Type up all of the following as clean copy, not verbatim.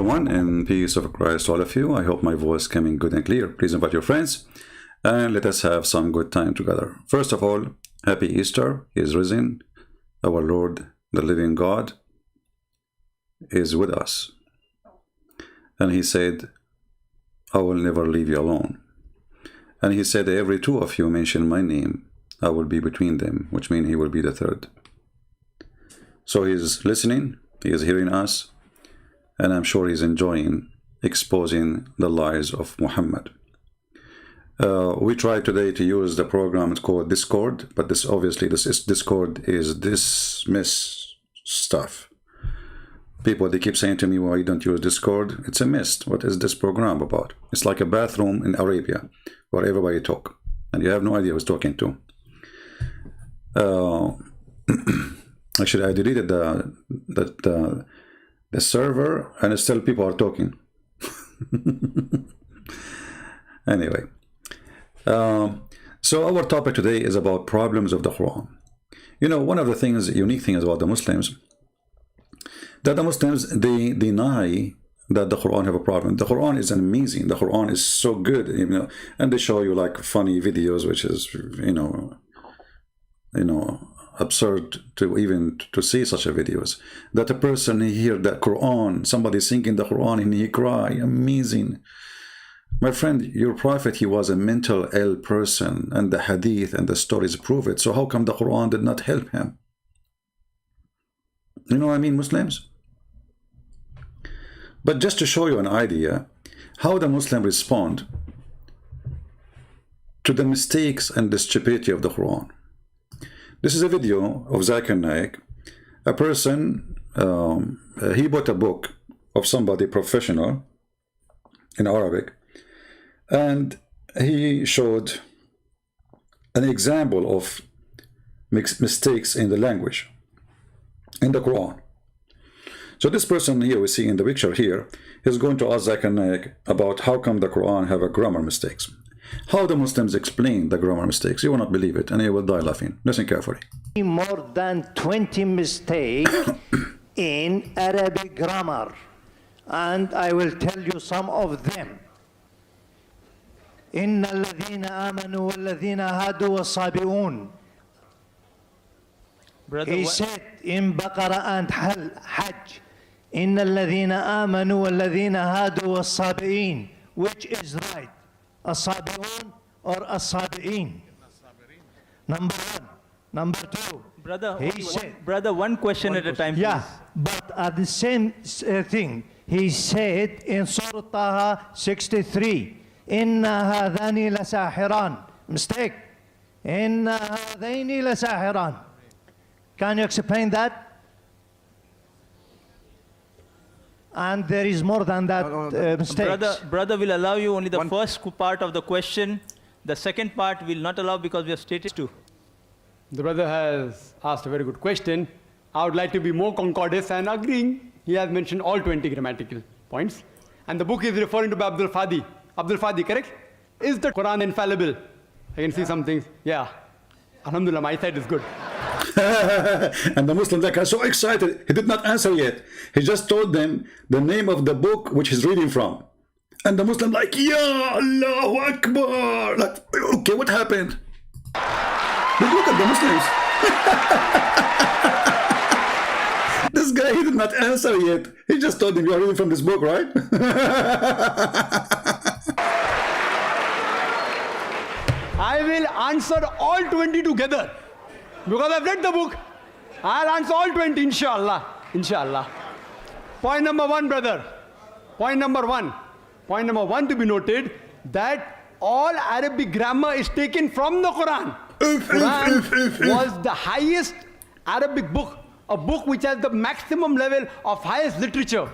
everyone, and peace of Christ to all of you. I hope my voice coming good and clear. Please invite your friends and let us have some good time together. First of all, happy Easter. He is risen. Our Lord, the living God, is with us. And he said, I will never leave you alone. And he said, every two of you mention my name, I will be between them, which means he will be the third. So he is listening, he is hearing us, and I'm sure he's enjoying exposing the lies of Muhammad. We tried today to use the program called Discord, but this Discord is dismiss stuff. People, they keep saying to me, why you don't use Discord? It's a mist. What is this program about? It's like a bathroom in Arabia where everybody talk, and you have no idea who's talking to. Actually, I deleted the server, and still people are talking. Anyway, so our topic today is about problems of the Quran. You know, one of the things, unique things about the Muslims, that the Muslims, they deny that the Quran have a problem. The Quran is amazing. The Quran is so good, you know, and they show you like funny videos, which is, you know, absurd to even to see such a videos. That a person hear the Quran, somebody singing the Quran, and he cry, amazing. My friend, your prophet, he was a mental ill person, and the hadith and the stories prove it. So how come the Quran did not help him? You know what I mean, Muslims? But just to show you an idea how the Muslims respond to the mistakes and the stupidity of the Quran. This is a video of Zakir Naik. A person, he bought a book of somebody professional in Arabic, and he showed an example of mistakes in the language in the Quran. So this person here we see in the picture here is going to ask Zakir Naik about how come the Quran have a grammar mistakes. How the Muslims explain the grammar mistakes. You will not believe it, and you will die laughing. Listen carefully. More than 20 mistakes in Arabic grammar, and I will tell you some of them. إن الذين آمنوا والذين هادوا والصابئون. He said in Baqarah and Hajj, إن الذين آمنوا والذين هادوا والصابئين. Which is right? الصابئون or الصابئين? Number one. Number two. Brother, he said, one question at a time, yeah, please. but at the same thing, he said in Surah Taha 63, إن هذان لساحران. Mistake. إن هذين لساحران. Can you explain that? And there is more than that mistakes. Brother will allow you only the first part of the question. The second part will not allow because we have stated to. The brother has asked a very good question. I would like to be more concordant and agreeing. He has mentioned all 20 grammatical points. And the book is referring to Abdul Fadi. Abdul Fadi, correct? Is the Quran infallible? I can see some things. Yeah. Alhamdulillah, my side is good. And the Muslims like are so excited. He did not answer yet. He just told them the name of the book which he's reading from. And the Muslim like, Ya Allahu Akbar. Like, okay, what happened? But look at the Muslims. This guy, he did not answer yet. He just told him, you are reading from this book, right? I will answer all 20 together. Because I've read the book. I'll answer all 20, inshallah. Inshallah. Point number one, brother. Point number one. Point number one to be noted that all Arabic grammar is taken from the Quran. Quran was the highest Arabic book, a book which has the maximum level of highest literature.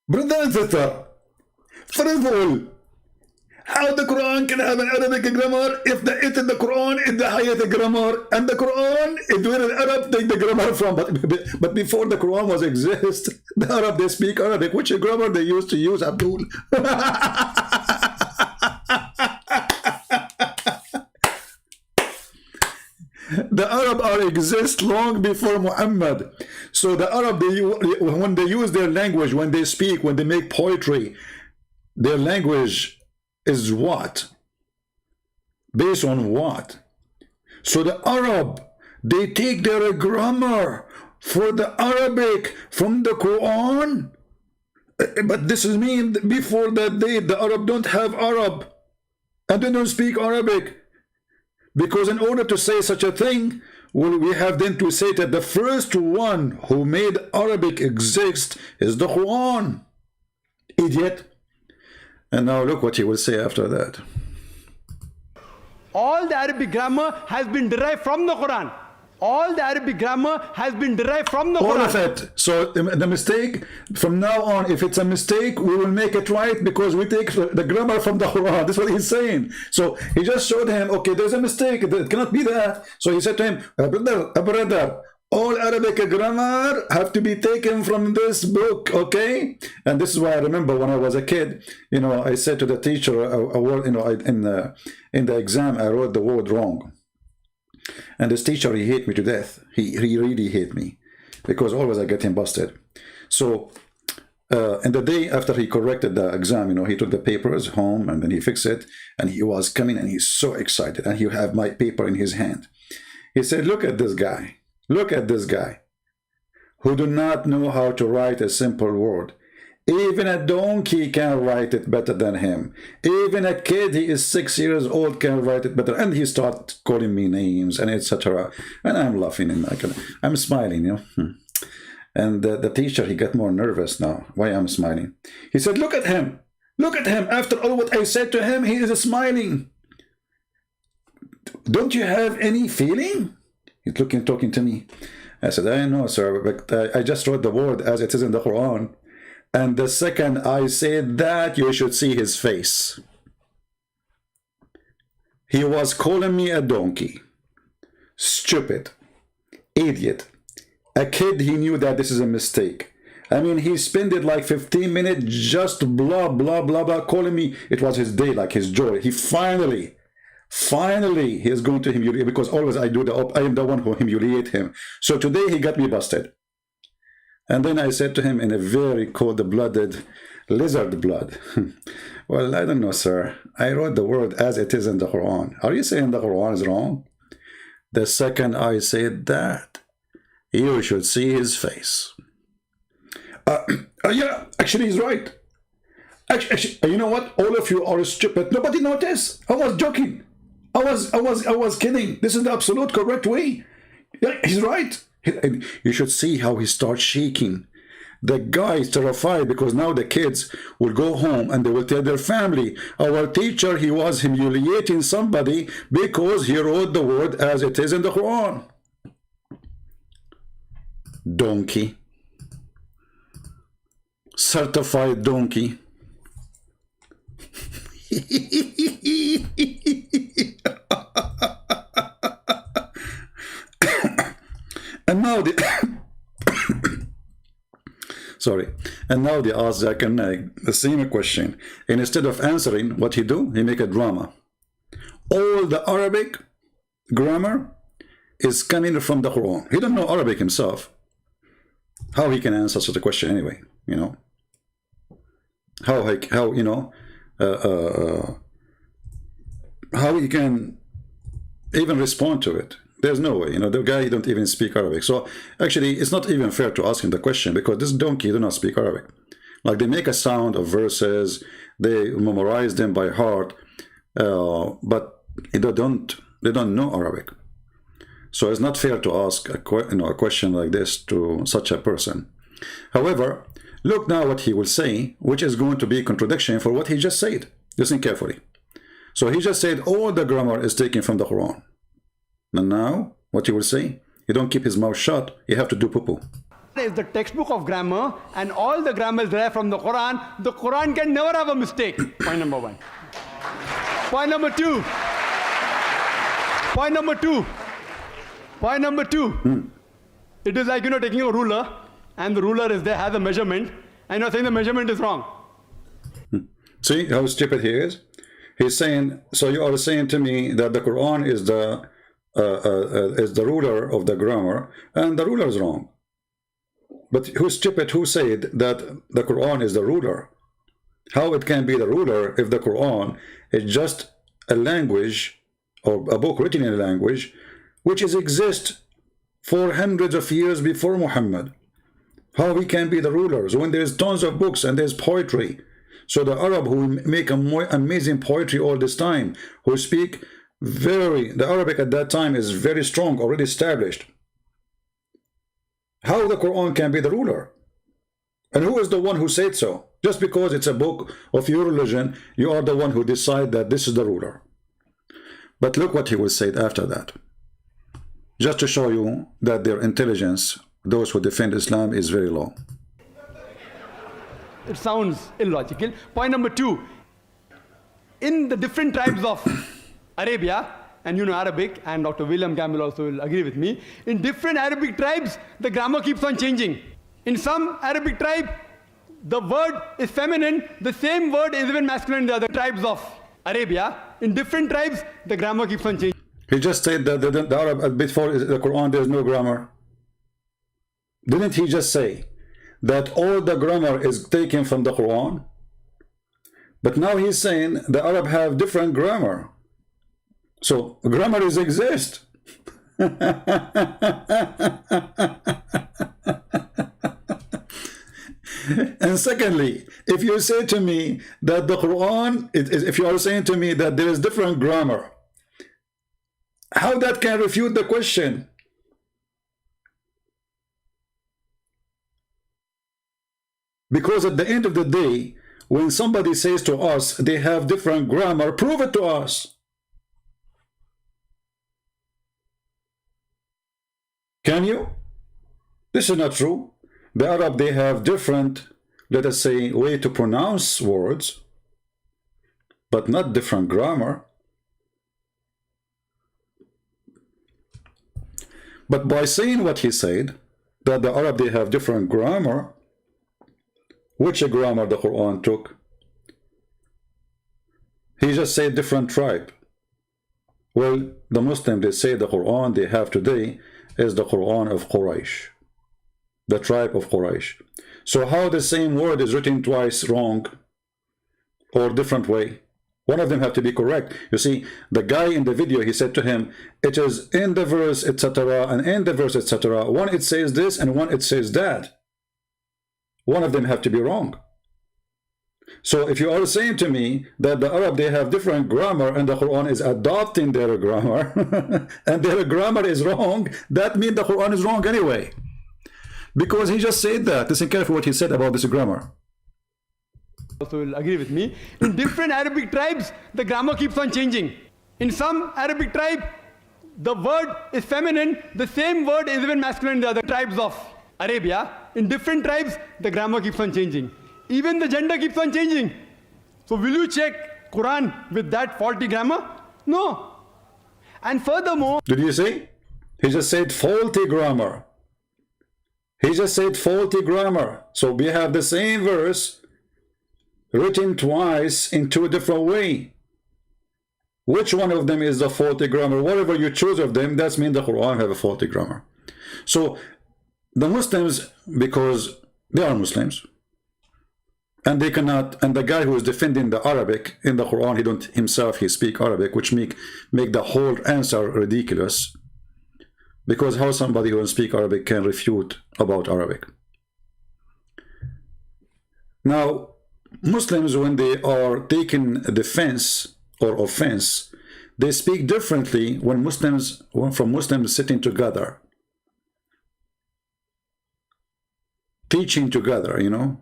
Brother and sister, first of all, how the Quran can have an Arabic grammar if the Quran is the highest grammar, and the Quran is where the Arab take the grammar from. But before the Quran was exist, the Arab, they speak Arabic. Which grammar they used to use, Abdul? The Arab are exist long before Muhammad. So the Arab, when they use their language, when they speak, when they make poetry, their language is what? Based on what? So the Arab, they take their grammar for the Arabic from the Quran. But this is mean before that day, the Arab don't have Arab and they don't speak Arabic. Because in order to say such a thing, well, we have then to say that the first one who made Arabic exist is the Quran. Idiot. And now look what he will say after that. All the Arabic grammar has been derived from the Quran. All the Arabic grammar has been derived from the Quran. All of it. So the mistake, from now on, if it's a mistake, we will make it right because we take the grammar from the Quran. That's what he's saying. So he just showed him, okay, there's a mistake. It cannot be that. So he said to him, brother, all Arabic grammar have to be taken from this book, okay? And this is why I remember when I was a kid, you know, I said to the teacher, a word, you know, in the exam, I wrote the word wrong. And this teacher, he hate me to death. He really hate me because always I get him busted. So and the day after he corrected the exam, you know, he took the papers home and then he fixed it and he was coming and he's so excited and he have my paper in his hand. He said, look at this guy. Look at this guy who do not know how to write a simple word. Even a donkey can write it better than him. Even a kid, he is 6 years old, can write it better. And he started calling me names and etc. And I'm laughing and I'm smiling, you know. And the teacher, he got more nervous now. Why I'm smiling? He said, look at him. Look at him. After all what I said to him, he is smiling. Don't you have any feeling? He's talking to me. I said, I know, sir, but I just wrote the word as it is in the Quran. And the second I said that, you should see his face. He was calling me a donkey, stupid, idiot. A kid, he knew that this is a mistake. I mean, he spent it like 15 minutes just blah, blah, blah, blah, calling me. It was his day, like his joy. He finally, he is going to humiliate, because always I am the one who humiliate him. So today he got me busted. And then I said to him in a very cold-blooded, lizard blood, well, I don't know, sir. I wrote the word as it is in the Quran. Are you saying the Quran is wrong? The second I said that, you should see his face. Yeah, actually he's right. Actually, you know what? All of you are stupid. Nobody noticed. I was joking. I was kidding. This is the absolute correct way. Yeah, he's right. You should see how he starts shaking. The guy is terrified because now the kids will go home and they will tell their family, our teacher, he was humiliating somebody because he wrote the word as it is in the Quran. Donkey. Certified donkey. And now and now they ask Zakir Naik the same question, and instead of answering, what he do? He make a drama. All the Arabic grammar is coming from the Quran. He don't know Arabic himself. How he can answer such a question anyway? You know, how you know, how he can even respond to it? There's no way, you know, the guy don't even speak Arabic. So actually, it's not even fair to ask him the question because this donkey do not speak Arabic. Like they make a sound of verses, they memorize them by heart, but they don't know Arabic. So it's not fair to ask a question like this to such a person. However, look now what he will say, which is going to be a contradiction for what he just said. Listen carefully. So he just said all the grammar is taken from the Quran. And now, what he will say, he don't keep his mouth shut, you have to do poo-poo. Is the textbook of grammar, and all the grammar is derived from the Quran. The Quran can never have a mistake. Point number one. Point number two. Point number two. Point number two. It is like, you know, taking a ruler, and the ruler is there, has a measurement, and you're saying the measurement is wrong. See how stupid he is? He's saying, so you are saying to me that the Quran is the is the ruler of the grammar, and the ruler is wrong. But who's stupid who said that the Quran is the ruler? How it can be the ruler if the Quran is just a language or a book written in a language which exists for hundreds of years before Muhammad? How we can be the rulers when there's tons of books and there's poetry? So the Arab who make amazing poetry all this time, who speak the Arabic at that time is very strong, already established. How the Quran can be the ruler? And who is the one who said so? Just because it's a book of your religion, you are the one who decide that this is the ruler. But look what he will say after that. Just to show you that their intelligence, those who defend Islam, is very low. It sounds illogical. Point number 2. In the different tribes of Arabia, and you know Arabic, and Dr. William Campbell also will agree with me, in different Arabic tribes, the grammar keeps on changing. In some Arabic tribe, the word is feminine, the same word is even masculine in the other tribes of Arabia. In different tribes, the grammar keeps on changing. He just said that the Arab, before the Quran, there's no grammar. Didn't he just say that all the grammar is taken from the Quran? But now he's saying the Arab have different grammar. So grammar exists. And secondly, if you say to me that the Quran, if you are saying to me that there is different grammar, how that can refute the question? Because at the end of the day, when somebody says to us they have different grammar, prove it to us. Can you? This is not true. The Arab, they have different, let us say, way to pronounce words, but not different grammar. But by saying what he said, that the Arab, they have different grammar, which grammar the Quran took? He just said different tribe. Well, the Muslims, they say the Quran they have today is the Quran of Quraysh, the tribe of Quraysh. So how the same word is written twice wrong or different way? One of them have to be correct. You see, the guy in the video, he said to him, it is in the verse, etc., and in the verse, etc. One it says this and one it says that. One of them have to be wrong. So if you are saying to me that the Arab, they have different grammar and the Quran is adopting their grammar and their grammar is wrong, that means the Quran is wrong anyway. Because he just said that. Listen carefully what he said about this grammar. Also will agree with me. In different Arabic tribes, the grammar keeps on changing. In some Arabic tribe, the word is feminine, the same word is even masculine in the other tribes of Arabia. In different tribes, the grammar keeps on changing. Even the gender keeps on changing. So will you check Quran with that faulty grammar? No. And furthermore... Did you see? He just said faulty grammar. He just said faulty grammar. So we have the same verse written twice in two different ways. Which one of them is the faulty grammar? Whatever you choose of them, that means the Quran have a faulty grammar. So the Muslims, because they are Muslims, and they cannot, and the guy who is defending the Arabic in the Quran, he don't himself, he speak Arabic, which make the whole answer ridiculous. Because how somebody who speak Arabic can refute about Arabic? Now, Muslims, when they are taking defense or offense, they speak differently when from Muslims sitting together, teaching together, you know.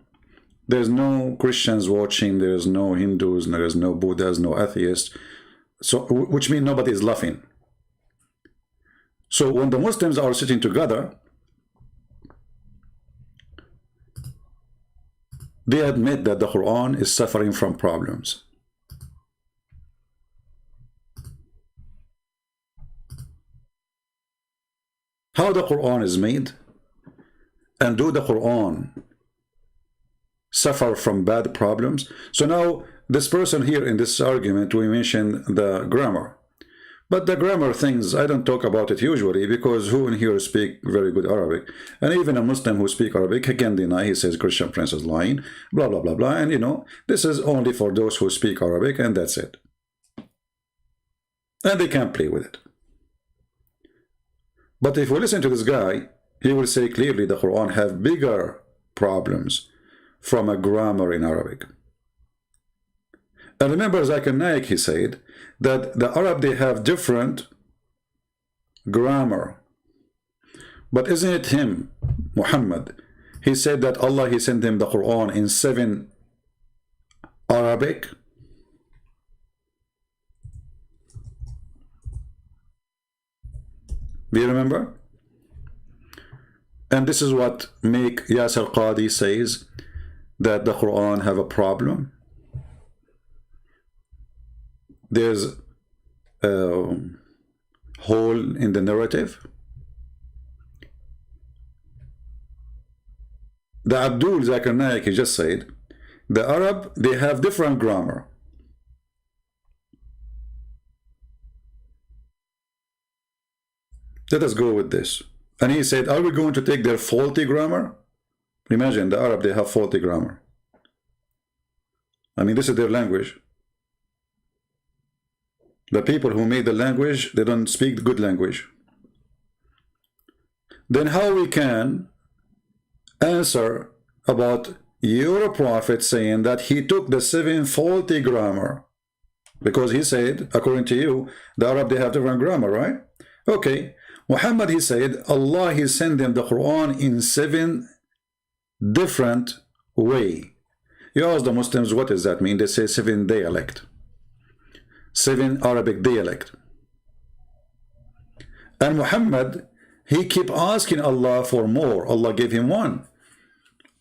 There's no Christians watching, there's no Hindus, there's no Buddhas, no atheists, so which means nobody is laughing. So when the Muslims are sitting together, they admit that the Quran is suffering from problems. How the Quran is made, and do the Quran suffer from bad problems? So now this person here in this argument, we mentioned the grammar. But the grammar things, I don't talk about it usually, because who in here speak very good Arabic? And even a Muslim who speak Arabic, he can deny, he says Christian Prince is lying, blah, blah, blah, blah. And you know, this is only for those who speak Arabic, and that's it. And they can't play with it. But if we listen to this guy, he will say clearly the Quran have bigger problems from a grammar in Arabic. And remember, Zakir Naik, he said that the Arab, they have different grammar. But isn't it him, Muhammad? He said that Allah, he sent him the Quran in 7 Arabic. Do you remember? And this is what make Yasir Qadi says that the Quran have a problem. There's a hole in the narrative. The Abdul Zakir Naik, he just said, the Arab, they have different grammar. Let us go with this. And he said, are we going to take their faulty grammar? Imagine the Arab, they have faulty grammar. I mean, this is their language. The people who made the language, they don't speak good language. Then how we can answer about your prophet saying that he took the 7 faulty grammar? Because he said, according to you, the Arab, they have different grammar, right? Okay. Muhammad, he said, Allah, he sent them the Quran in 7 different way. You ask the Muslims, what does that mean? They say 7 dialect. 7 Arabic dialect. And Muhammad, he keep asking Allah for more. Allah gave him 1.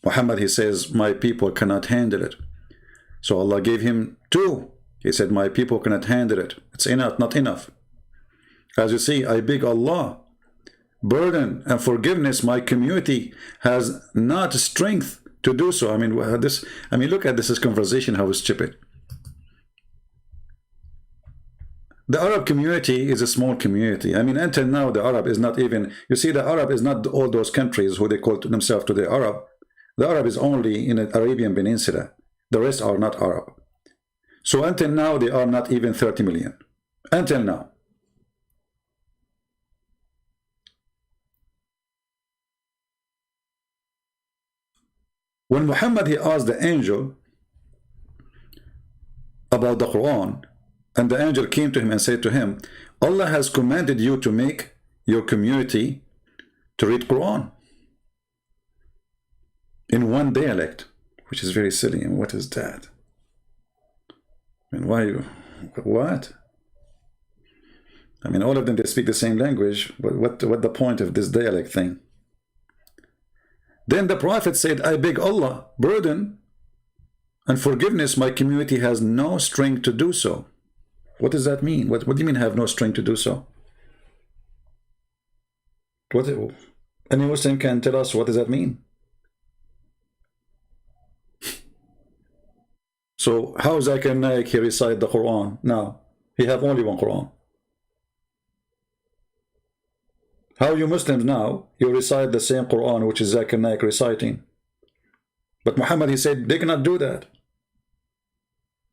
Muhammad, he says, my people cannot handle it. So Allah gave him 2. He said, my people cannot handle it. It's enough, not enough. As you see, I beg Allah, burden and forgiveness, my community has not strength to do so. I mean, look at this conversation, how stupid. The Arab community is a small community. I mean, until now, the Arab is not even, you see, the Arab is not all those countries who they call themselves today Arab. The Arab is only in the Arabian Peninsula. The rest are not Arab. So until now, they are not even 30 million. Until now. When Muhammad, he asked the angel about the Quran, and the angel came to him and said to him, Allah has commanded you to make your community to read Quran in 1 dialect, which is very silly. And what is that? I mean, why? What? I mean, all of them, they speak the same language. What the point of this dialect thing? Then the Prophet said, I beg Allah, burden and forgiveness, my community has no strength to do so. What does that mean? What do you mean have no strength to do so? Any Muslim can tell us what does that mean? So how Zakir Naik, he recite the Quran? Now, he have only 1 Quran. How you Muslims now, you recite the same Quran which is Zakir Naik reciting. But Muhammad, he said, they cannot do that.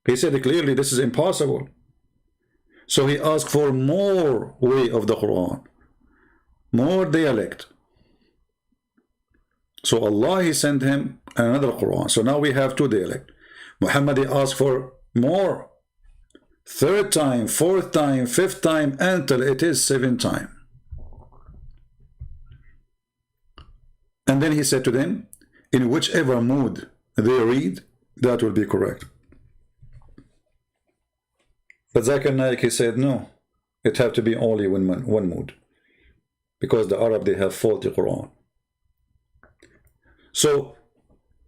He said clearly, this is impossible. So he asked for more way of the Quran, more dialect. So Allah, he sent him another Quran. So now we have 2 dialect. Muhammad, he asked for more. 3rd time, 4th time, 5th time, until it is 7th time. And then he said to them, in whichever mood they read, that will be correct. But Zakir Naik, he said, no, it have to be only one mood. Because the Arab, they have faulty Quran. So,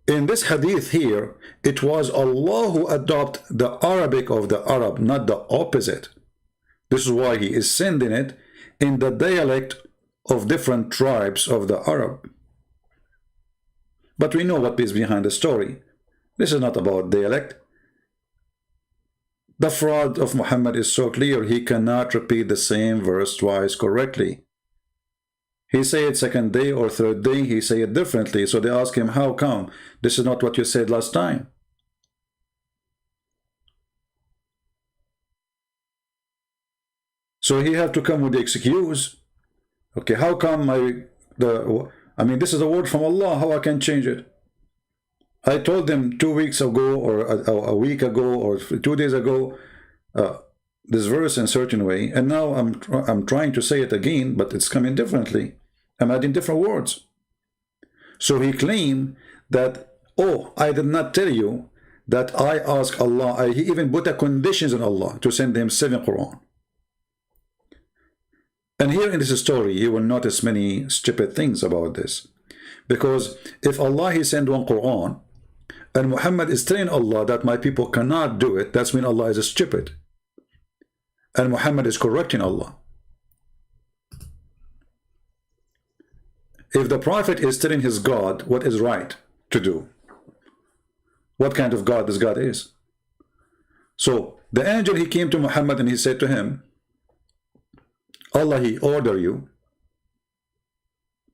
in this hadith here, it was Allah who adopted the Arabic of the Arab, not the opposite. This is why he is sending it in the dialect of different tribes of the Arab. But we know what is behind the story. This is not about dialect. The fraud of Muhammad is so clear, he cannot repeat the same verse twice correctly. He say it second day or third day, he say it differently. So they ask him, how come? This is not what you said last time. So he have to come with the excuse. Okay, how come I mean, this is a word from Allah, how I can change it? I told them 2 weeks ago or a week ago or 2 days ago this verse in a certain way, and now I'm trying to say it again, but it's coming differently. I'm adding different words. So he claimed that, oh, I did not tell you that I asked Allah. He even put a conditions on Allah to send him 7 Quran. And here in this story, you will notice many stupid things about this. Because if Allah, he sent 1 Quran, and Muhammad is telling Allah that my people cannot do it, that's when Allah is stupid. And Muhammad is correcting Allah. If the Prophet is telling his God what is right to do, what kind of God this God is? So the angel, he came to Muhammad and he said to him, Allah, he ordered you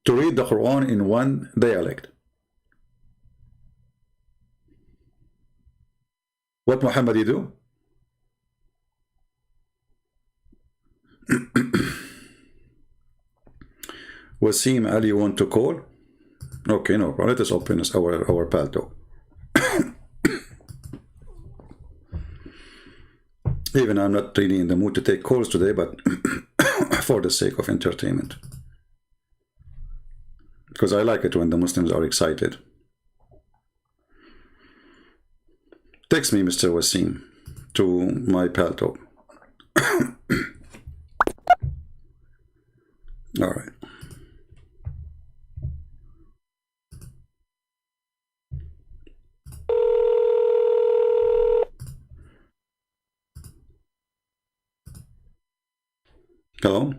to read the Quran in 1 dialect. What Muhammad he do? Wasim Ali, you want to call? Okay, no problem. Let us open our palto. Even I'm not really in the mood to take calls today, but for the sake of entertainment. Because I like it when the Muslims are excited. Text me, Mr. Wasim, to my palto. All right. Hello?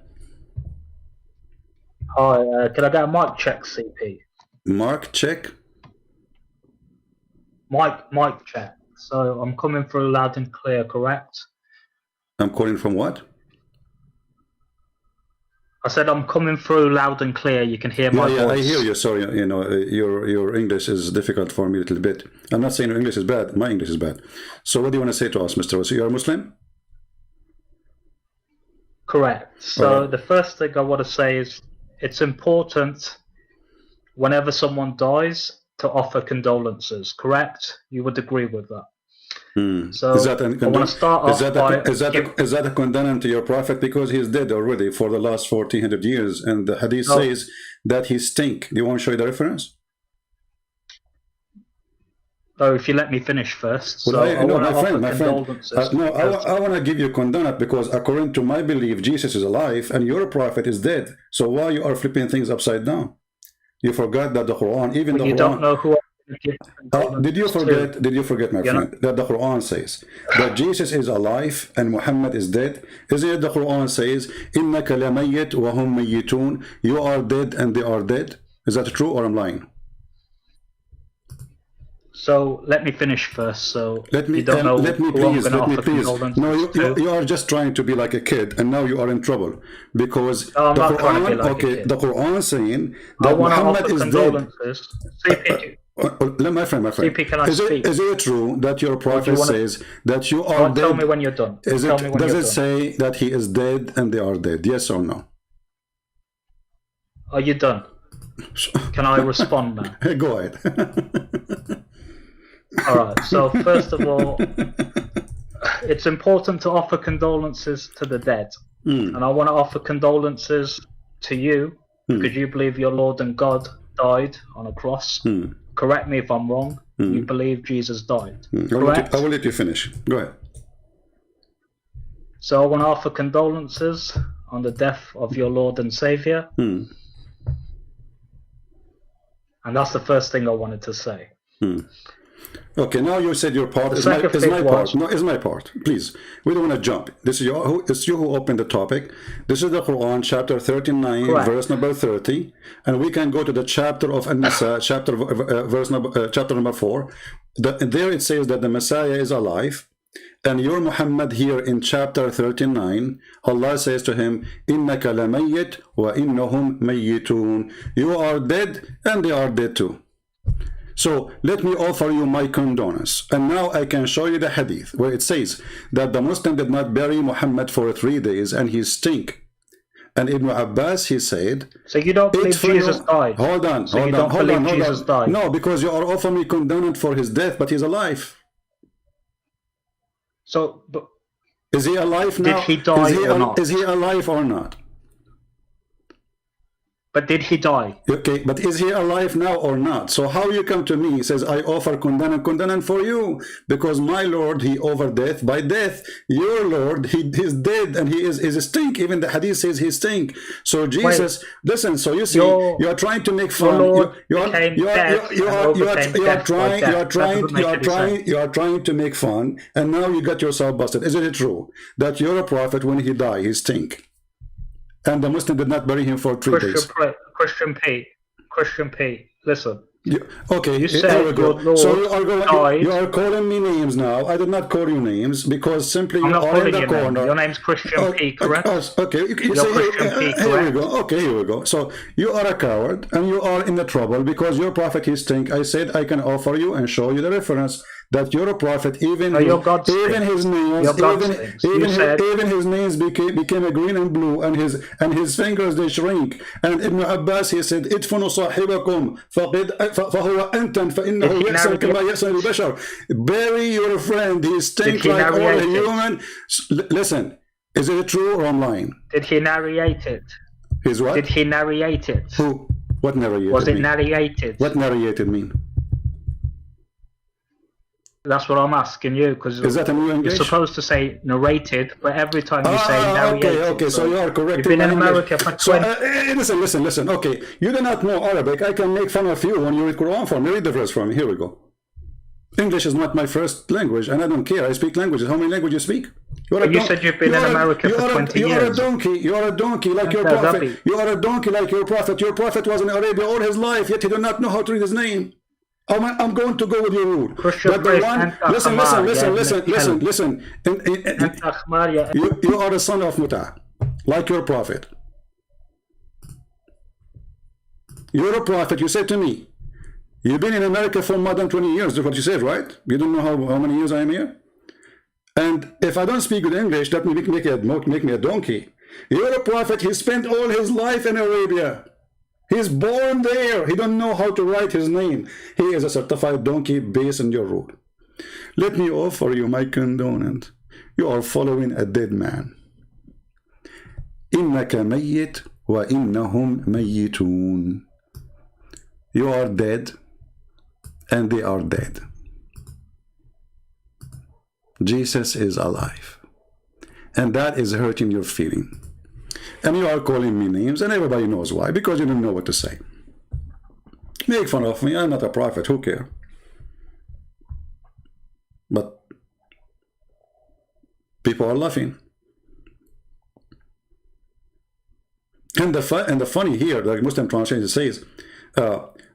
Hi, can I get a mic check, CP? Mark check? Mic check. So I'm coming through loud and clear, correct? I'm calling from what? I said I'm coming through loud and clear. You can hear my voice. I hear you. Sorry, you know, your English is difficult for me a little bit. I'm not saying your English is bad. My English is bad. So what do you want to say to us, Mr. Wasi? You're a Muslim? Correct. So the first thing I want to say is it's important whenever someone dies to offer condolences, correct? You would agree with that. So is that a condemnation to your prophet because he's dead already for the last 1400 years, and the hadith says that he stink? Do you want to show you the reference? So if you let me finish first. Well, so my friend. I want to give you condemnation because according to my belief, Jesus is alive and your prophet is dead. So why you are flipping things upside down? You forgot that the Quran, even the Quran. You don't know who. Did you forget, my friend, that the Quran says that Jesus is alive and Muhammad is dead? Isn't it the Quran says, إِنَّكَ لَمَيِّتْ وَهُمْ مَيِّتُونَ? You are dead and they are dead. Is that true or I'm lying? So let me finish first. So let me please. No, you are just trying to be like a kid, and now you are in trouble because the Quran. The Quran saying that Muhammad is dead. My friend. Is it true that your prophet says that you are dead? Tell me when you're done. Does it say that he is dead and they are dead? Yes or no? Are you done? Can I respond now? Go ahead. All right. So first of all, it's important to offer condolences to the dead, and I want to offer condolences to you because you believe your Lord and God died on a cross. Correct me if I'm wrong. You believe Jesus died. Correct? I will let you finish. Go ahead. So I want to offer condolences on the death of your Lord and Savior, and that's the first thing I wanted to say. Okay, now you said your part is my part. No, is my part. Please, we don't want to jump. This is it's you who opened the topic. This is the Quran, chapter 39, correct, verse number 30, and we can go to the chapter of An-Nisa, chapter number 4. There it says that the Messiah is alive, And your Muhammad here in chapter 39, Allah says to him, إِنَّكَ لَمَيِّتْ وَإِنَّهُمْ مَيِّتُونَ. You are dead and they are dead too. So let me offer you my condolence. And now I can show you the hadith where it says that the Muslim did not bury Muhammad for 3 days and he stink. And Ibn Abbas, he said, so you don't believe Jesus died? Hold on, so hold you on, don't hold believe on, Jesus died? No, because you are offering me condolence for his death, but he's alive. So, but is he alive now? Did he die or not? Is he alive or not? But did he die? Okay, but is he alive now or not? So how you come to me, he says, I offer condolence for you, because my Lord, he over death by death. Your Lord, he is dead and he is a stink. Even the hadith says he stink. So Jesus, listen, so you see, you are trying to make fun. You are trying to make fun, and now you got yourself busted. Isn't it true that you're a prophet, when he died, he stink? And the Muslim did not bury him for 3 days. Christian P, listen. Okay, you said go. Lord so you are calling me names now. I did not call you names because simply you are in the corner. Your name's Christian P, correct? Okay, you say, here we go. Okay, here we go. So you are a coward and you are in the trouble because your prophet is stink. I said I can offer you and show you the reference that you're a prophet, even his nails became a green and blue, and his fingers they shrink. And Ibn Abbas, he said, "Idfunu sahibakum fahuwa antan fa'innahu yahsan kama yahsan al-bashar." Bury your friend, he stinks like all a human. Listen, is it true or I'm lying? Did he narrate it? His what? Did he narrate it? Who? What narrated? Was it narrated? What narrated mean? That's what I'm asking you, because you're supposed to say narrated, but every time you say narrated. Okay, so you are correct. You've been in America for 20... listen. Okay, you do not know Arabic. I can make fun of you when you read Quran for me. Read the verse for me. Here we go. English is not my first language, and I don't care. I speak languages. How many languages you speak? You said you've been in America for 20 years. You are a donkey like your prophet. You are a donkey like your prophet. Your prophet was in Arabia all his life, yet he did not know how to read his name. I'm going to go with your rule. But the one, listen. You are a son of Muta, like your prophet. You're a prophet. You said to me, you've been in America for more than 20 years. That's what you said, right? You don't know how many years I am here? And if I don't speak good English, that make me a donkey. You're a prophet. He spent all his life in Arabia. He's born there. He don't know how to write his name. He is a certified donkey based on your rule. Let me offer you my condolence. You are following a dead man. إِنَّكَ مَيِّتْ وَإِنَّهُمْ مَيِّتُونَ. You are dead and they are dead. Jesus is alive. And that is hurting your feeling. And you are calling me names, and everybody knows why, because you don't know what to say. Make fun of me, I'm not a prophet, who cares? But people are laughing. And the funny here, the Muslim translation says,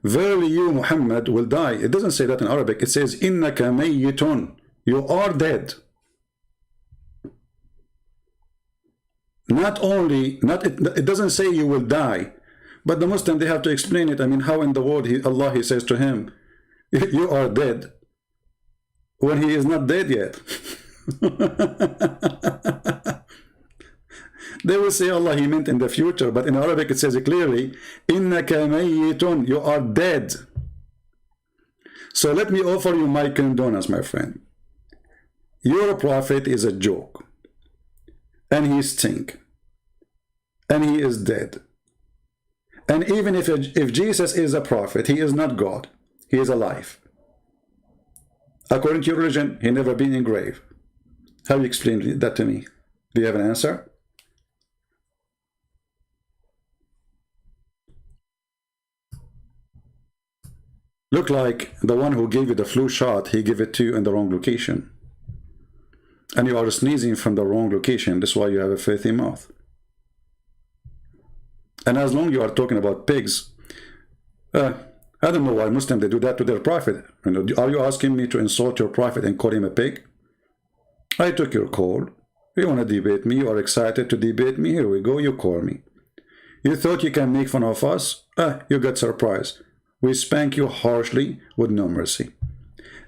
verily you, Muhammad, will die. It doesn't say that in Arabic, it says, innaka mayyitun. You are dead. It doesn't say you will die, but the Muslim, they have to explain it. I mean, how in the world Allah says to him, you are dead, when he is not dead yet. They will say Allah, he meant in the future, but in Arabic it says it clearly, innaka mayyitun, you are dead. So let me offer you my condolence, my friend. Your prophet is a joke, and he stinks, and he is dead. And even if Jesus is a prophet, he is not God, he is alive. According to your religion, he never been in grave. How do you explain that to me? Do you have an answer? Look like the one who gave you the flu shot, he gave it to you in the wrong location. And you are sneezing from the wrong location. That's why you have a filthy mouth. And as long as you are talking about pigs, I don't know why Muslims, they do that to their prophet. Are you asking me to insult your prophet and call him a pig? I took your call. You want to debate me? You are excited to debate me? Here we go. You call me. You thought you can make fun of us? You got surprised. We spank you harshly with no mercy.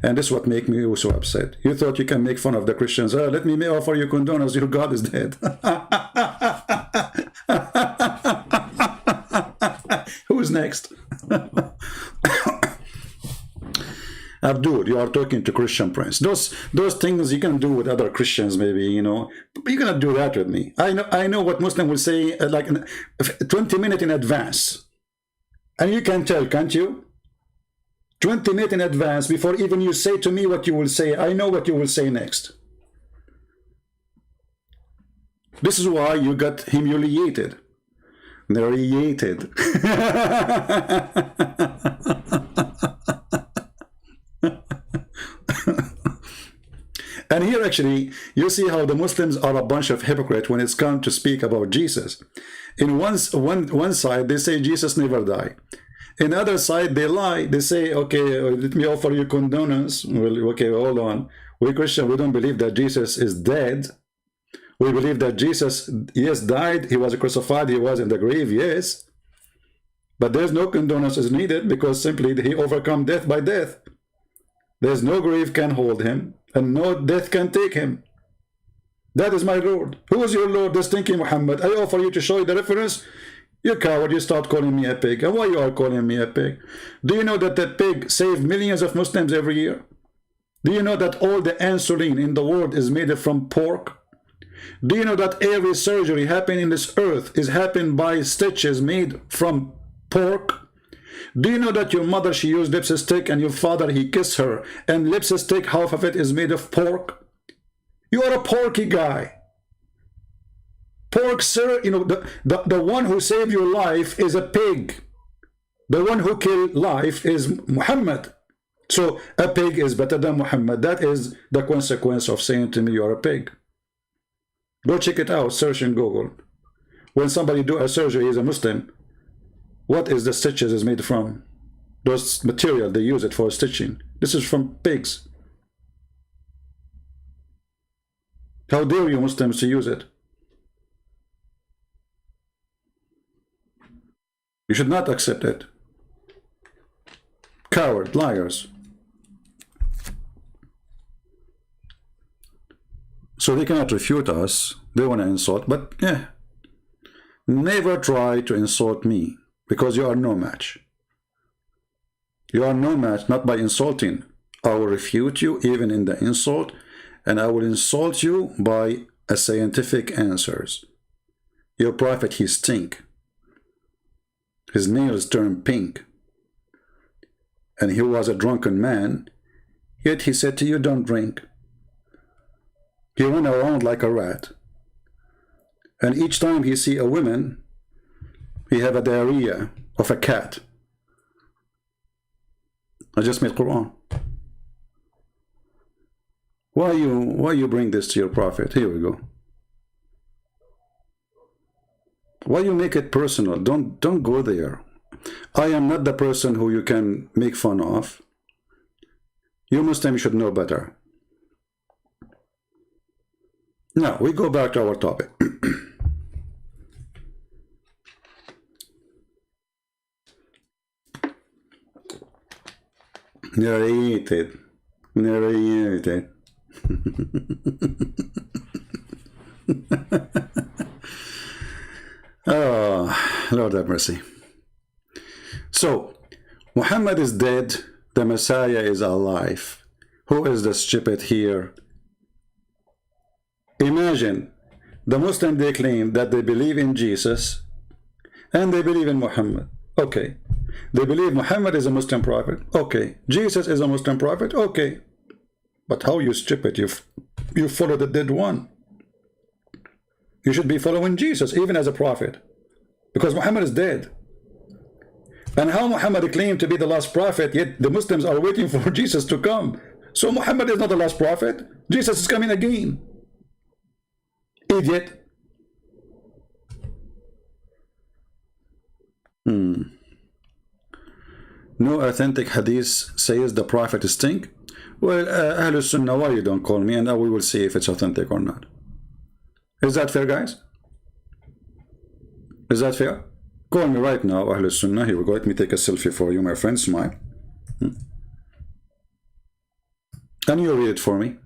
And this is what makes me so upset. You thought you can make fun of the Christians. Let me offer you condolences. Your God is dead. Who's next? Abdul, you are talking to Christian Prince. Those things you can do with other Christians, maybe, you know. But you cannot do that with me. I know what Muslim will say like 20 minutes in advance. And you can tell, can't you? 20 minutes in advance before even you say to me what you will say. I know what you will say next. This is why you got humiliated. Narrated. And here actually you see how the Muslims are a bunch of hypocrites when it's come to speak about Jesus. In one side they say Jesus never died. In the other side they lie. They say, okay, let me offer you condolence. Well, okay, hold on. We Christians, we don't believe that Jesus is dead. We believe that Jesus, yes, died. He was crucified. He was in the grave, yes. But there's no condolences needed because simply he overcome death by death. There's no grave can hold him and no death can take him. That is my Lord. Who is your Lord? This thinking Muhammad. I offer you to show you the reference. You coward, you start calling me a pig. And why you are calling me a pig? Do you know that that pig saved millions of Muslims every year? Do you know that all the insulin in the world is made from pork? Do you know that every surgery happening in this earth is happened by stitches made from pork? Do you know that your mother, she used lipstick, and your father, he kissed her, and lipstick, half of it is made of pork? You are a porky guy. Pork, sir, you know, the one who saved your life is a pig. The one who killed life is Muhammad. So a pig is better than Muhammad. That is the consequence of saying to me you are a pig. Go check it out, search in Google. When somebody do a surgery, is a Muslim, what is the stitches is made from? Those material, they use it for stitching. This is from pigs. How dare you Muslims to use it? You should not accept it. Coward, liars. So they cannot refute us. They want to insult, but yeah. Never try to insult me, because you are no match. You are no match, not by insulting. I will refute you even in the insult, and I will insult you by a scientific answers. Your prophet, he stink. His nails turned pink. And he was a drunken man, yet he said to you, don't drink. He went around like a rat. And each time he see a woman, he have a diarrhea of a cat. I just made Quran. Why you bring this to your prophet? Here we go. Why you make it personal? Don't go there. I am not the person who you can make fun of. You Muslims should know better. Now we go back to our topic. Narrated. Oh, Lord have mercy. So, Muhammad is dead, the Messiah is alive. Who is the stupid here? Imagine, the Muslims, they claim that they believe in Jesus and they believe in Muhammad. Okay. They believe Muhammad is a Muslim prophet. Okay. Jesus is a Muslim prophet. Okay. But how you stupid? You follow the dead one. You should be following Jesus, even as a prophet. Because Muhammad is dead. And how Muhammad claimed to be the last prophet, yet the Muslims are waiting for Jesus to come. So Muhammad is not the last prophet. Jesus is coming again. Idiot. No authentic hadith says the prophet stink. Well, Ahlul Sunnah, why you don't call me, and we will see if it's authentic or not. Is that fair, guys? Is that fair? Call me right now, Ahlul Sunnah. Here we go. Let me take a selfie for you, my friend. Smile. And you read it for me.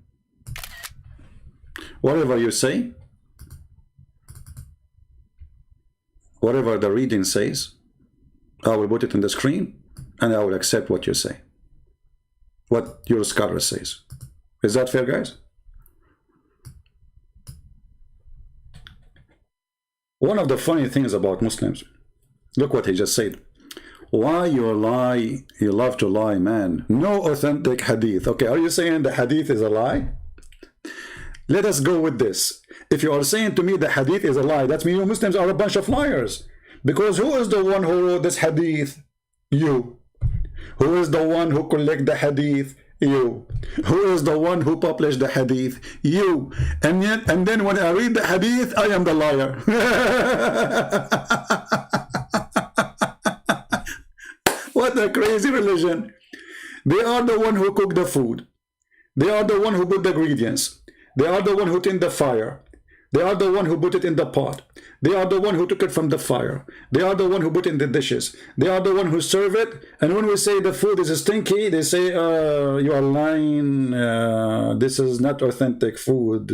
Whatever you say, whatever the reading says, I will put it on the screen, and I will accept what you say. What your scholar says. Is that fair, guys? One of the funny things about Muslims, look what he just said. Why you lie? You love to lie, man. No authentic hadith. Okay, are you saying the hadith is a lie? Let us go with this. If you are saying to me the hadith is a lie, that means you Muslims are a bunch of liars. Because who is the one who wrote this hadith? You. Who is the one who collect the hadith? You. Who is the one who published the hadith? You. And then when I read the hadith, I am the liar. What a crazy religion. They are the one who cook the food. They are the one who put the ingredients. They are the one who tend the fire. They are the one who put it in the pot. They are the one who took it from the fire. They are the one who put it in the dishes. They are the one who serve it. And when we say the food is stinky, they say, you are lying. This is not authentic food.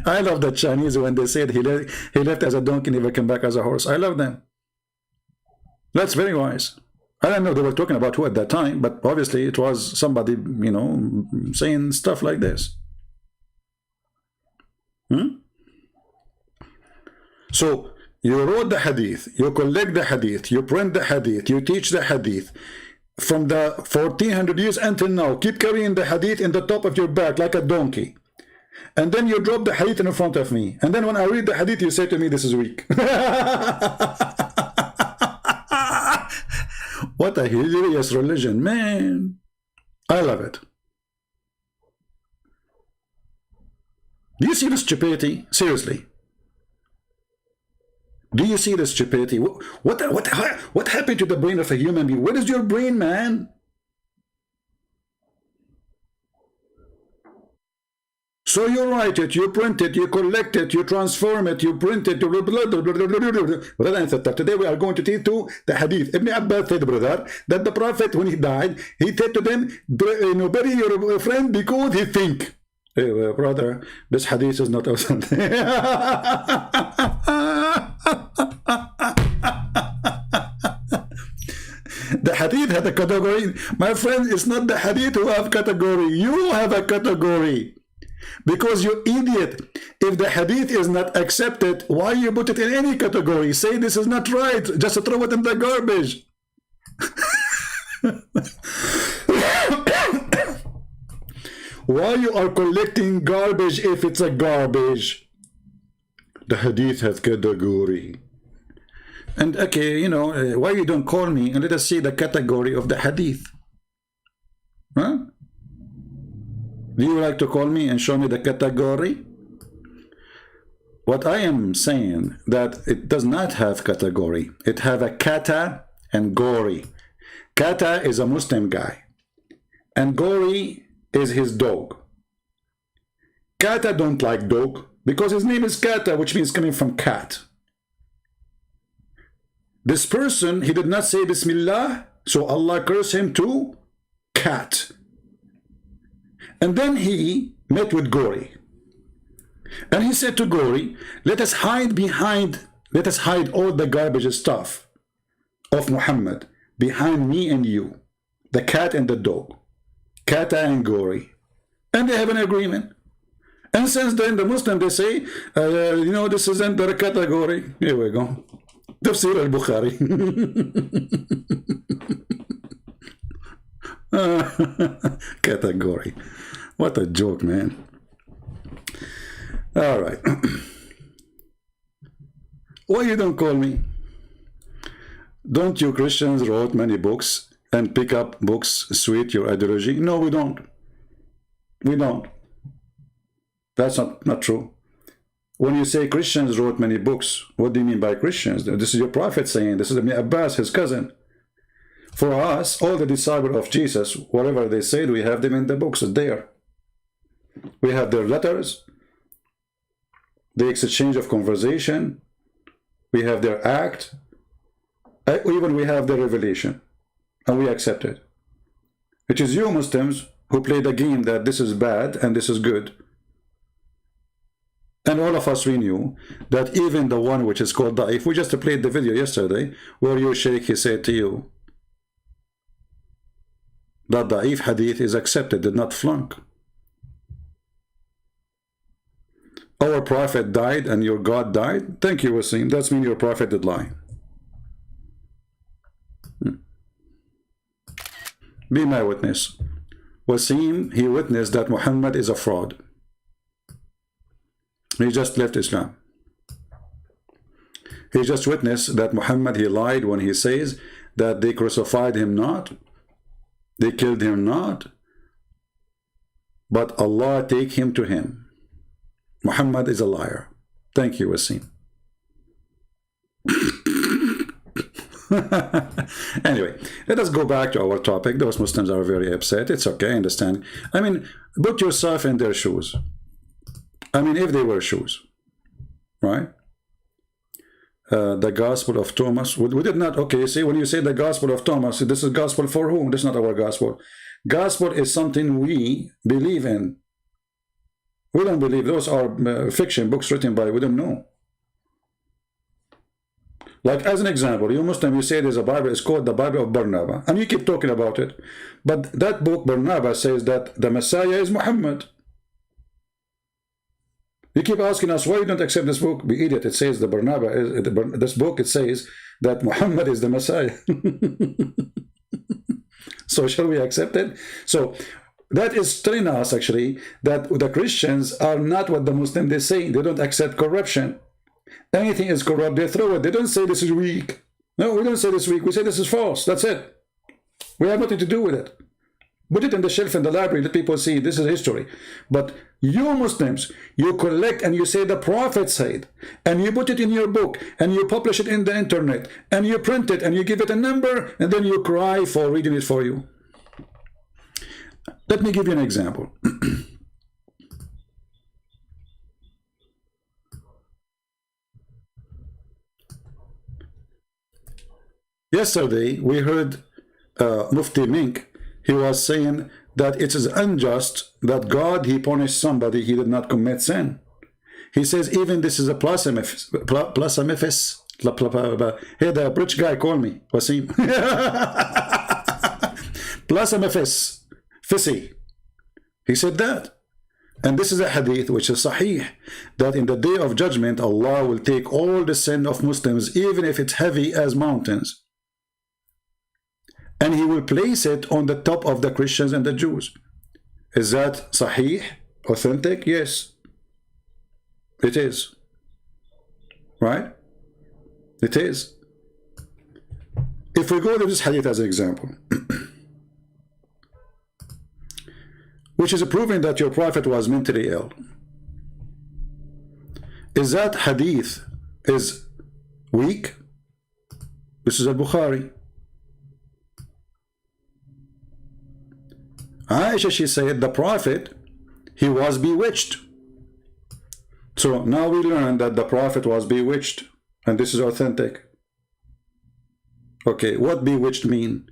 I love the Chinese when they said he left as a donkey, never came back as a horse. I love them. That's very wise. I don't know they were talking about who at that time, but obviously it was somebody, you know, saying stuff like this. So you wrote the hadith, you collect the hadith, you print the hadith, you teach the hadith. From the 1400 years until now, keep carrying the hadith in the top of your back like a donkey. And then you drop the hadith in front of me. And then when I read the hadith, you say to me, this is weak. What a hilarious religion, man. I love it. Do you see the stupidity? Seriously. Do you see the stupidity? What happened to the brain of a human being? What is your brain, man? So you write it, you print it, you collect it, you transform it, you print it. Brother and sister, today we are going to teach to the hadith. Ibn Abbas said, brother, that the Prophet, when he died, he said to them, bury your friend because he think. Hey, brother, this hadith is not authentic. The hadith had a category. My friend, it's not the hadith who have category. You have a category. Because you idiot, if the hadith is not accepted, why you put it in any category? Say this is not right, just throw it in the garbage. Why you are collecting garbage if it's a garbage? The hadith has category. And okay, you know, why you don't call me and let us see the category of the hadith? Huh? Do you like to call me and show me the category? What I am saying that it does not have category. It have a kata and gori. Kata is a Muslim guy. And gori is his dog. Kata don't like dog because his name is Kata, which means coming from cat. This person, he did not say Bismillah, so Allah cursed him to cat. And then he met with Gori. And he said to Gori, let us hide all the garbage stuff of Muhammad behind me and you, the cat and the dog, Kata and Gori. And they have an agreement. And since then, the Muslim, they say, you know, this isn't the category. Here we go. Tafsir al-Bukhari. Category. What a joke, man. All right. Why you don't call me? Don't you Christians wrote many books and pick up books suit your ideology? No, we don't. We don't. That's not true. When you say Christians wrote many books, what do you mean by Christians? This is your prophet saying, this is Ibn Abbas, his cousin. For us, all the disciples of Jesus, whatever they said, we have them in the books there. We have their letters, the exchange of conversation, we have their act, even we have their revelation, and we accept it. It is you Muslims who play the game that this is bad and this is good. And all of us, we knew that even the one which is called da'if, we just played the video yesterday where your sheikh, he said to you that da'if hadith is accepted, did not flunk. Our prophet died and your God died. Thank you, Wasim. That means your prophet did lie. Be my witness. Wasim, he witnessed that Muhammad is a fraud. He just left Islam. He just witnessed that Muhammad, he lied when he says that they crucified him not, they killed him not, but Allah take him to him. Muhammad is a liar. Thank you, Wasim. Anyway, let us go back to our topic. Those Muslims are very upset. It's okay, I understand. I mean, put yourself in their shoes. I mean, if they wear shoes, right? The Gospel of Thomas, we did not, okay, see, when you say the Gospel of Thomas, this is gospel for whom? This is not our gospel. Gospel is something we believe in. We don't believe. Those are fiction books written by, we don't know. Like, as an example, you Muslim, you say there's a Bible, it's called the Bible of Barnabas, and you keep talking about it. But that book, Barnabas, says that the Messiah is Muhammad. You keep asking us, why you don't accept this book? We idiot. It says the Barnabas, this book, it says that Muhammad is the Messiah. So shall we accept it? So that is telling us, actually, that the Christians are not what the Muslims they say. They don't accept corruption. Anything is corrupt, they throw it. They don't say this is weak. No, we don't say this is weak. We say this is false. That's it. We have nothing to do with it. Put it in the shelf in the library. Let people see this is history. But you Muslims, you collect and you say the Prophet said, and you put it in your book, and you publish it in the internet, and you print it, and you give it a number, and then you cry for reading it for you. Let me give you an example. Yesterday, we heard Mufti Mink. He was saying that it is unjust that God, he punished somebody, he did not commit sin. He says even this is a blasphemous. Hey, the rich guy called me, Wasim. Blasphemous, fissy. He said that. And this is a hadith which is sahih, that in the day of judgment, Allah will take all the sin of Muslims, even if it's heavy as mountains, and he will place it on the top of the Christians and the Jews. Is that sahih, authentic? Yes, it is. Right? It is. If we go to this hadith as an example, which is proving that your prophet was mentally ill, is that hadith is weak? This is al-Bukhari. Aisha, she said the prophet, he was bewitched. So now we learn that the prophet was bewitched, and this is authentic. Okay, what bewitched mean?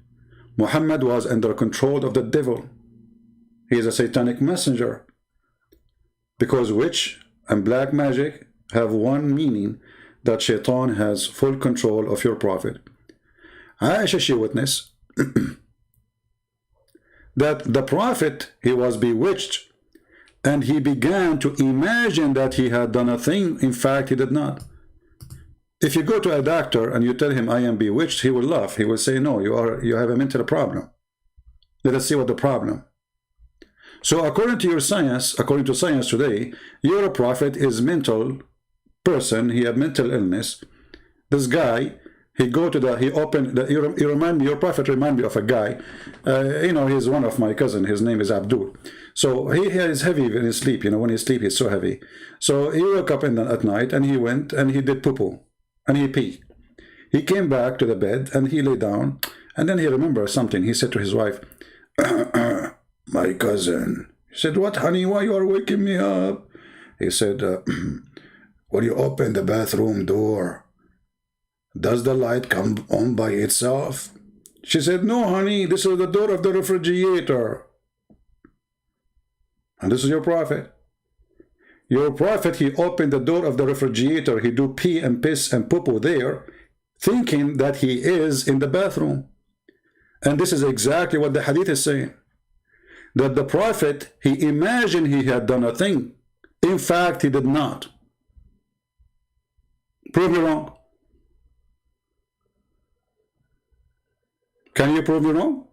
Muhammad was under control of the devil. He is a satanic messenger. Because witch and black magic have one meaning, that shaitan has full control of your prophet. Aisha, she witnessed that the prophet, he was bewitched, and he began to imagine that he had done a thing. In fact, he did not. If you go to a doctor and you tell him, I am bewitched, he will laugh. He will say, no, you have a mental problem. Let us see what the problem. So according to your science, according to science today, your prophet is mental person. He had mental illness. This guy, He go to the, he opened the, you remind me, your prophet remind me of a guy, you know, he's one of my cousin, his name is Abdul. So he is heavy when he sleep, you know, when he sleep, he's so heavy. So he woke up at night and he went and he did poo-poo and he pee. He came back to the bed and he lay down and then he remembered something. He said to his wife, my cousin. He said, what, honey, why you are waking me up? He said, when you open the bathroom door, does the light come on by itself? She said, no, honey, this is the door of the refrigerator. And this is your prophet. Your prophet, he opened the door of the refrigerator. He do pee and piss and poo-poo there, thinking that he is in the bathroom. And this is exactly what the hadith is saying. That the prophet, he imagined he had done a thing. In fact, he did not. Prove me wrong. Can you prove me wrong?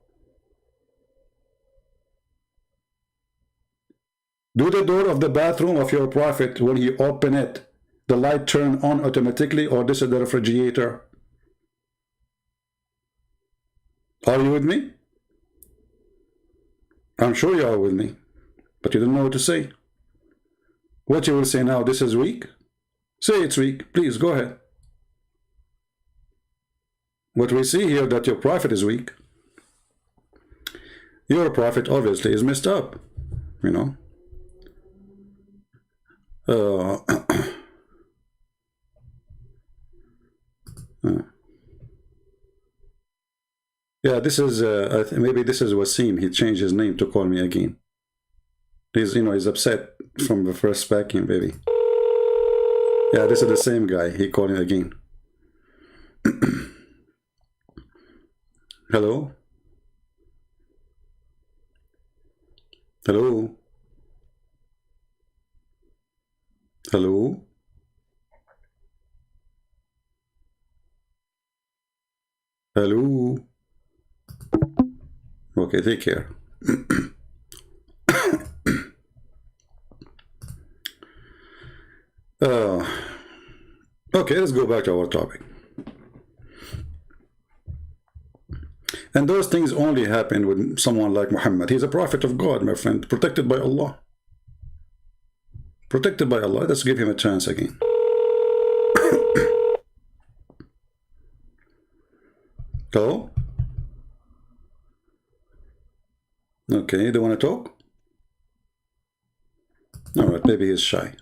Do the door of the bathroom of your prophet, when he open it, the light turn on automatically, or this is the refrigerator? Are you with me? I'm sure you are with me, but you don't know what to say. What you will say now, this is weak? Say it's weak. Please, go ahead. What we see here, that your prophet is weak. Your prophet obviously is messed up, you know. Yeah, this is maybe this is Wasim. He changed his name to call me again. He's, you know, he's upset from the first packing, baby. Yeah, this is the same guy. He called me again. Hello? Hello? Hello? Hello? Okay, take care. Okay, let's go back to our topic. And those things only happen with someone like Muhammad. He's a prophet of God, my friend, protected by Allah. Protected by Allah. Let's give him a chance again. Hello? Okay, do you want to talk? Alright, maybe he's shy.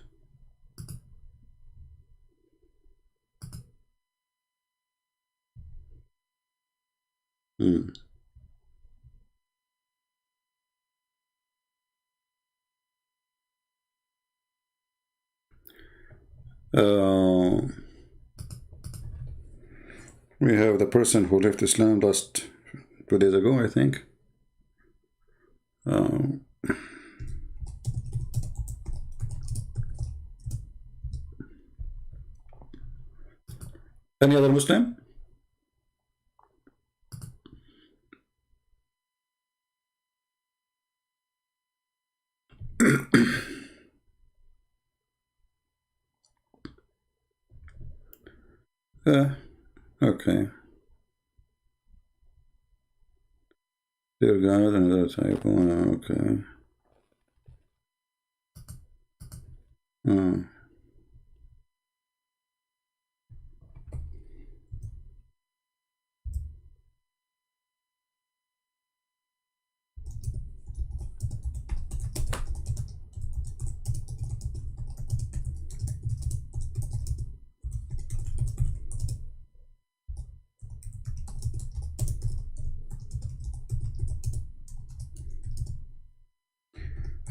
We have the person who left Islam last 2 days ago, I think. Any other Muslim? Okay. Dear God, another type one. Okay.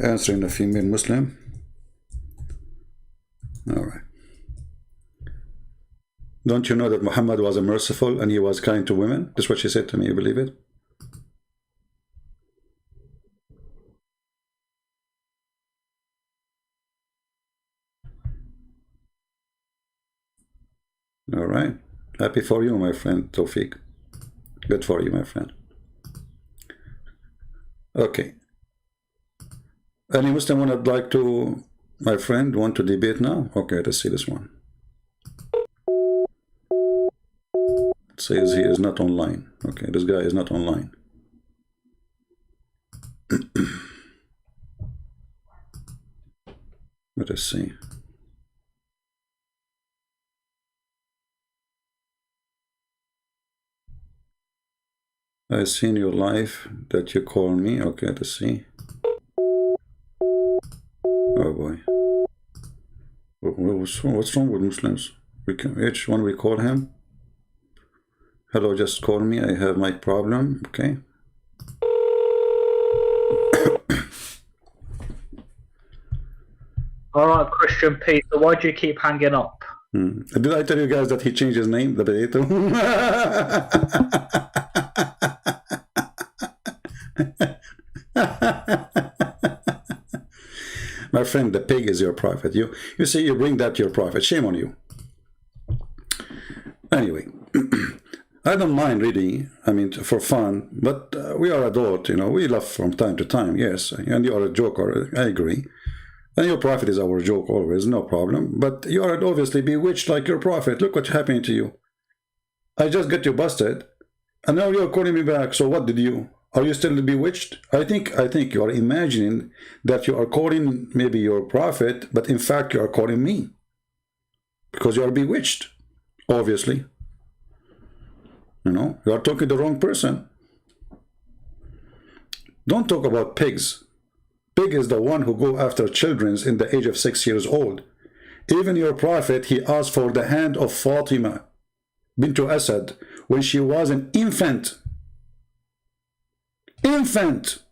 Answering a female Muslim. All right. Don't you know that Muhammad was a merciful and he was kind to women? That's what she said to me. You believe it? All right. Happy for you, my friend Tawfiq. Good for you, my friend. Okay. Any Muslim would like to, my friend, want to debate now? Okay, let's see this one. It says he is not online. Okay, this guy is not online. Let us see. I seen your live that you call me. Okay, let's see. Oh boy. What's wrong with Muslims? Each one we call him. Hello, just call me. I have my problem. Okay. All right, Christian Peter, why do you keep hanging up? Did I tell you guys that he changed his name, the potato? My friend, the pig is your prophet. You see, you bring that to your prophet. Shame on you. Anyway, I don't mind really, I mean, for fun, but we are adult, you know, we laugh from time to time, yes, and you are a joker, I agree. And your prophet is our joke always, no problem. But you are obviously bewitched like your prophet. Look what's happening to you. I just got you busted, and now you're calling me back. So what did you? Are you still bewitched? I think you are imagining that you are calling maybe your prophet, but in fact you are calling me. Because you are bewitched, obviously. You know, you are talking to the wrong person. Don't talk about pigs. Pig is the one who go after children in the age of 6 years old. Even your prophet, he asked for the hand of Fatima bint Asad when she was an infant. Infant!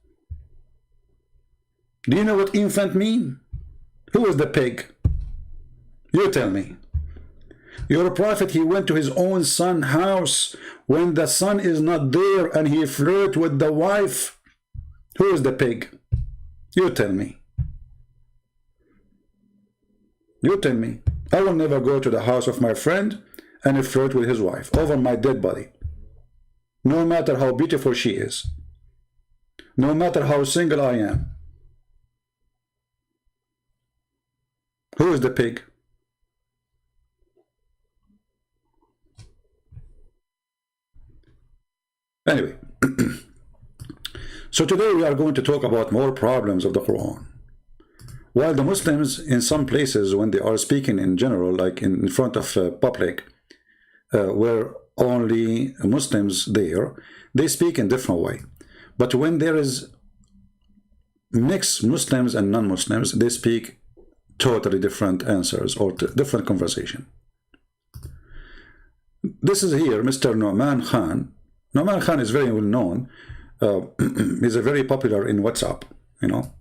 Do you know what infant mean? Who is the pig? You tell me. Your prophet, he went to his own son's house when the son is not there and he flirted with the wife. Who is the pig? You tell me. You tell me. I will never go to the house of my friend and flirt with his wife over my dead body. No matter how beautiful she is. No matter how single I am. Who is the pig? Anyway. So today we are going to talk about more problems of the Quran. While the Muslims in some places, when they are speaking in general, like in front of public, where only Muslims there, they speak in different way. But when there is mixed Muslims and non-Muslims, they speak totally different answers or different conversation. This is here Mr. Nouman Khan. Nouman Khan is very well known. He's a very popular in WhatsApp, you know.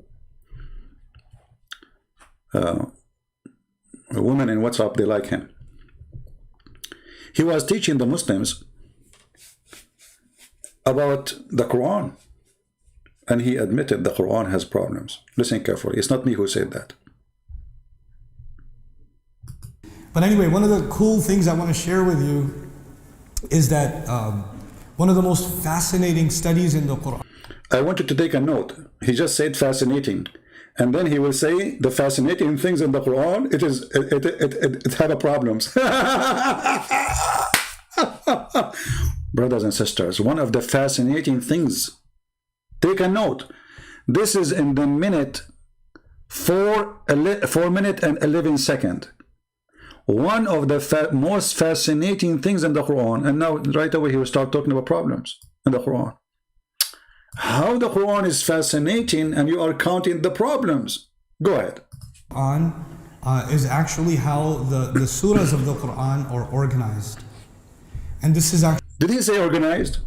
Women in WhatsApp, they like him. He was teaching the Muslims about the Quran, and he admitted the Quran has problems. Listen carefully. It's not me who said that. But anyway, one of the cool things I want to share with you is that one of the most fascinating studies in the Quran. I want you to take a note. He just said fascinating. And then he will say the fascinating things in the Quran, it have a problems. Brothers and sisters, one of the fascinating things, take a note. This is in the minute 4 minutes and 11 seconds. One of the most fascinating things in the Quran, and now right away he will start talking about problems in the Quran. How the Quran is fascinating and you are counting the problems. Go ahead. Quran is actually how the surahs of the Quran are organized. And this is actually... Did he say organized?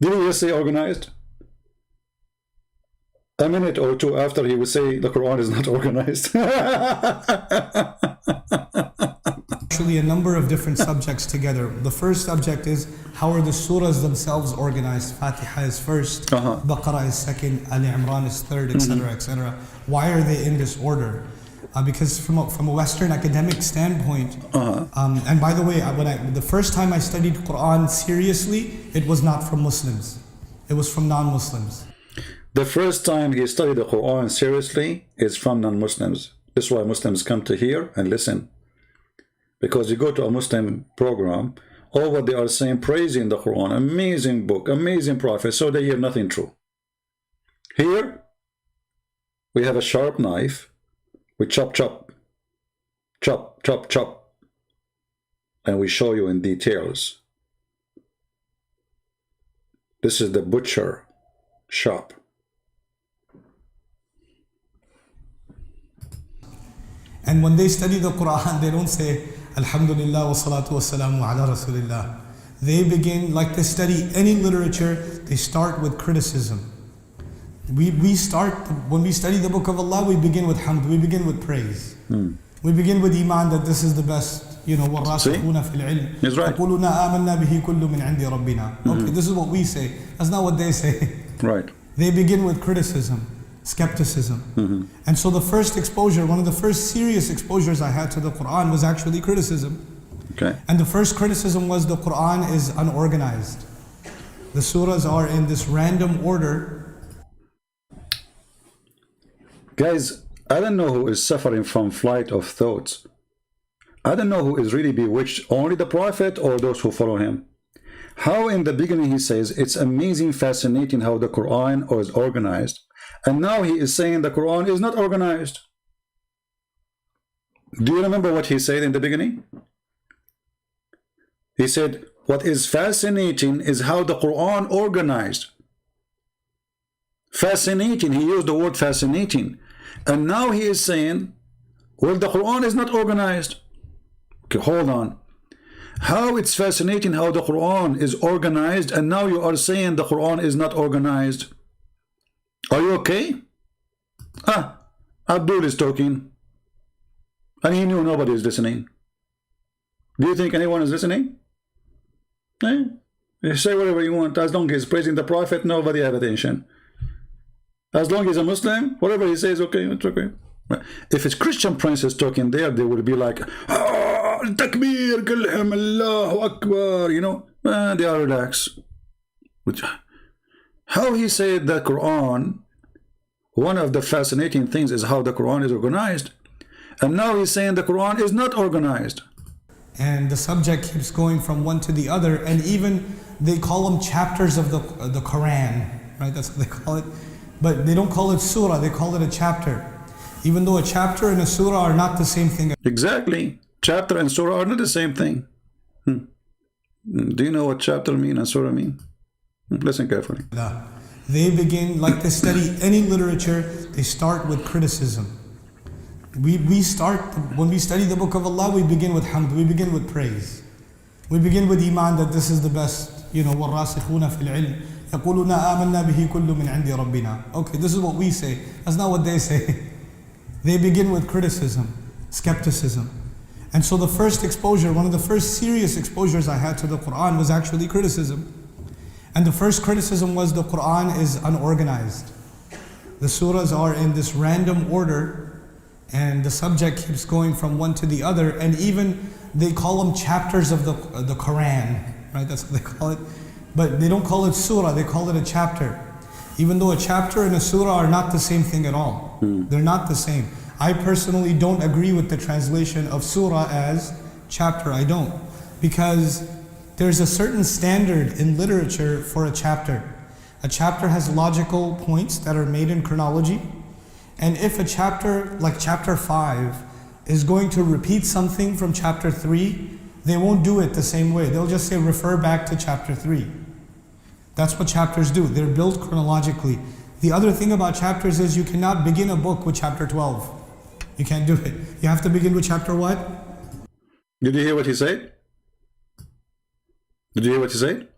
Did he just say organized? A minute or two after he will say the Quran is not organized. Actually a number of different subjects together. The first subject is how are the surahs themselves organized? Fatiha is first, Baqarah is second, Ali Imran is third, etc., etc. Why are they in this order? Because from a Western academic standpoint, and by the way, the first time I studied Quran seriously, it was not from Muslims. It was from non-Muslims. The first time he studied the Quran seriously is from non-Muslims. This is why Muslims come to hear and listen. Because you go to a Muslim program all what they are saying, praising the Quran, amazing book, amazing prophet, so they hear nothing true. Here, we have a sharp knife, we chop, chop, chop, chop, chop, and we show you in details. This is the butcher shop. And when they study the Quran, they don't say, Alhamdulillah wa salatu wa salamu ala Rasulillah. They begin, like they study any literature, they start with criticism. We start, when we study the book of Allah, we begin with hamd, we begin with praise. We begin with iman, that this is the best, you know, وَالرَّاسِخُونَ فِي الْعِلْمِ يَقُولُونَ آمَنَّا بِهِ كُلُّ مِنْ عِنْدِ رَبِّنَا. Okay, this is what we say. That's not what they say. Right. They begin with criticism, skepticism. And so the first exposure, one of the first serious exposures I had to the Quran was actually criticism. Okay. And the first criticism was the Quran is unorganized. The surahs are in this random order. Guys, I don't know who is suffering from flight of thoughts. I don't know who is really bewitched, only the Prophet or those who follow him. How in the beginning he says, it's amazing, fascinating how the Quran is organized. And now he is saying the Quran is not organized. Do you remember what he said in the beginning? He said, what is fascinating is how the Quran organized. Fascinating, he used the word fascinating. And now he is saying, well, the Quran is not organized. Okay, hold on. How it's fascinating how the Quran is organized, and now you are saying the Quran is not organized. Are you okay? Abdul is talking. And he knew nobody is listening. Do you think anyone is listening? You say whatever you want. As long as he's praising the Prophet, nobody have attention. As long as he's a Muslim, whatever he says, okay, it's okay. If it's Christian princes talking there, they would be like, Takbir, Kalham, Allahu Akbar, you know, they are relaxed. How he said the Quran, one of the fascinating things is how the Quran is organized. And now he's saying the Quran is not organized. And the subject keeps going from one to the other, and even they call them chapters of the Quran, right? That's what they call it. But they don't call it surah, they call it a chapter. Even though a chapter and a surah are not the same thing. Exactly. Chapter and surah are not the same thing. Do you know what chapter mean and surah mean? Listen carefully. They begin, like they study any literature, they start with criticism. We start, when we study the book of Allah, we begin with hamd, we begin with praise. We begin with iman, that this is the best, you know, وَالرَّاسِخُونَ فِي الْعِلْمِ يَقُولُونَ آمَنَّا بِهِ كُلُّ مِنْ عِنْدِ رَبِّنَا. Okay, this is what we say. That's not what they say. They begin with criticism, skepticism. And so the first exposure, one of the first serious exposures I had to the Quran was actually criticism. And the first criticism was the Quran is unorganized. The surahs are in this random order, and the subject keeps going from one to the other, and even they call them chapters of the Quran, right? That's what they call it. But they don't call it surah, they call it a chapter. Even though a chapter and a surah are not the same thing at all. They're not the same. I personally don't agree with the translation of surah as chapter. I don't. Because there's a certain standard in literature for a chapter. A chapter has logical points that are made in chronology. And if a chapter, like chapter 5, is going to repeat something from chapter 3, they won't do it the same way. They'll just say, refer back to chapter 3. That's what chapters do. They're built chronologically. The other thing about chapters is you cannot begin a book with chapter 12. You can't do it. You have to begin with chapter what? Did you hear what he said? Did you hear what he said?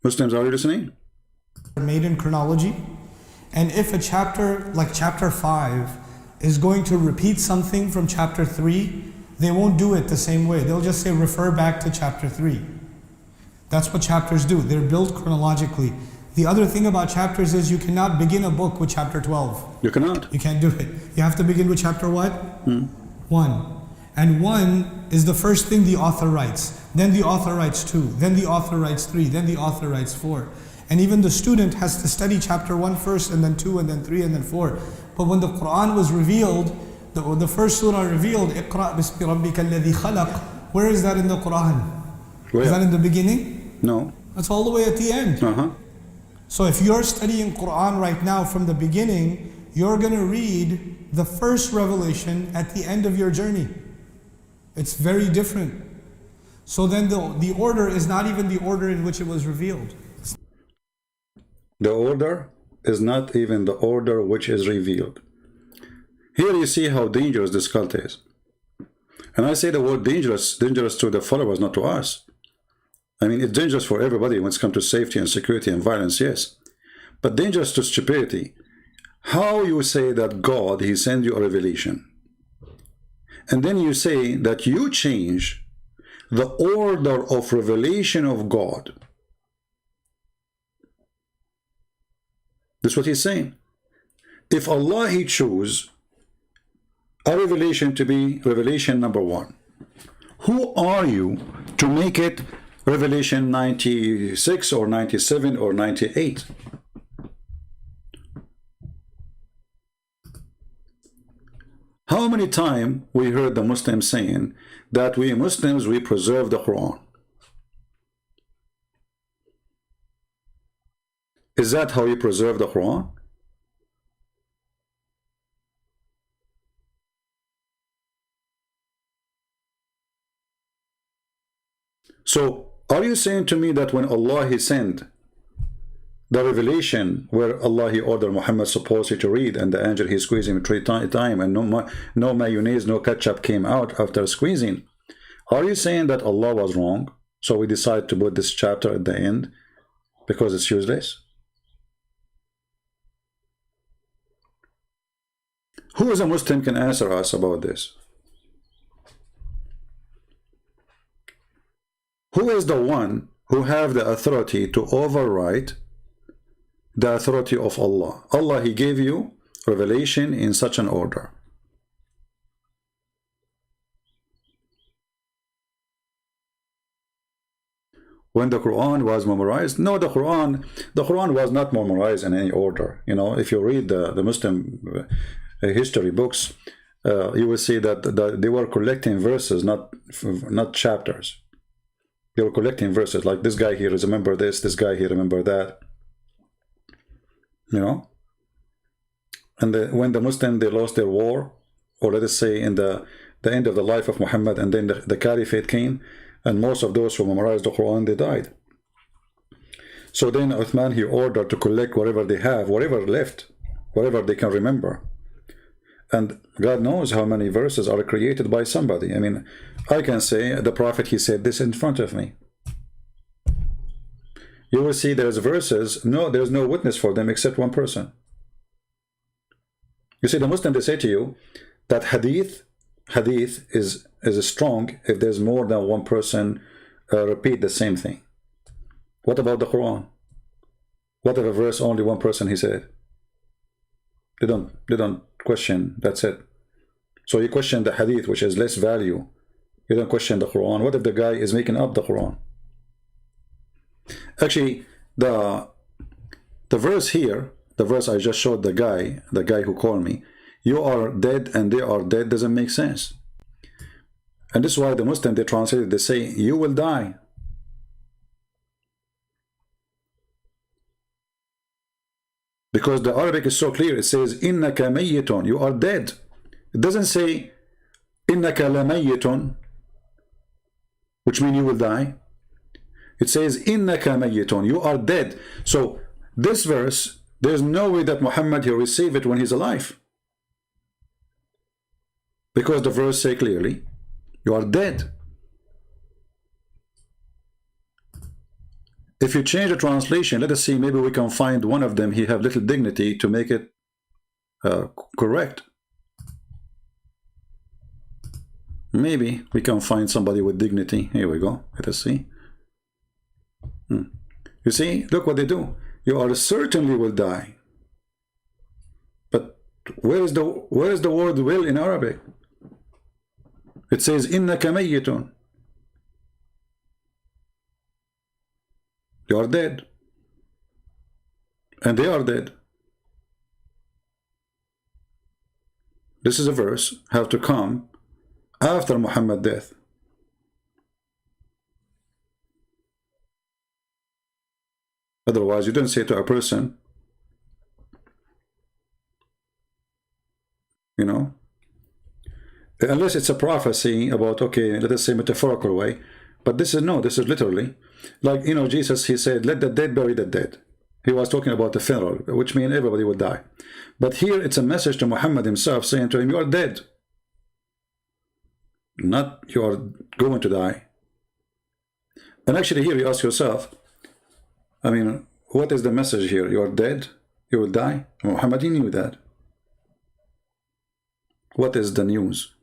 Muslims, are you listening? Made in chronology. And if a chapter, like chapter 5, is going to repeat something from chapter 3, they won't do it the same way. They'll just say, refer back to chapter 3. That's what chapters do. They're built chronologically. The other thing about chapters is you cannot begin a book with chapter 12. You cannot. You can't do it. You have to begin with chapter what? 1. And 1 is the first thing the author writes. Then the author writes 2. Then the author writes 3. Then the author writes 4. And even the student has to study chapter 1 first, and then 2, and then 3, and then 4. But when the Quran was revealed, the first surah revealed, اقرأ باسم ربك الذي خلق Where is that in the Quran? Where? Is that in the beginning? No. That's all the way at the end. So if you're studying Quran right now from the beginning, you're going to read the first revelation at the end of your journey. It's very different. So then the order is not even the order in which it was revealed. The order is not even the order which is revealed. Here you see how dangerous this cult is. And I say the word dangerous to the followers, not to us. I mean, it's dangerous for everybody when it comes to safety and security and violence, yes. But dangerous to stupidity. How you say that God, He sent you a revelation, and then you say that you change the order of revelation of God. That's what He's saying. If Allah, He chose a revelation to be revelation number 1, who are you to make it revelation 96 or 97 or 98? How many times we heard the Muslims saying that we Muslims, we preserve the Quran? Is that how you preserve the Quran? So, are you saying to me that when Allah, He sent the revelation where Allah, He ordered Muhammad supposedly to read, and the angel, He squeezed him 3 times, and no mayonnaise, no ketchup came out after squeezing? Are you saying that Allah was wrong, so we decide to put this chapter at the end because it's useless? Who is a Muslim can answer us about this? Who is the one who have the authority to override the authority of Allah? Allah, He gave you revelation in such an order. When the Quran was memorized, no, the Quran was not memorized in any order. You know, if you read the Muslim history books, you will see that they were collecting verses, not chapters. They were collecting verses, like this guy here remember this guy here remember that. You know, and when the Muslims, they lost their war, or let us say in the end of the life of Muhammad, and then the caliphate came, and most of those who memorized the Quran, they died. So then Uthman, he ordered to collect whatever they have, whatever left, whatever they can remember. And God knows how many verses are created by somebody. I mean, I can say the Prophet, he said this in front of me. You will see there's verses, there's no witness for them except one person. You see, the Muslim, they say to you that hadith is strong if there's more than one person repeat the same thing. What about the Quran? What if a verse only one person he said? They don't question, that's it. So you question the hadith, which is less value. You don't question the Quran. What if the guy is making up the Quran? Actually, the verse here, the verse I just showed the guy who called me, you are dead and they are dead, doesn't make sense. And this is why the Muslim, they translate it, they say, you will die. Because the Arabic is so clear, it says, innaka mayyitun, you are dead. It doesn't say, innaka lamayyitun, which means you will die. It says, innaka mayyitun, you are dead. So, this verse, there's no way that Muhammad, he'll receive it when he's alive. Because the verse say clearly, you are dead. If you change the translation, let us see, maybe we can find one of them, he have little dignity to make it correct. Maybe we can find somebody with dignity. Here we go. Let us see. You see, look what they do. You are certainly will die. But where is the word will in Arabic? It says innaka mayyitun. You are dead. And they are dead. This is a verse have to come after Muhammad's death. Otherwise, you don't say to a person, you know, unless it's a prophecy about, okay, let us say metaphorical way, but this is no, this is literally, like, you know, Jesus, he said, let the dead bury the dead. He was talking about the funeral, which means everybody would die. But here it's a message to Muhammad himself saying to him, you are dead. Not you are going to die. And actually here you ask yourself, I mean, what is the message here? You are dead, you will die. Muhammad, he knew that. What is the news?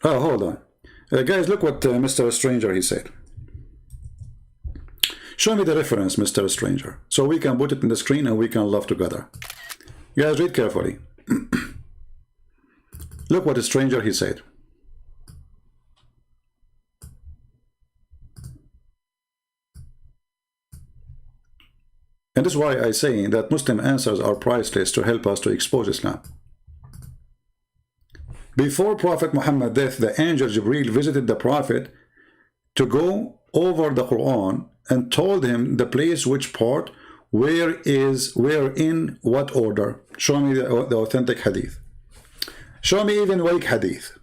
Oh, hold on. Guys, look what Mr. Stranger, he said. Show me the reference, Mr. Stranger, so we can put it in the screen and we can laugh together. Guys, read carefully. Look what the stranger, he said. And this is why I say that Muslim answers are priceless to help us to expose Islam. Before Prophet Muhammad's death, the angel Jibreel visited the Prophet to go over the Quran and told him the place, which part, where in what order. Show me the authentic hadith. Show me even weak hadith.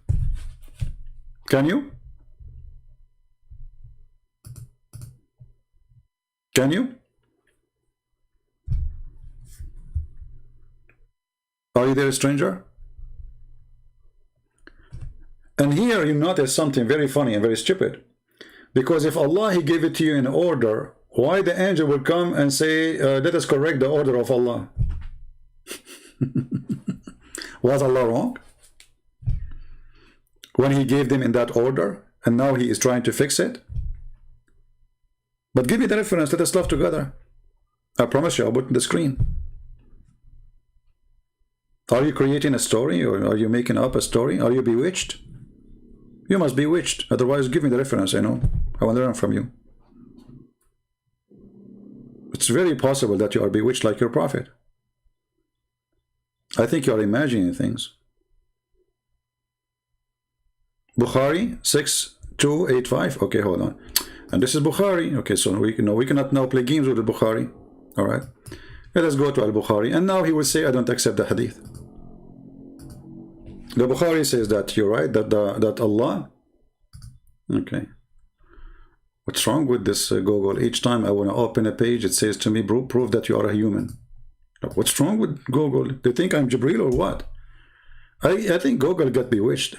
Can you? Can you? Are you there, stranger? And here you notice something very funny and very stupid. Because if Allah, he gave it to you in order, why the angel will come and say, let us correct the order of Allah? Was Allah wrong when he gave them in that order, and now he is trying to fix it? But give me the reference, let us laugh together. I promise you, I'll put it on the screen. Are you creating a story, or are you making up a story? Are you bewitched? You must be bewitched. Otherwise, give me the reference. I know. I want to learn from you. It's very possible that you are bewitched like your prophet. I think you are imagining things. Bukhari 6285. Okay, hold on. And this is Bukhari. Okay, so we cannot now play games with the Bukhari. All right. Let us go to Al-Bukhari. And now he will say, I don't accept the hadith. The Bukhari says that you're right, that Allah. Okay. What's wrong with this Google? Each time I want to open a page, it says to me, prove that you are a human. What's wrong with Google? They think I'm Jibreel or what? I think Google got bewitched.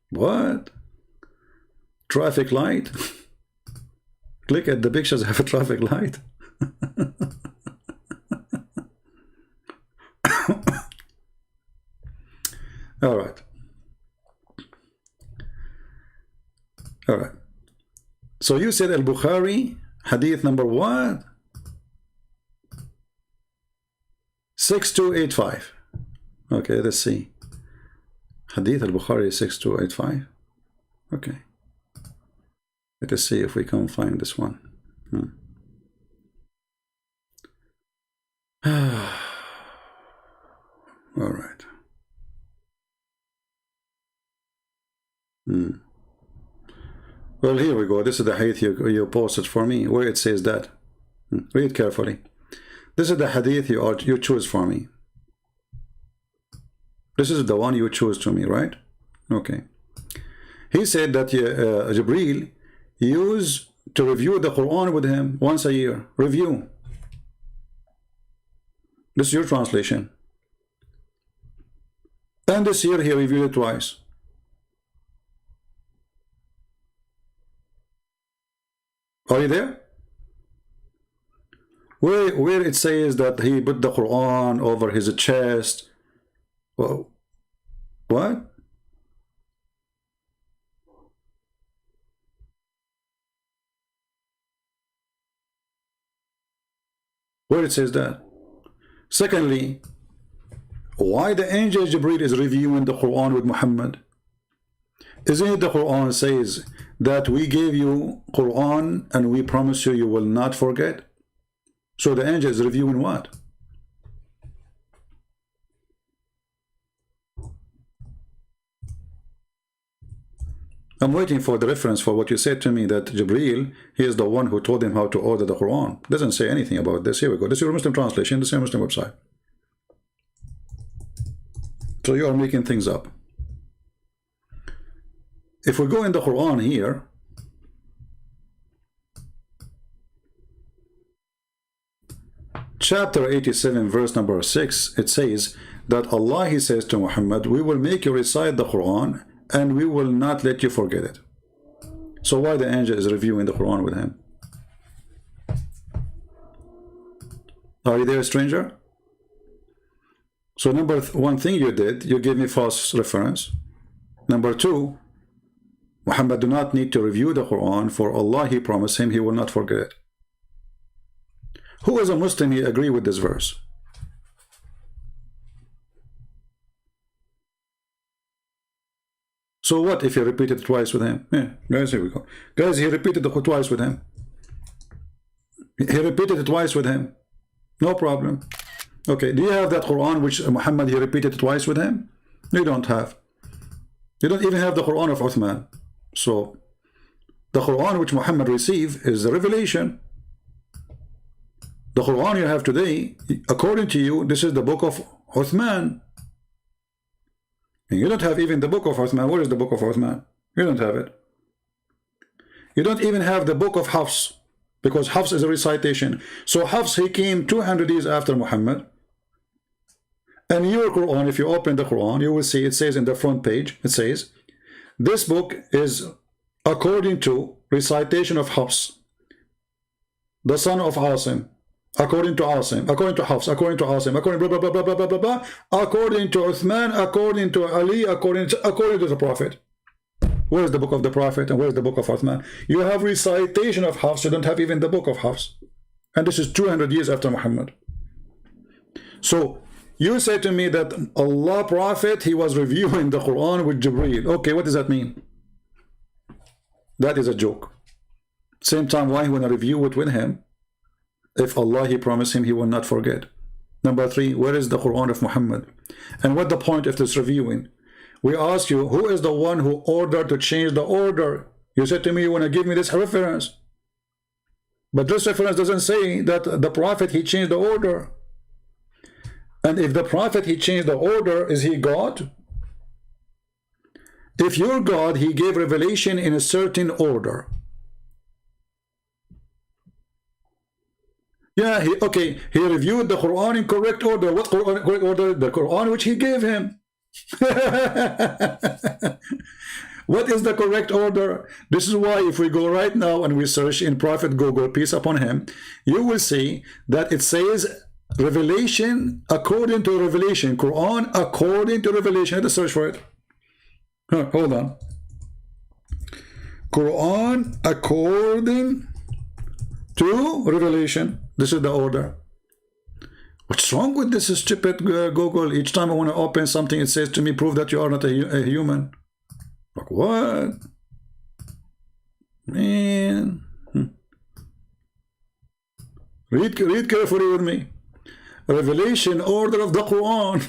What? Traffic light? Click at the pictures of a traffic light. All right. All right. So you said Al-Bukhari, hadith number what? 6285. Okay, let's see. Hadith Al-Bukhari 6285. Okay. Let us see if we can find this one. All right. Well, here we go. This is the hadith you posted for me, where it says that. Read carefully. This is the hadith you choose for me. This is the one you choose to me, right? Okay. He said that Jibreel used to review the Quran with him once a year. Review. This is your translation. And this year he reviewed it twice. Are you there? Where it says that he put the Quran over his chest. Well, what? Where it says that? Secondly, why the angel Jibreel is reviewing the Quran with Muhammad? Isn't it the Quran says that we gave you Quran and we promise you you will not forget? So the angel is reviewing what? I'm waiting for the reference for what you said to me, that Jibreel, he is the one who told him how to order the Quran. Doesn't say anything about this. Here we go. This is your Muslim translation, the same Muslim website. So you are making things up. If we go in the Quran here, chapter 87, verse number 6, it says that Allah, he says to Muhammad, we will make you recite the Quran and we will not let you forget it. So why the angel is reviewing the Quran with him? Are you there, stranger? So number one thing you did, you gave me false reference. Number two, Muhammad do not need to review the Quran, for Allah, he promised him he will not forget it. Who is a Muslim, he agree with this verse? So what if he repeated it twice with him? Yeah, guys, here we go. Guys, he repeated it twice with him. He repeated it twice with him. No problem. Okay, do you have that Quran which Muhammad, he repeated it twice with him? You don't have. You don't even have the Quran of Uthman. So, the Quran which Muhammad received is the revelation. The Quran you have today, according to you, this is the book of Uthman. And you don't have even the book of Uthman. Where is the book of Uthman? You don't have it. You don't even have the book of Hafs, because Hafs is a recitation. So Hafs, he came 200 years after Muhammad. And your Quran, if you open the Quran, you will see it says in the front page, it says, this book is according to recitation of Hafs, the son of Asim, according to Asim, according to Hafs, according to Asim, according blah, blah, blah, blah, blah, blah, blah, according to Uthman, according to Ali, according to the Prophet. Where is the book of the Prophet and where is the book of Uthman? You have recitation of Hafs, you don't have even the book of Hafs. And this is 200 years after Muhammad. So, you say to me that Allah Prophet, he was reviewing the Quran with Jibreel. Okay, what does that mean? That is a joke. Same time, why he want to review it with him? If Allah, he promised him he will not forget. Number three, where is the Quran of Muhammad? And what the point of this reviewing? We ask you, who is the one who ordered to change the order? You said to me, you want to give me this reference. But this reference doesn't say that the Prophet, he changed the order. And if the Prophet, he changed the order, is he God? If you're God, he gave revelation in a certain order. Yeah, he reviewed the Quran in correct order. What Quran, correct order? The Quran which he gave him. What is the correct order? This is why if we go right now and we search in Prophet Google, peace upon him, you will see that it says revelation according to revelation. Quran according to revelation. Let's search for it. Hold on. Quran according to revelation. This is the order. What's wrong with this stupid Google? Each time I want to open something, it says to me, prove that you are not a human. Like, what? Man. Read carefully with me. Revelation order of the Quran.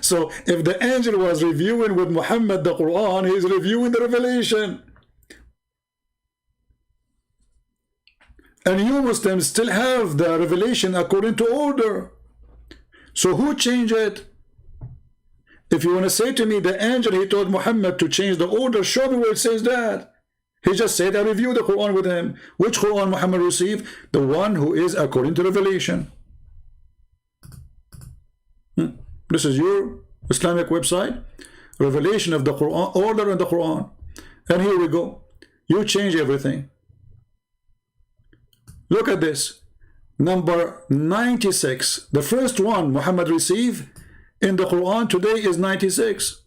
So if the angel was reviewing with Muhammad the Quran, he is reviewing the revelation. And you Muslims still have the revelation according to order. So who changed it? If you want to say to me the angel, he told Muhammad to change the order, show me where it says that. He just said, I reviewed the Quran with him. Which Quran Muhammad received? The one who is according to revelation. This is your Islamic website. Revelation of the Quran, order in the Quran. And here we go. You change everything. Look at this. Number 96. The first one Muhammad received in the Quran today is 96.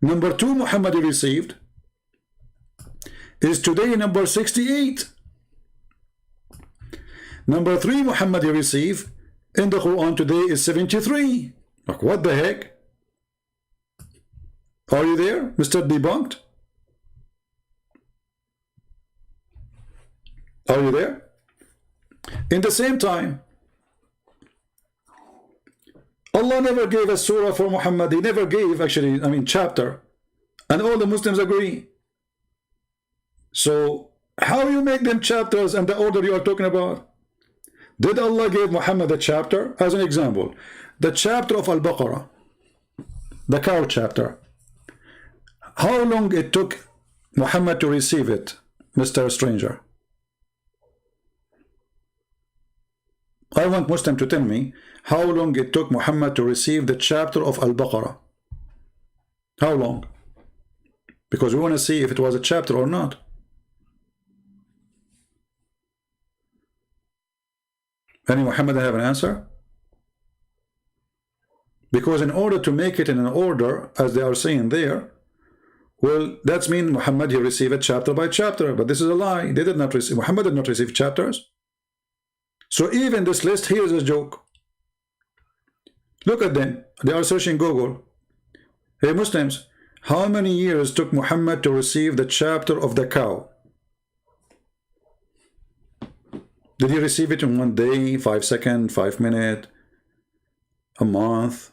Number 2 Muhammad received is today number 68. Number 3 Muhammad received in the Quran today is 73. Like, what the heck? Are you there, Mr. Debunked? Are you there? In the same time, Allah never gave a surah for Muhammad. He never gave, actually, I mean, chapter. And all the Muslims agree. So, how you make them chapters and the order you are talking about? Did Allah give Muhammad a chapter? As an example, the chapter of Al-Baqarah, the cow chapter. How long it took Muhammad to receive it, Mr. Stranger? I want Muslim to tell me how long it took Muhammad to receive the chapter of Al-Baqarah. How long? Because we want to see if it was a chapter or not. Any Muhammad have an answer? Because in order to make it in an order, as they are saying there, well, that's mean Muhammad, he received it chapter by chapter, but this is a lie. They did not receive, Muhammad did not receive chapters. So even this list here is a joke. Look at them. They are searching Google. Hey Muslims, how many years took Muhammad to receive the chapter of the cow? Did he receive it in 1 day, 5 seconds, 5 minutes, a month,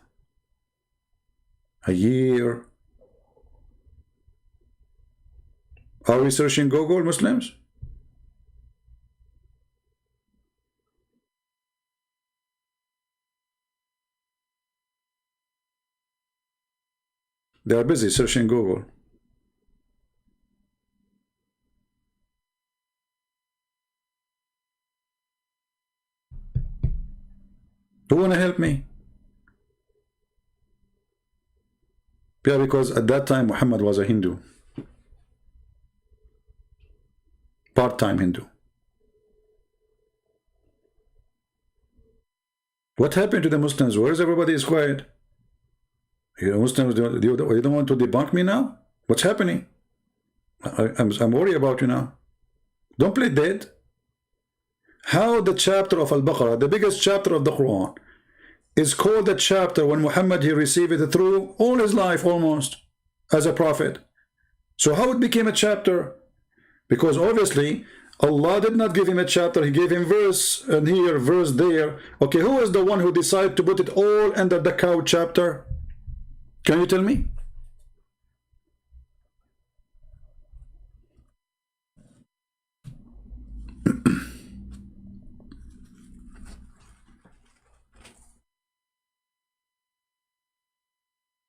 a year? Are we searching Google, Muslims? They are busy searching Google. Who wanna help me? Yeah, because at that time Muhammad was a Hindu. Part-time Hindu. What happened to the Muslims? Where is everybody is quiet? You Muslims, you don't want to debunk me now? What's happening? I'm worried about you now. Don't play dead. How the chapter of Al-Baqarah, the biggest chapter of the Quran, is called a chapter when Muhammad, he received it through all his life almost as a prophet. So how it became a chapter? Because obviously Allah did not give him a chapter, he gave him verse and here, verse there. Okay, who is the one who decided to put it all under the cow chapter? Can you tell me?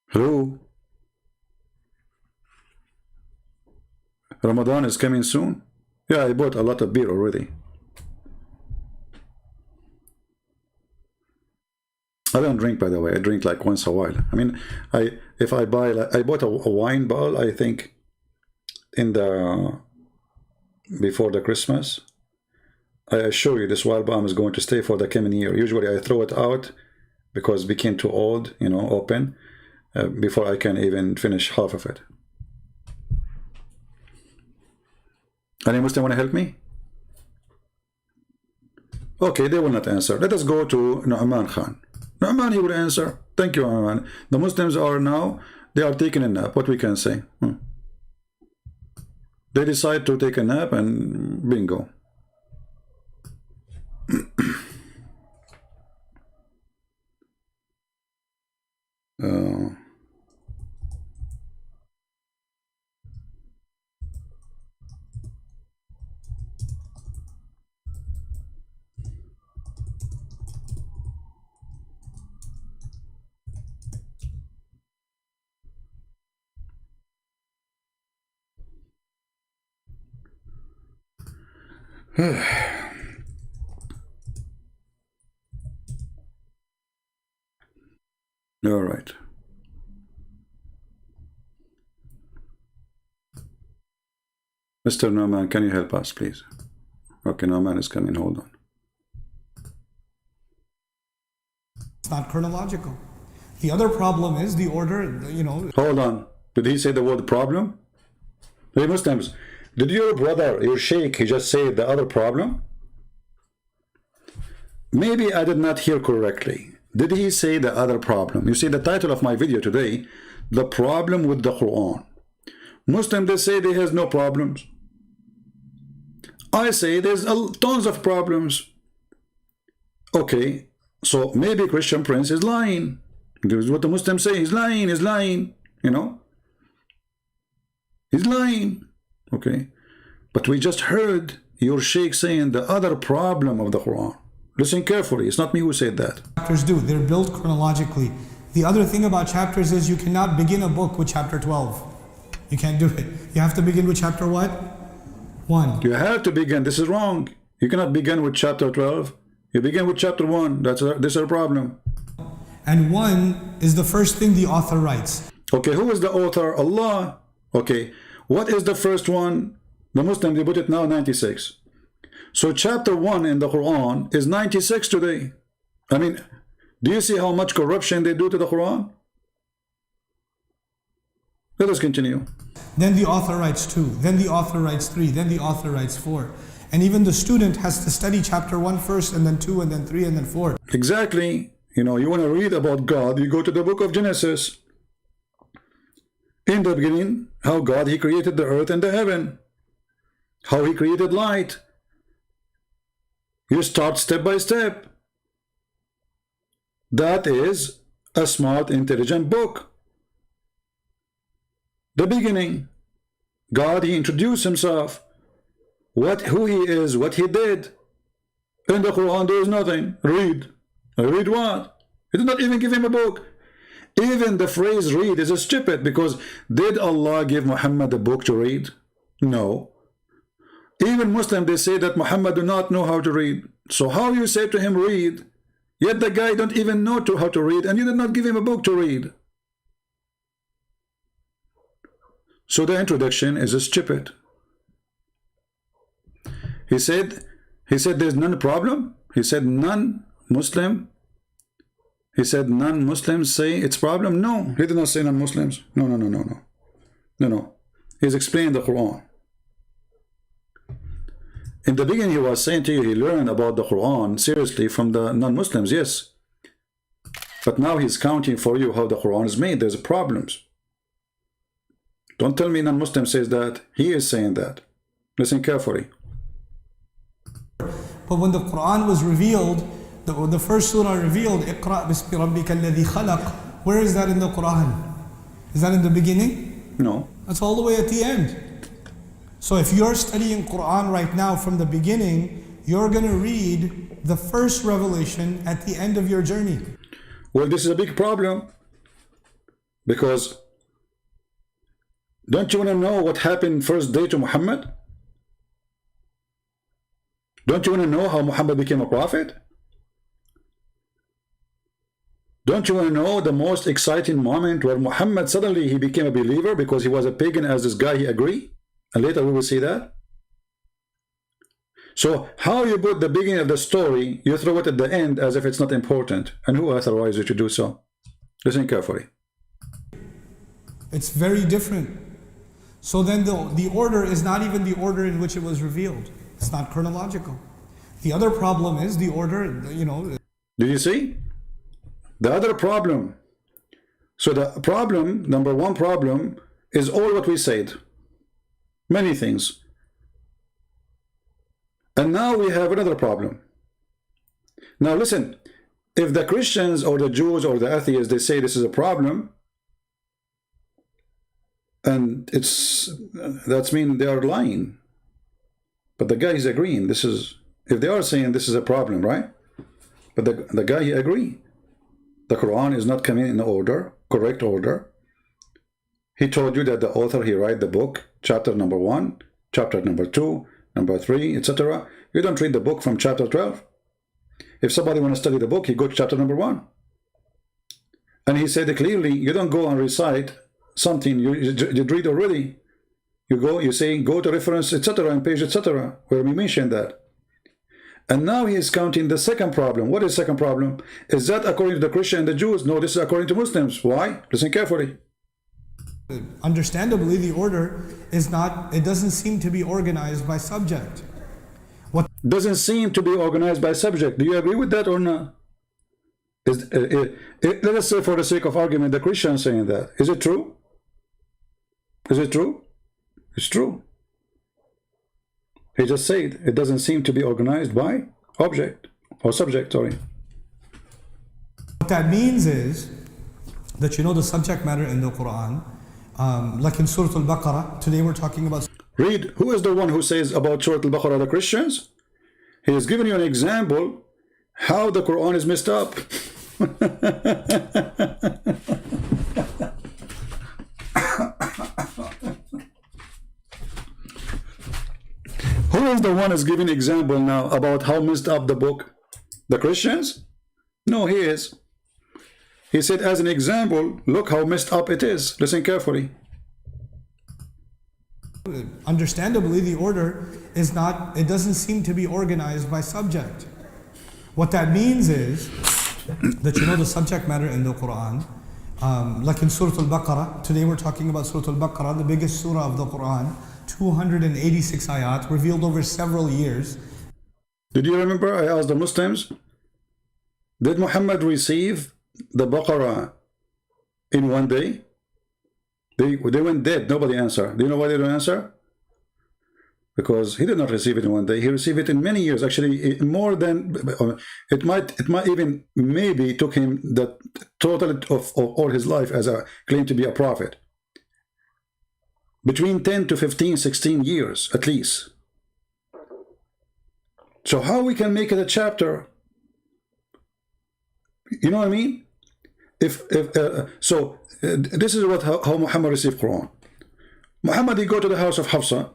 Hello? Ramadan is coming soon? Yeah, I bought a lot of beer already. I don't drink, by the way. I drink like once a while. I mean, if I buy, like, I bought a wine bottle, I think, in the before the Christmas. I assure you, this wild bomb is going to stay for the coming year. Usually, I throw it out because it became too old, you know, open, before I can even finish half of it. Any Muslim want to help me? Okay, they will not answer. Let us go to Nouman Khan. Nouman, he will answer. Thank you, Nouman. The Muslims are now, they are taking a nap. What we can say? They decide to take a nap and bingo. All right. Mr. Nouman, can you help us, please? Okay, Nouman is coming. Hold on. It's not chronological. The other problem is the order, you know. Hold on. Did he say the word problem? Hey, Muslims, did your brother, your sheikh, he just say the other problem? Maybe I did not hear correctly. Did he say the other problem? You see, the title of my video today, the problem with the Quran. Muslims, they say there has no problems. I say there's tons of problems. Okay, So maybe Christian Prince is lying. This is what the Muslims say. He's lying. He's lying. You know, he's lying. Okay, but we just heard your sheikh saying the other problem of the Quran. Listen carefully. It's not me who said that. Chapters do. They're built chronologically. The other thing about chapters is you cannot begin a book with chapter 12. You can't do it. You have to begin with chapter what? 1. You have to begin. This is wrong. You cannot begin with chapter 12. You begin with chapter 1. This is a problem. And 1 is the first thing the author writes. Okay, who is the author? Allah. Okay, what is the first one? The Muslims, they put it now 96. So chapter 1 in the Quran is 96 today. I mean, do you see how much corruption they do to the Quran? Let us continue. Then the author writes 2. Then the author writes 3. Then the author writes 4. And even the student has to study chapter 1 first, and then 2, and then 3, and then 4. Exactly. You know, you want to read about God, you go to the book of Genesis. In the beginning, how God, He created the earth and the heaven. How He created light. You start step by step. That is a smart, intelligent book. The beginning. God, He introduced Himself. Who He is, what He did. In the Quran, there is nothing. Read. Read what? He did not even give him a book. Even the phrase read is stupid, because did Allah give Muhammad a book to read? No. Even Muslims, they say that Muhammad do not know how to read. So how you say to him read, yet the guy don't even know how to read, and you did not give him a book to read. So the introduction is stupid. He said there's none problem. He said non-Muslim. He said non-Muslims say it's problem. No, he did not say non-Muslims. No. He's explained the Quran. In the beginning, he was saying to you, he learned about the Quran seriously from the non-Muslims, yes. But now he's counting for you how the Quran is made. There's problems. Don't tell me non-Muslim says that. He is saying that. Listen carefully. But when the Quran was revealed, the first surah revealed, Iqra bismi rabbika alladhi khalaq. Where is that in the Quran? Is that in the beginning? No. That's all the way at the end. So if you're studying Quran right now from the beginning, you're going to read the first revelation at the end of your journey. Well, this is a big problem, because don't you want to know what happened first day to Muhammad? Don't you want to know how Muhammad became a prophet? Don't you want to know the most exciting moment where Muhammad suddenly he became a believer because he was a pagan as this guy, he agreed? And later we will see that. So how you put the beginning of the story, you throw it at the end as if it's not important. And who authorized you to do so? Listen carefully. It's very different. So then the order is not even the order in which it was revealed. It's not chronological. The other problem is the order, you know. Do you see? The other problem. So the problem, number one problem, is all what we said. Many things. And now we have another problem. Now listen, if the Christians or the Jews or the atheists, they say this is a problem, and that's mean they are lying. But the guy is agreeing. This is, if they are saying this is a problem, right? But the guy, he agree. The Quran is not coming in order, correct order. He told you that the author, he write the book, chapter number 1, chapter number 2, number 3, etc. You don't read the book from chapter 12. If somebody want to study the book, he go to chapter number 1. And he said clearly, you don't go and recite something you read already. You go, you say, go to reference, etc., and page, etc., where we mentioned that. And now he is counting the second problem. What is the second problem? Is that according to the Christian and the Jews? No, this is according to Muslims. Why? Listen carefully. Understandably, the order is not, it doesn't seem to be organized by subject. What doesn't seem to be organized by subject. Do you agree with that or not? Let us say, for the sake of argument, the Christian saying that. Is it true? Is it true? It's true. He just said it doesn't seem to be organized by object or subject, sorry. What that means is that you know the subject matter in the Quran, like in Surah Al-Baqarah. Today we're talking about. Read, who is the one who says about Surah Al-Baqarah, the Christians? He has given you an example how the Quran is messed up. Who is the one who's giving example now about how messed up the book? The Christians? No, he is. He said as an example, look how messed up it is. Listen carefully. Understandably, the order is not, it doesn't seem to be organized by subject. What that means is that you know the subject matter in the Quran, like in Surah Al-Baqarah. Today we're talking about Surah Al-Baqarah, the biggest surah of the Quran, 286 ayat, revealed over several years. Did you remember I asked the Muslims, did Muhammad receive the Baqarah in one day? They went dead. Nobody answered. Do you know why they don't answer? Because he did not receive it in one day. He received it in many years. Actually, more than it might even maybe took him the total of all his life as a claim to be a prophet. Between 10 to 15, 16 years at least. So how we can make it a chapter? You know what I mean? This is what how Muhammad received Quran. Muhammad, he go to the house of Hafsa.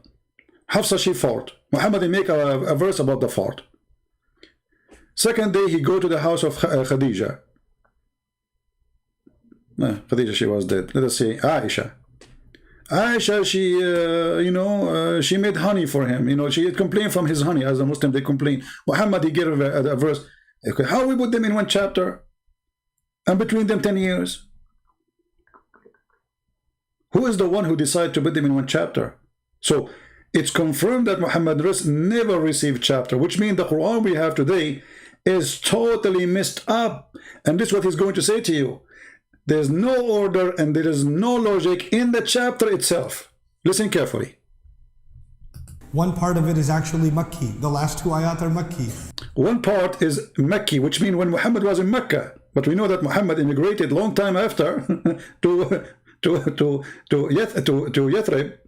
Hafsa, she fought. Muhammad, he make a verse about the fort. Second day, he go to the house of Khadija. No, Khadija, she was dead. Let us say Aisha. Aisha, she she made honey for him. You know, she complained from his honey, as the Muslim they complain. Muhammad, he gave a verse. Okay, how we put them in one chapter? And between them 10 years. Who is the one who decided to put them in one chapter? So it's confirmed that Muhammad never received chapter, which means the Quran we have today is totally messed up. And this is what he's going to say to you. There's no order and there is no logic in the chapter itself. Listen carefully. One part of it is actually Makki. The last two ayat are Makki. One part is Makki, which means when Muhammad was in Mecca. But we know that Muhammad immigrated long time after to Yathrib,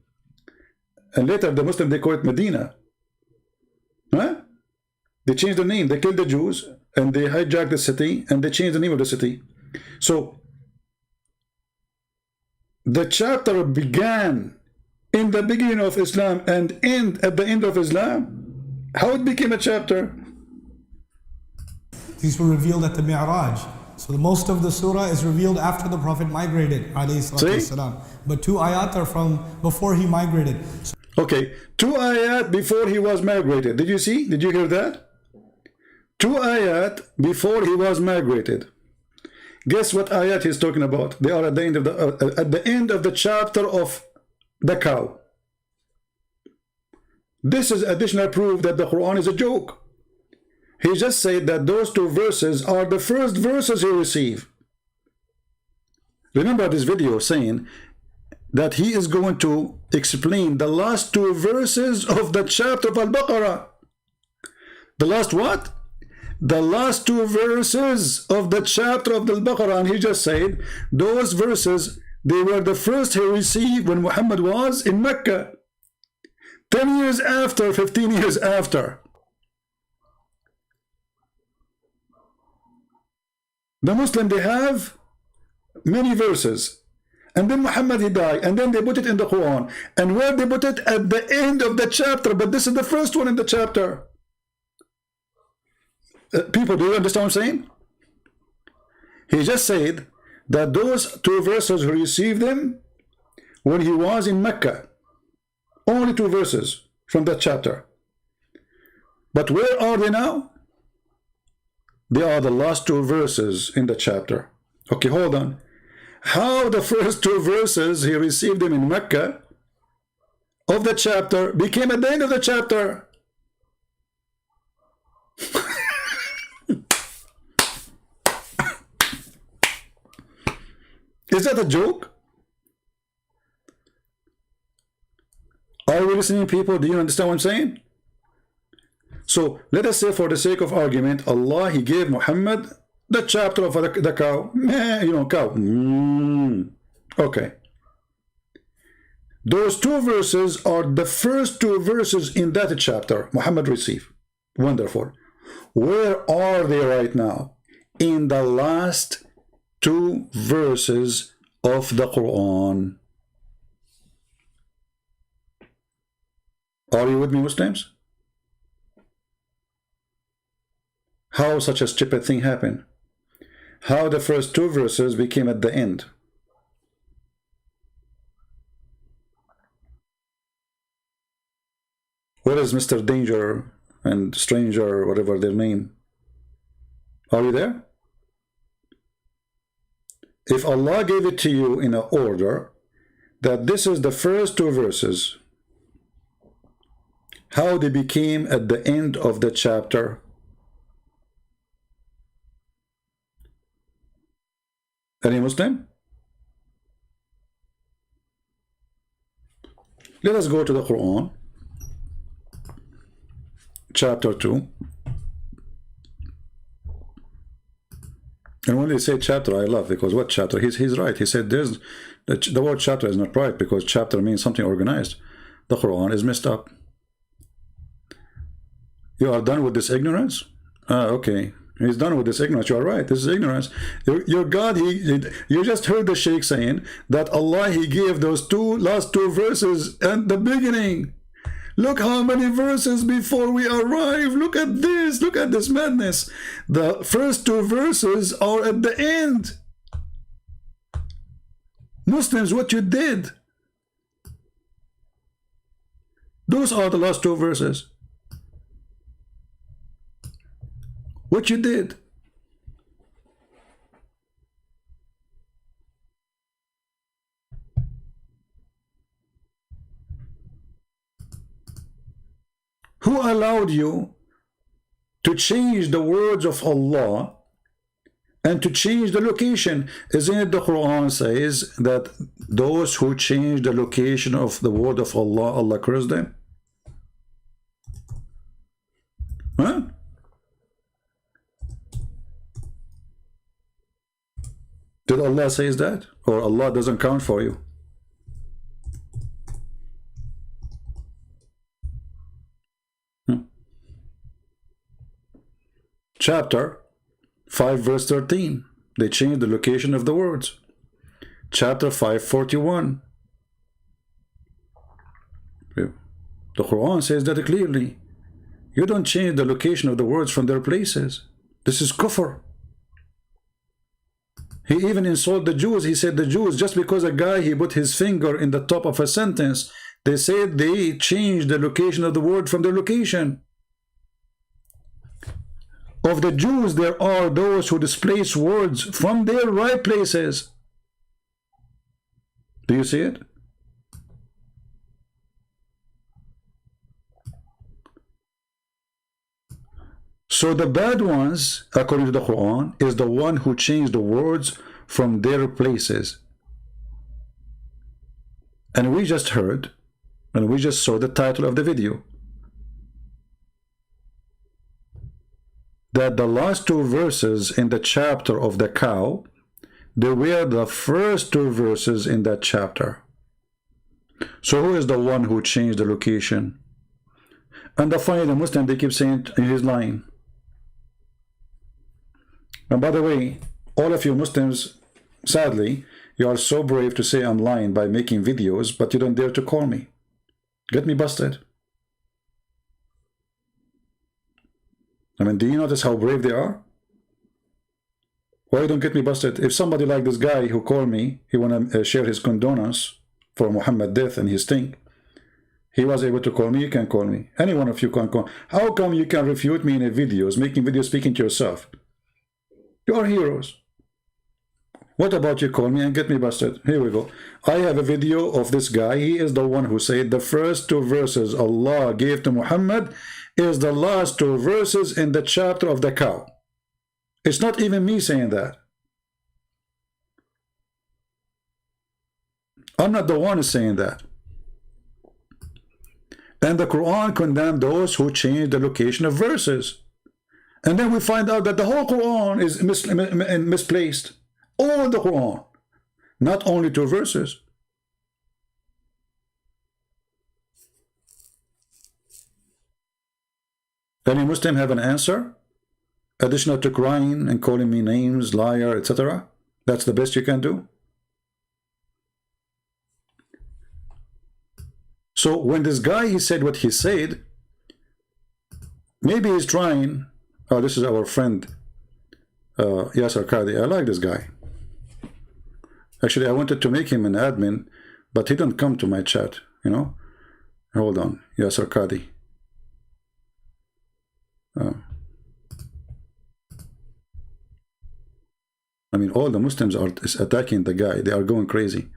and later the Muslim they call it Medina. Huh? They changed the name. They killed the Jews and they hijacked the city and they changed the name of the city. So the chapter began in the beginning of Islam and end at the end of Islam. How it became a chapter? These were revealed at the Mi'raj. So most of the surah is revealed after the Prophet migrated, alayhi. But two ayat are from before he migrated. Okay, two ayat before he was migrated. Did you see? Did you hear that? Two ayat before he was migrated. Guess what ayat he's talking about? They are at the end of the chapter of the cow. This is additional proof that the Quran is a joke. He just said that those two verses are the first verses he received. Remember this video saying that he is going to explain the last two verses of the chapter of Al-Baqarah. The last what? The last two verses of the chapter of Al-Baqarah. And he just said those verses, they were the first he received when Muhammad was in Mecca. 10 years after, 15 years after. The Muslim, they have many verses. And then Muhammad, he died. And then they put it in the Quran. And where they put it? At the end of the chapter. But this is the first one in the chapter. People, do you understand what I'm saying? He just said that those two verses, he received them when he was in Mecca. Only two verses from that chapter. But where are they now? They are the last two verses in the chapter. Okay, hold on. How the first two verses, he received them in Mecca of the chapter, became at the end of the chapter. Is that a joke? Are we listening, people? Do you understand what I'm saying? So let us say, for the sake of argument, Allah, he gave Muhammad The chapter of the cow. You know, cow. Okay. Those two verses are the first two verses in that chapter Muhammad received. Wonderful. Where are they right now? In the last two verses of the Quran. Are you with me, Muslims? How such a stupid thing happened? How the first two verses became at the end? Where is Mr. Danger and Stranger, whatever their name? Are you there? If Allah gave it to you in an order that this is the first two verses, how they became at the end of the chapter? Any Muslim? Let us go to the Quran, chapter 2. And when they say chapter, I love, because what chapter? He's right. He said there's the word chapter is not right, because chapter means something organized. The Quran is messed up. You are done with this ignorance? Okay. He's done with this ignorance. You are right. This is ignorance. Your God, you just heard the Sheikh saying that Allah, He gave those last two verses at the beginning. Look how many verses before we arrive. Look at this. Look at this madness. The first two verses are at the end. Muslims, what you did. Those are the last two verses. What you did. Who allowed you to change the words of Allah and to change the location? Isn't it the Quran says that those who change the location of the word of Allah, Allah curse them? Huh? Did Allah says that? Or Allah doesn't count for you? Chapter 5 verse 13. They changed the location of the words. Chapter 5:41. The Quran says that clearly. You don't change the location of the words from their places. This is kufr. He even insulted the Jews. He said the Jews, just because a guy, he put his finger in the top of a sentence, they said they changed the location of the word from their location. Of the Jews, there are those who displace words from their right places. Do you see it? So the bad ones, according to the Quran, is the one who changed the words from their places. And we just heard, and we just saw the title of the video, that the last two verses in the chapter of the cow, they were the first two verses in that chapter. So who is the one who changed the location? And the funny, the Muslim, they keep saying he's lying. And by the way, all of you Muslims, sadly, you are so brave to say I'm lying by making videos, but you don't dare to call me. Get me busted. I mean, do you notice how brave they are? Why you don't get me busted? If somebody like this guy who called me, he want to share his condolence for Muhammad's death and his thing, he was able to call me, you can call me. Any one of you can call. How come you can refute me in a videos, making videos, speaking to yourself? You are heroes. What about you call me and get me busted? Here we go. I have a video of this guy. He is the one who said the first two verses Allah gave to Muhammad is the last two verses in the chapter of the cow. It's not even me saying that. I'm not the one saying that. And the Quran condemned those who change the location of verses. And then we find out that the whole Quran is misplaced. All the Quran, not only 2 verses. Any Muslim have an answer? Additional to crying and calling me names, liar, etc.? That's the best you can do? So when this guy, he said what he said, maybe he's trying. Oh, this is our friend Yasser Qadi. I like this guy. Actually, I wanted to make him an admin, but he didn't come to my chat, you know. Hold on, Yasser Qadi. I mean, all the Muslims are attacking the guy. They are going crazy.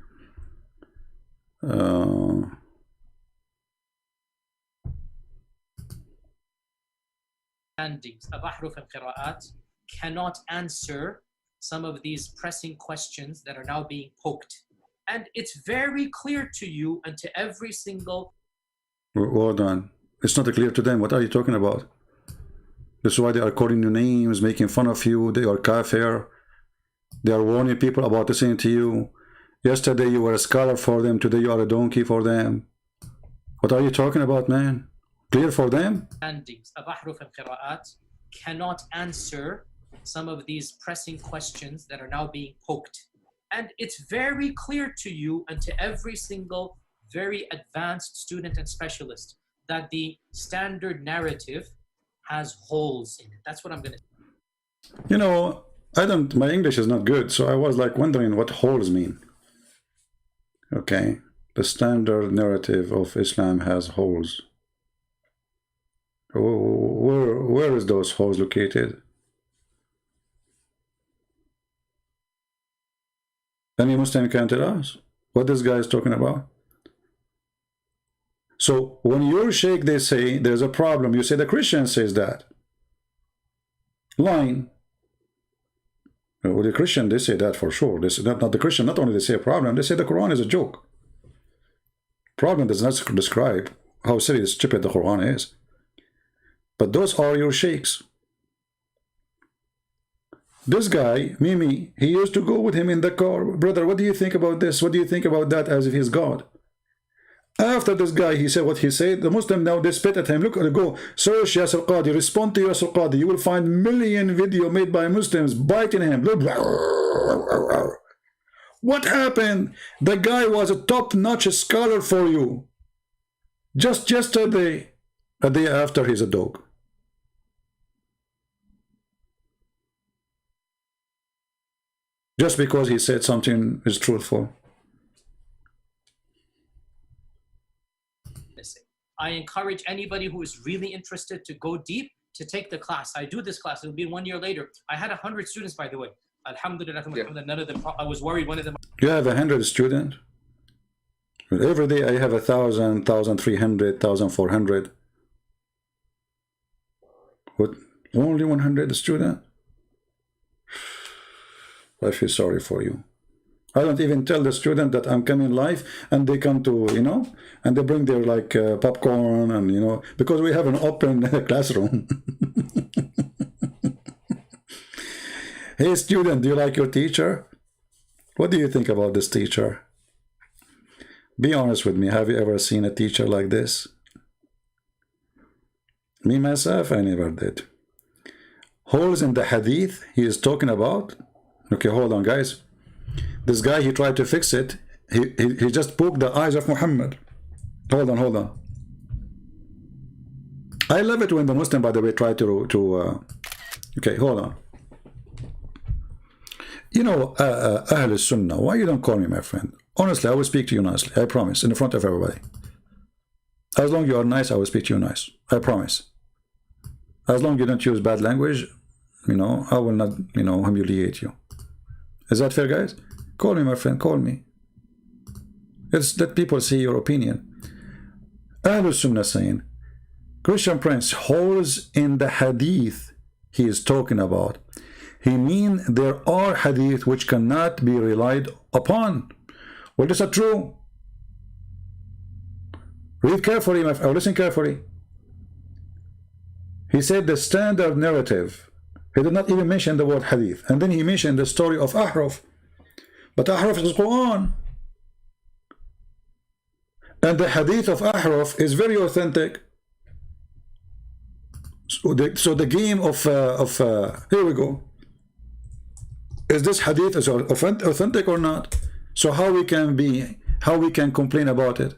أحرف القراءات cannot answer some of these pressing questions that are now being poked. And it's very clear to you and to every single... Hold on. It's not clear to them. What are you talking about? That's why they are calling you names, making fun of you. They are kafir. They are warning people about listening to you. Yesterday you were a scholar for them. Today you are a donkey for them. What are you talking about, man? Clear for them? أحرف القراءات cannot answer some of these pressing questions that are now being poked. And it's very clear to you and to every single very advanced student and specialist that the standard narrative has holes in it. That's what I'm going to... You know, my English is not good, so I was like wondering what holes mean. Okay, the standard narrative of Islam has holes. Where is those holes located? Any Muslim can tell us what this guy is talking about? So when your sheikh, they say there's a problem, you say the Christian says that. Lying. Well, the Christian, they say that for sure. They say, not the Christian, not only they say a problem, they say the Quran is a joke. Problem does not describe how silly and stupid the Quran is. But those are your sheikhs. This guy, Mimi, he used to go with him in the car. Brother, what do you think about this? What do you think about that? As if he's God. After this guy, he said what he said. The Muslim now, they spit at him. Look, go search Yasser Qadi, respond to Yasser Qadi. You will find million video made by Muslims biting him. What happened? The guy was a top-notch scholar for you. Just yesterday, a day after, he's a dog. Just because he said something is truthful. I encourage anybody who is really interested to go deep to take the class. I do this class. It'll be 1 year later. I had 100 students, by the way. Alhamdulillah, none of them. I was worried one of them. You have 100 students? Every day I have 1,000, 1,300, 1,400. What? Only 100 students? I feel sorry for you. I don't even tell the student that I'm coming live, and they come to, you know, and they bring their like popcorn, and you know, because we have an open classroom. Hey student, do you like your teacher? What do you think about this teacher? Be honest with me. Have you ever seen a teacher like this? Me myself, I never did. Holes in the hadith he is talking about. Okay, hold on, guys. This guy, he tried to fix it. He just poked the eyes of Muhammad. Hold on. I love it when the Muslim, by the way, try to okay, hold on. You know, Ahl Sunnah, why you don't call me my friend? Honestly, I will speak to you nicely. I promise, in front of everybody. As long as you are nice, I will speak to you nice. I promise. As long as you don't use bad language, you know, I will not, you know, humiliate you. Is that fair, guys? Call me, my friend, call me. It's let people see your opinion. Ahlul Sunnah saying, Christian Prince, holes in the hadith he is talking about. He mean there are hadith which cannot be relied upon. Well, is that true? Read carefully, my friend, listen carefully. He said the standard narrative. He did not even mention the word hadith. And then he mentioned the story of Ahraf. But Ahraf is Quran. And the hadith of Ahraf is very authentic. So the game of here we go. Is this hadith is authentic or not? So how we can complain about it?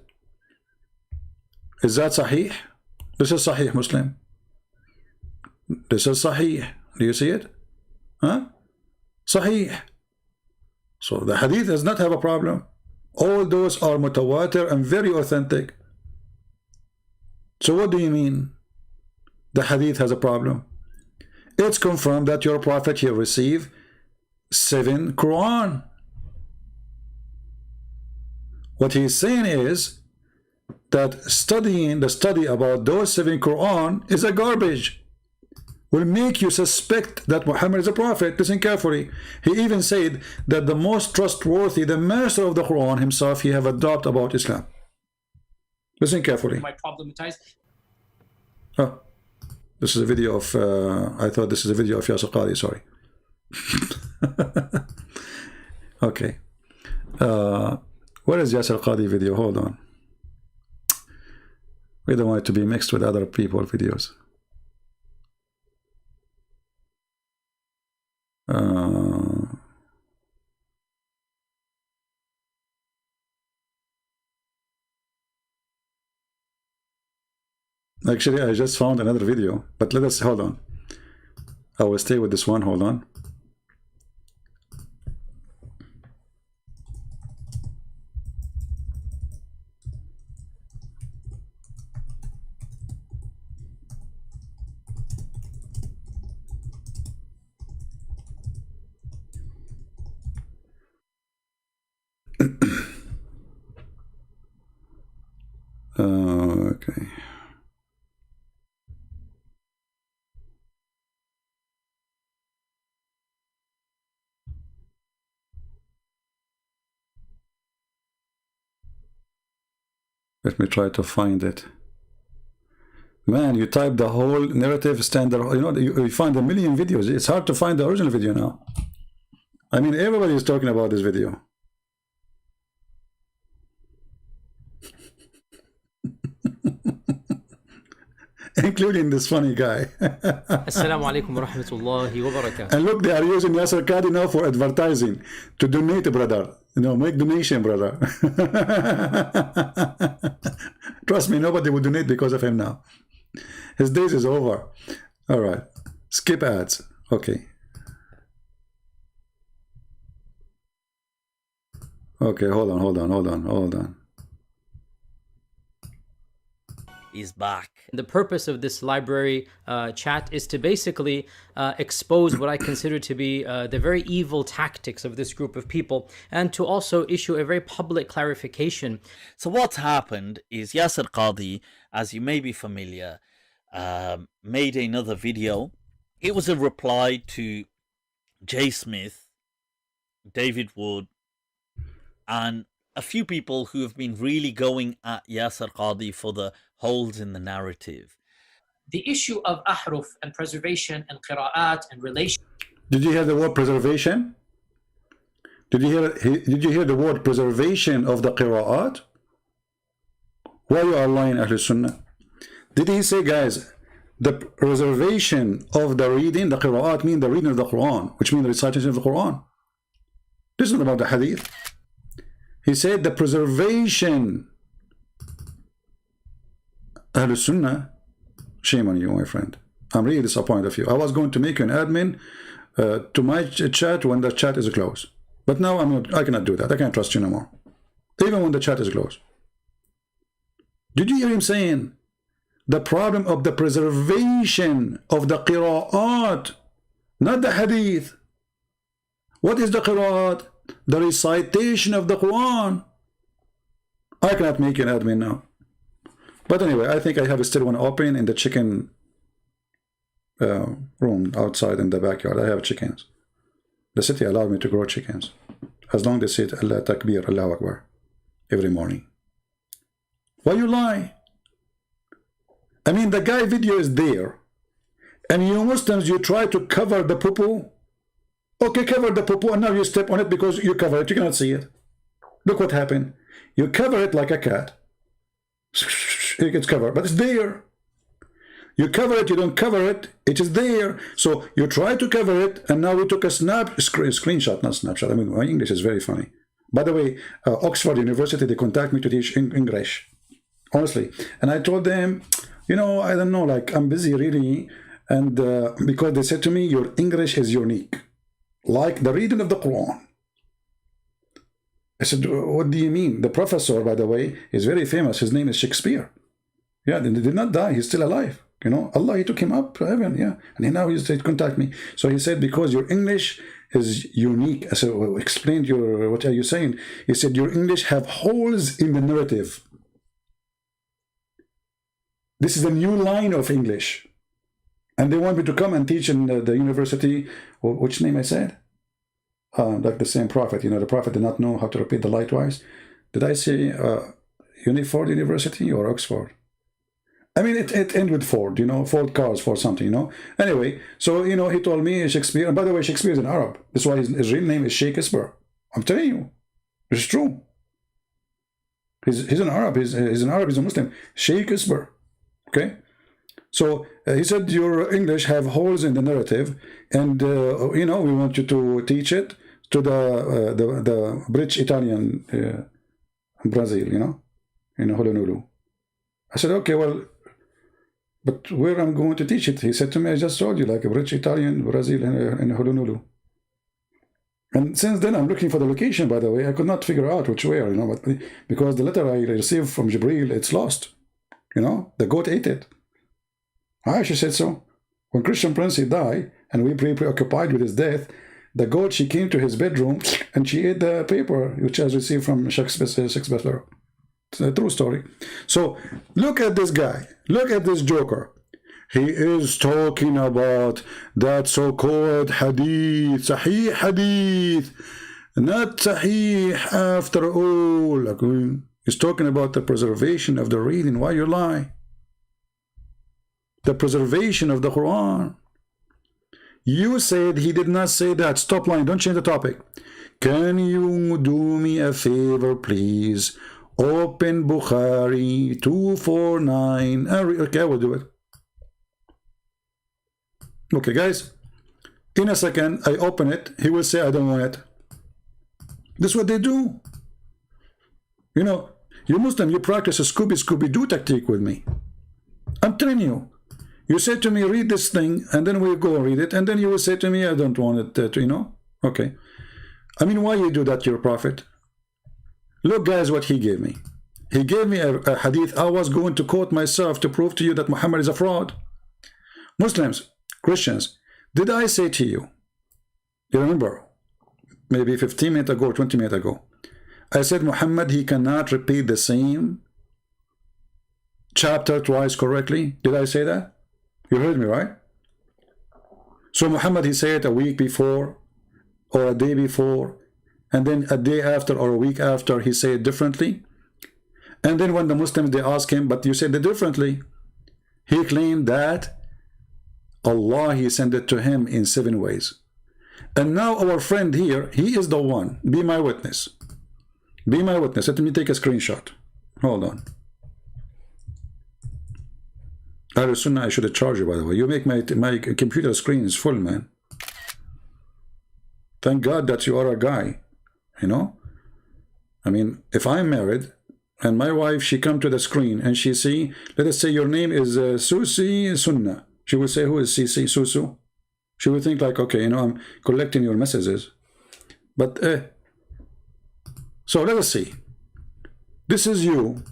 Is that sahih? This is sahih, Muslim. This is sahih. Do you see it? Huh? Sahih. So the hadith does not have a problem. All those are mutawatir and very authentic. So what do you mean the hadith has a problem? It's confirmed that your prophet here received 7 Quran. What he's saying is that studying the study about those 7 Quran is a garbage. Will make you suspect that Muhammad is a prophet. Listen carefully. He even said that the most trustworthy, the master of the Quran himself, he have a doubt about Islam. Listen carefully. Might problematize. Oh, this is a video of, I thought this is a video of Yasir Qadhi, sorry. Okay. Where is Yasir Qadhi video? Hold on. We don't want it to be mixed with other people videos. Actually, I just found another video, but let us hold on. I will stay with this one. Hold on. Okay. Let me try to find it. Man, you type the whole narrative standard, you know, you find a million videos. It's hard to find the original video now. I mean, everybody is talking about this video. Including this funny guy. Assalamu alaikum wa rahmatullahi wa barakatuh. And look, they are using Yasir Qadhi now for advertising. To donate, brother. You know, make donation, brother. Trust me, nobody will donate because of him now. His days is over. All right. Skip ads. Okay. Okay, hold on. Is back. The purpose of this library chat is to basically expose what I consider to be the very evil tactics of this group of people, and to also issue a very public clarification. So what's happened is Yasir Qadhi, as you may be familiar, made another video. It was a reply to Jay Smith, David Wood, and a few people who have been really going at Yasir Qadhi for the holes in the narrative. The issue of ahruf and preservation and qira'at and relation. Did you hear the word preservation? Did you hear the word preservation of the qira'at? Why you are lying, Ahlul Sunnah? Did he say, guys, the preservation of the reading, the qira'at, mean the reading of the Quran, which means the recitation of the Quran? This is not about the hadith. He said the preservation. Ahlul Sunnah, shame on you, my friend. I'm really disappointed of you. I was going to make you an admin to my chat when the chat is closed. But now I cannot do that. I can't trust you no more. Even when the chat is closed. Did you hear him saying the problem of the preservation of the qira'at, not the hadith? What is the qira'at? The recitation of the Quran. I cannot make you an admin now. But anyway, I think I have still one open in the chicken room outside in the backyard. I have chickens. The city allowed me to grow chickens. As long as they say Allah Takbir, Allahu Akbar every morning. Why you lie? I mean, the guy video is there. And you Muslims, you try to cover the poo-poo. Okay, cover the poo-poo, and now you step on it because you cover it. You cannot see it. Look what happened. You cover it like a cat. It gets covered, but it's there. You cover it, you don't cover it, it is there. So you try to cover it, and now we took a screenshot, not snapshot. I mean, my English is very funny. By the way, Oxford University, they contact me to teach English, honestly. And I told them, you know, I don't know, like, I'm busy really. And because they said to me, your English is unique, like the reading of the Quran. I said, what do you mean? The professor, by the way, is very famous. His name is Shakespeare. Yeah, he did not die. He's still alive. You know, Allah, he took him up to heaven. Yeah, and now he's to contact me. So he said, because your English is unique. I said, well, explain what are you saying? He said, your English have holes in the narrative. This is a new line of English. And they want me to come and teach in the university. Which name I said? Like the same prophet. You know, the prophet did not know how to repeat the lie twice. Did I say Uniford University or Oxford? I mean, it ended with Ford, you know, Ford cars for something, you know. Anyway, so, you know, he told me Shakespeare. And by the way, Shakespeare is an Arab. That's why his real name is Shakespeare. I'm telling you. It's true. He's an Arab. He's an Arab. He's a Muslim. Shakespeare. Okay? So he said, your English have holes in the narrative. And, you know, we want you to teach it to the British Italian Brazil, you know, in Honolulu. I said, okay, well, but where I'm going to teach it? He said to me, I just told you, like a British Italian Brazil in Honolulu. And since then, I'm looking for the location, by the way. I could not figure out which way, you know, but because the letter I received from Jibril, it's lost. You know, the goat ate it. Aisha said so. When Christian Prince he died, and we preoccupied with his death, the goat, she came to his bedroom, and she ate the paper, which I received from Shakespeare. It's a true story. So, look at this guy. Look at this joker. He is talking about that so-called hadith, sahih hadith, not sahih after all. He's talking about the preservation of the reading. Why you lie? The preservation of the Quran. You said he did not say that. Stop lying. Don't change the topic. Can you do me a favor, please? Open Bukhari 249. Okay, I will do it. Okay, guys. In a second, I open it. He will say, I don't want it. This is what they do. You know, you Muslim, you practice a Scooby-Doo tactic with me. I'm telling you. You say to me, read this thing, and then we'll go read it, and then you will say to me, I don't want it, you know? Okay. I mean, why you do that to your prophet? Look, guys, what he gave me. He gave me a hadith. I was going to quote myself to prove to you that Muhammad is a fraud. Muslims, Christians, did I say to you, you remember, maybe 15 minutes ago, 20 minutes ago, I said Muhammad, he cannot repeat the same chapter twice correctly? Did I say that? You heard me, right? So Muhammad, he said a week before or a day before, and then a day after or a week after, he said it differently. And then when the Muslims, they ask him, but you said it differently. He claimed that Allah, he sent it to him in 7 ways. And now our friend here, he is the one. Be my witness. Be my witness. Let me take a screenshot. Hold on. Sunnah, I should charge you, by the way. You make my computer screen is full, man. Thank God that you are a guy, you know? I mean, if I'm married and my wife, she come to the screen and she see, let us say your name is Susi Sunnah. She will say, who is Sisi Susu? She will think like, okay, you know, I'm collecting your messages. But, so let us see. This is you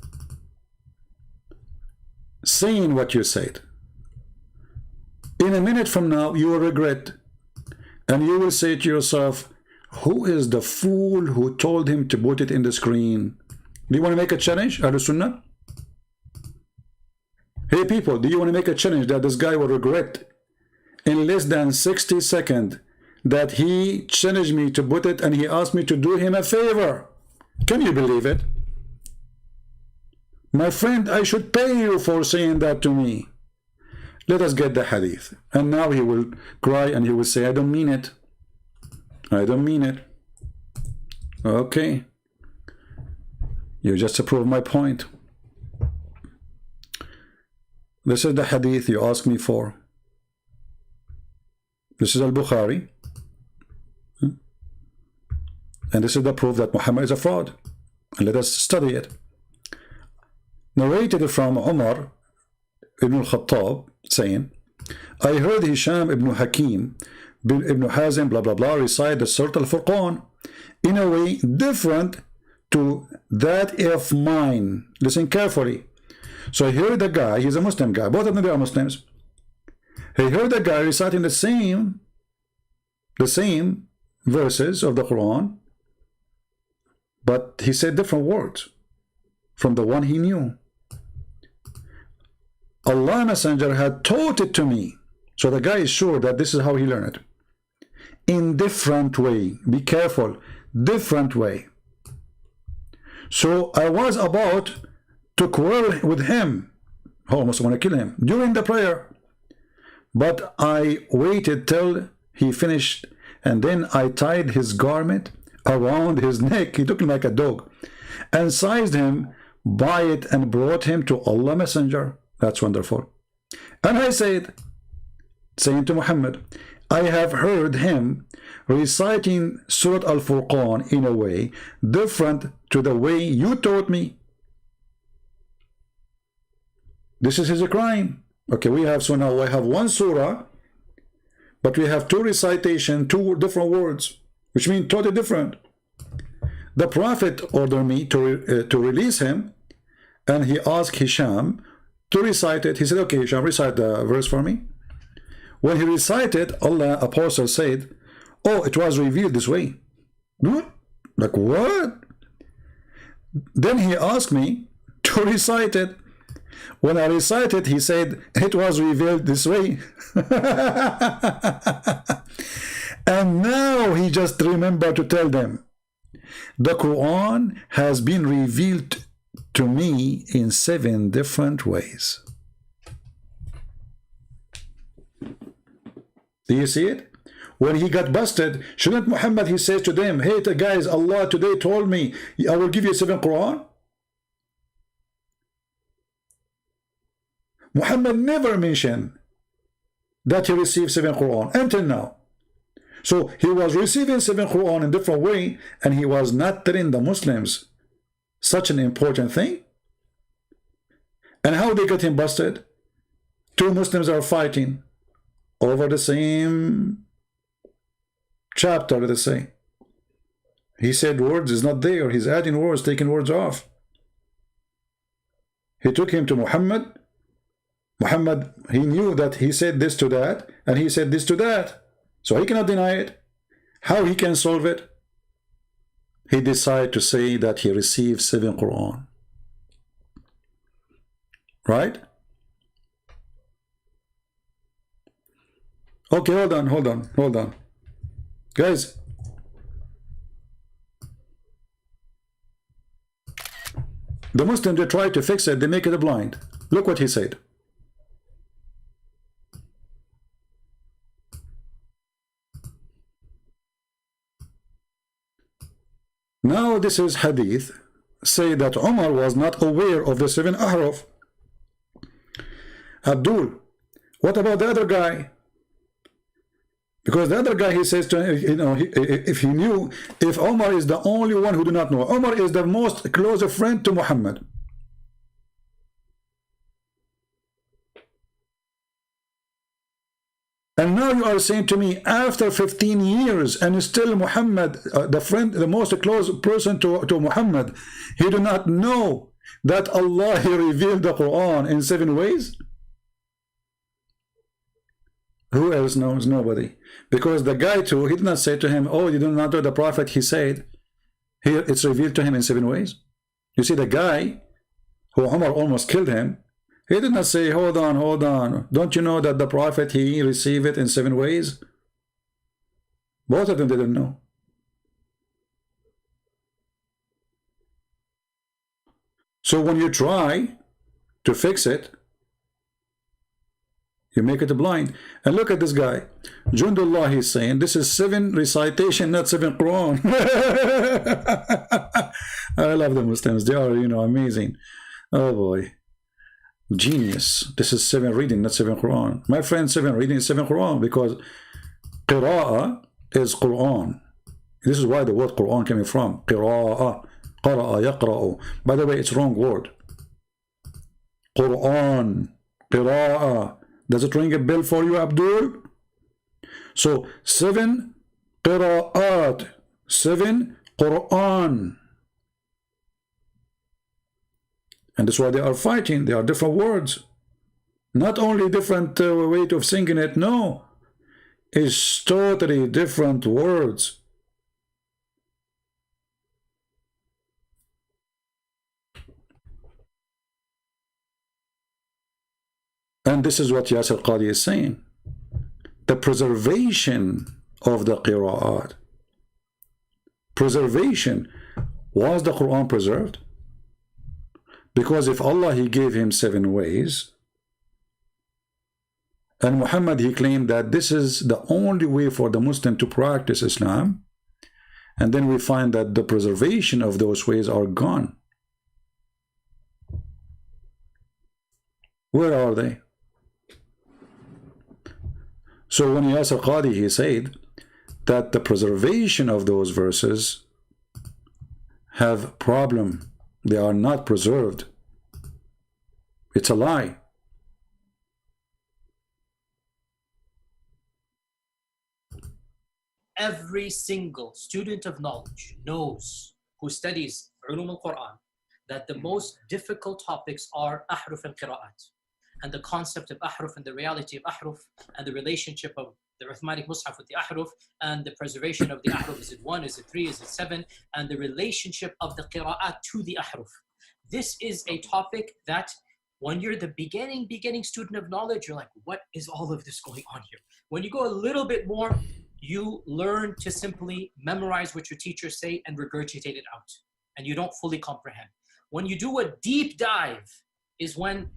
saying what you said. In a minute from now, you will regret. And you will say to yourself, who is the fool who told him to put it in the screen? Do you want to make a challenge, Ahlul Sunnah? Hey people, do you want to make a challenge that this guy will regret in less than 60 seconds that he challenged me to put it and he asked me to do him a favor? Can you believe it? My friend, I should pay you for saying that to me. Let us get the hadith. And now he will cry and he will say, I don't mean it. I don't mean it. Okay. You just proved my point. This is the hadith you asked me for. This is Al-Bukhari. And this is the proof that Muhammad is a fraud. And let us study it. Narrated from Umar ibn al-Khattab saying, I heard Hisham ibn Hakim ibn Hazim blah blah blah recite the Surah Al-Furqan in a way different to that of mine. Listen carefully. So he heard the guy, he's a Muslim guy, both of them are Muslims. He heard the guy reciting the same verses of the Quran, but he said different words from the one he knew. Allah Messenger had taught it to me. So the guy is sure that this is how he learned it. In different way. Be careful. Different way. So I was about to quarrel with him. Almost want to kill him during the prayer. But I waited till he finished, and then I tied his garment around his neck. He took him like a dog and seized him by it and brought him to Allah Messenger. That's wonderful. And I said, saying to Muhammad, I have heard him reciting Surah Al-Furqan in a way different to the way you taught me. This is his crime. Okay, so now I have one surah, but we have two recitation, two different words, which mean totally different. The Prophet ordered me to release him, and he asked Hisham to recite it. He said, okay, Hisham, recite the verse for me. When he recited, Allah Apostle said, oh, it was revealed this way. What? Like what? Then he asked me to recite it. When I recited, he said, it was revealed this way. And now he just remembered to tell them, the Quran has been revealed to me in 7 different ways. Do you see it? When he got busted, shouldn't Muhammad, he says to them, hey guys, Allah today told me, I will give you 7 Quran. Muhammad never mentioned that he received 7 Quran until now. So he was receiving 7 Quran in different way, and he was not telling the Muslims such an important thing. And how they got him busted? 2 Muslims are fighting over the same chapter, let us say. He said words is not there. He's adding words, taking words off. He took him to Muhammad. Muhammad, he knew that he said this to that, and he said this to that. So he cannot deny it. How he can solve it? He decided to say that he received 7 Quran. Right? Okay, hold on. Guys. The Muslims, they try to fix it, they make it blind. Look what he said. Now this is hadith, say that Umar was not aware of the 7 ahruf. Abdul, what about the other guy? Because the other guy, he says to him, you know, if he knew, if Umar is the only one who do not know, Umar is the most close friend to Muhammad. And now you are saying to me, after 15 years, and still Muhammad, the friend, the most close person to Muhammad, he do not know that Allah, he revealed the Quran in 7 ways? Who else knows? Nobody. Because the guy too, he did not say to him, oh, you do not know the Prophet, he said, here it's revealed to him in 7 ways. You see, the guy who Umar almost killed him, he did not say, hold on. Don't you know that the Prophet, he received it in 7 ways? Both of them didn't know. So when you try to fix it, You make it blind. And look at this guy. Jundullah, he's saying, this is 7 recitation, not 7 Quran. I love the Muslims. They are, you know, amazing. Oh boy. Genius. This is 7 reading, not 7 Quran. My friend, 7 reading is 7 Quran, because qira'ah is Quran. This is why the word Quran came from. Qira'ah. Qara'a, yaqra'u. By the way, it's wrong word. Quran. Qira'ah. Does it ring a bell for you, Abdul? So 7 qira'at, 7 Quran. And that's why they are fighting. They are different words. Not only different way of singing it, no. It's totally different words. And this is what Yasir Qadi is saying. The preservation of the qira'at. Preservation. Was the Quran preserved? Because if Allah, he gave him 7 ways, and Muhammad, he claimed that this is the only way for the Muslim to practice Islam, and then we find that the preservation of those ways are gone. Where are they? So when Yasir Qadi, he said that the preservation of those verses have problem. They are not preserved. It's a lie. Every single student of knowledge knows, who studies Ulum al-Quran, that the most difficult topics are ahruf and qira'at. And the concept of ahruf and the reality of ahruf and the relationship of the arithmetic mushaf with the ahruf and the preservation of the ahruf. Is it 1? Is it 3? Is it 7? And the relationship of the qira'at to the ahruf. This is a topic that when you're the beginning student of knowledge, you're like, what is all of this going on here? When you go a little bit more, you learn to simply memorize what your teachers say and regurgitate it out. And you don't fully comprehend. When you do a deep dive is when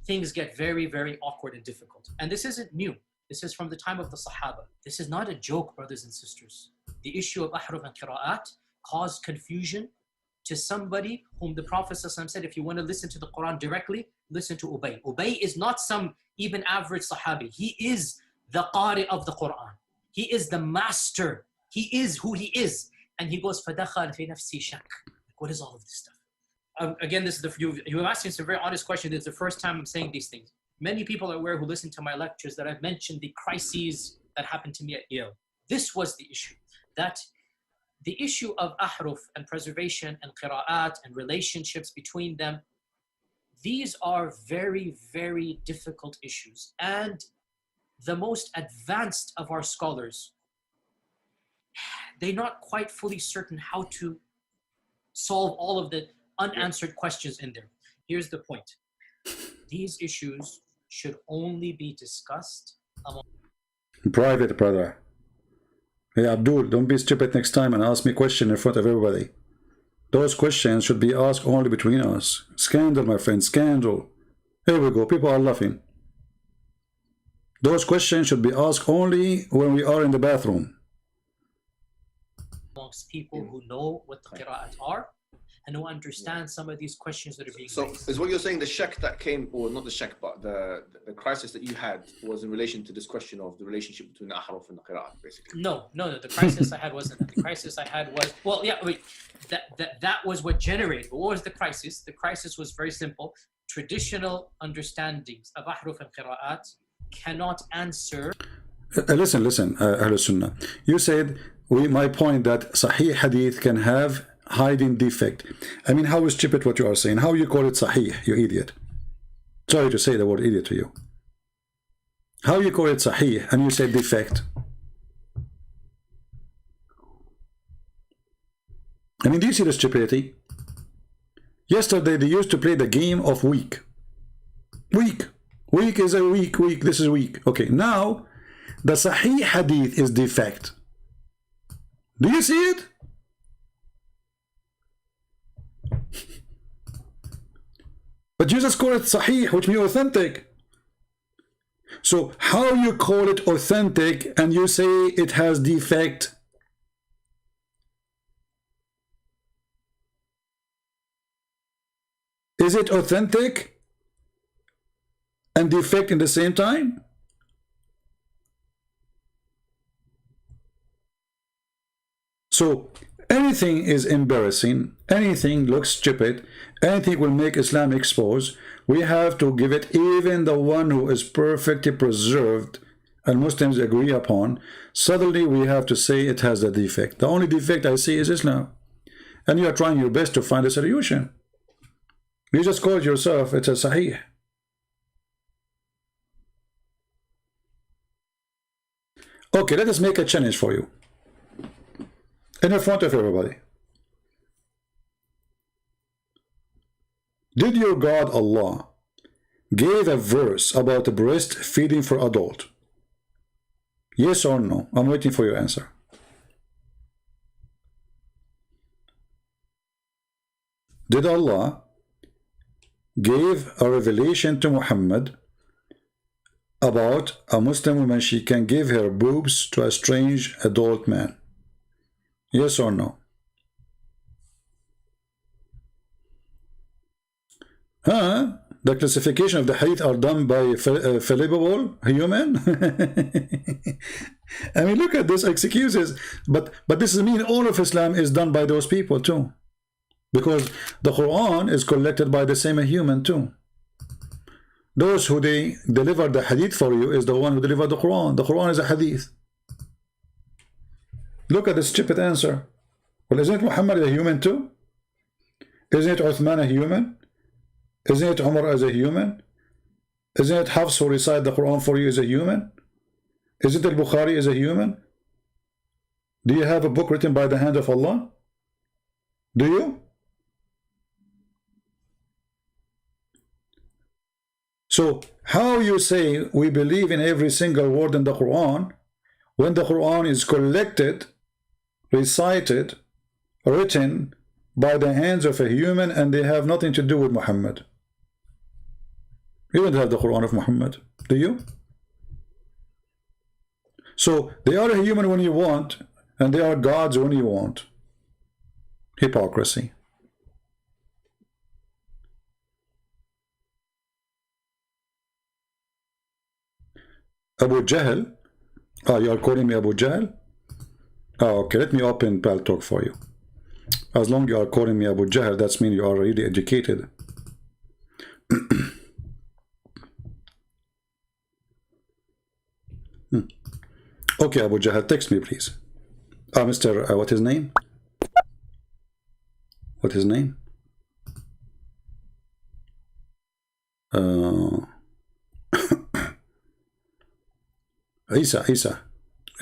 things get very, very awkward and difficult. And this isn't new. This is from the time of the Sahaba. This is not a joke, brothers and sisters. The issue of ahruf and qira'at caused confusion to somebody whom the Prophet ﷺ said, if you want to listen to the Quran directly, listen to Ubay. Ubay is not some even average Sahabi. He is the Qari of the Quran. He is the master. He is who he is. And he goes, فَدَخَلْ فِي نَفْسِي شَكْ. What is all of this stuff? Again, this is you were asking some very honest questions. It's the first time I'm saying these things. Many people are aware who listen to my lectures that I've mentioned the crises that happened to me at Yale. This was the issue. That the issue of ahruf and preservation and qira'at and relationships between them, these are very, very difficult issues. And the most advanced of our scholars, they're not quite fully certain how to solve all of the unanswered questions in there. Here's the point. These issues should only be discussed among private, brother. Hey, Abdul, don't be stupid next time and ask me a question in front of everybody. Those questions should be asked only between us. Scandal, my friend, scandal. Here we go. People are laughing. Those questions should be asked only when we are in the bathroom. Amongst people who know what the qira'at are and who understand some of these questions that are being raised. So is what you're saying the shak that came, or not the shak, but the crisis that you had was in relation to this question of the relationship between the ahruf and the qira'at, basically? No. The crisis I had wasn't that. The crisis I had was, well, yeah, wait, that was what generated. But what was the crisis? The crisis was very simple. Traditional understandings of ahruf and qira'at cannot answer. Listen, Ahlul Sunnah. You said, my point that Sahih Hadith can have hiding defect. I mean, how stupid what you are saying. How you call it Sahih, you idiot. Sorry to say the word idiot to you. How you call it Sahih and you say defect? I mean, do you see the stupidity? Yesterday they used to play the game of week. Week is a week. This is week. Okay, now the Sahih Hadith is defect. Do you see it? But Jesus called it Sahih, which means authentic. So how you call it authentic and you say it has defect? Is it authentic and defect in the same time? So anything is embarrassing, anything looks stupid, anything will make Islam expose. We have to give it, even the one who is perfectly preserved and Muslims agree upon, suddenly we have to say it has a defect. The only defect I see is Islam. And you are trying your best to find a solution. You just called yourself, it's a Sahih. Okay, let us make a challenge for you. In front of everybody. Did your God Allah give a verse about breastfeeding for adult? Yes or no? I'm waiting for your answer. Did Allah give a revelation to Muhammad about a Muslim woman, she can give her boobs to a strange adult man? Yes or no? Huh? The classification of the hadith are done by fallible human? I mean, look at this excuses. But this is mean all of Islam is done by those people too. Because the Quran is collected by the same human too. Those who they deliver the hadith for you is the one who delivered the Quran. The Quran is a hadith. Look at the stupid answer. Well, isn't Muhammad a human too? Isn't Uthman a human? Isn't it Umar as a human? Isn't it Hafs who recite the Quran for you as a human? Isn't it Bukhari as a human? Do you have a book written by the hand of Allah? Do you? So how you say we believe in every single word in the Quran when the Quran is collected, recited, written by the hands of a human and they have nothing to do with Muhammad? You don't have the Quran of Muhammad, do you? So they are a human when you want and they are gods when you want. Hypocrisy. Abu Jahl. You are calling me Abu Jahl? Okay, let me open Paltalk for you. As long as you are calling me Abu Jahl, that means you are really educated. Okay, Abu Jahl, text me, please. Mr. What his name? What his name? Isa.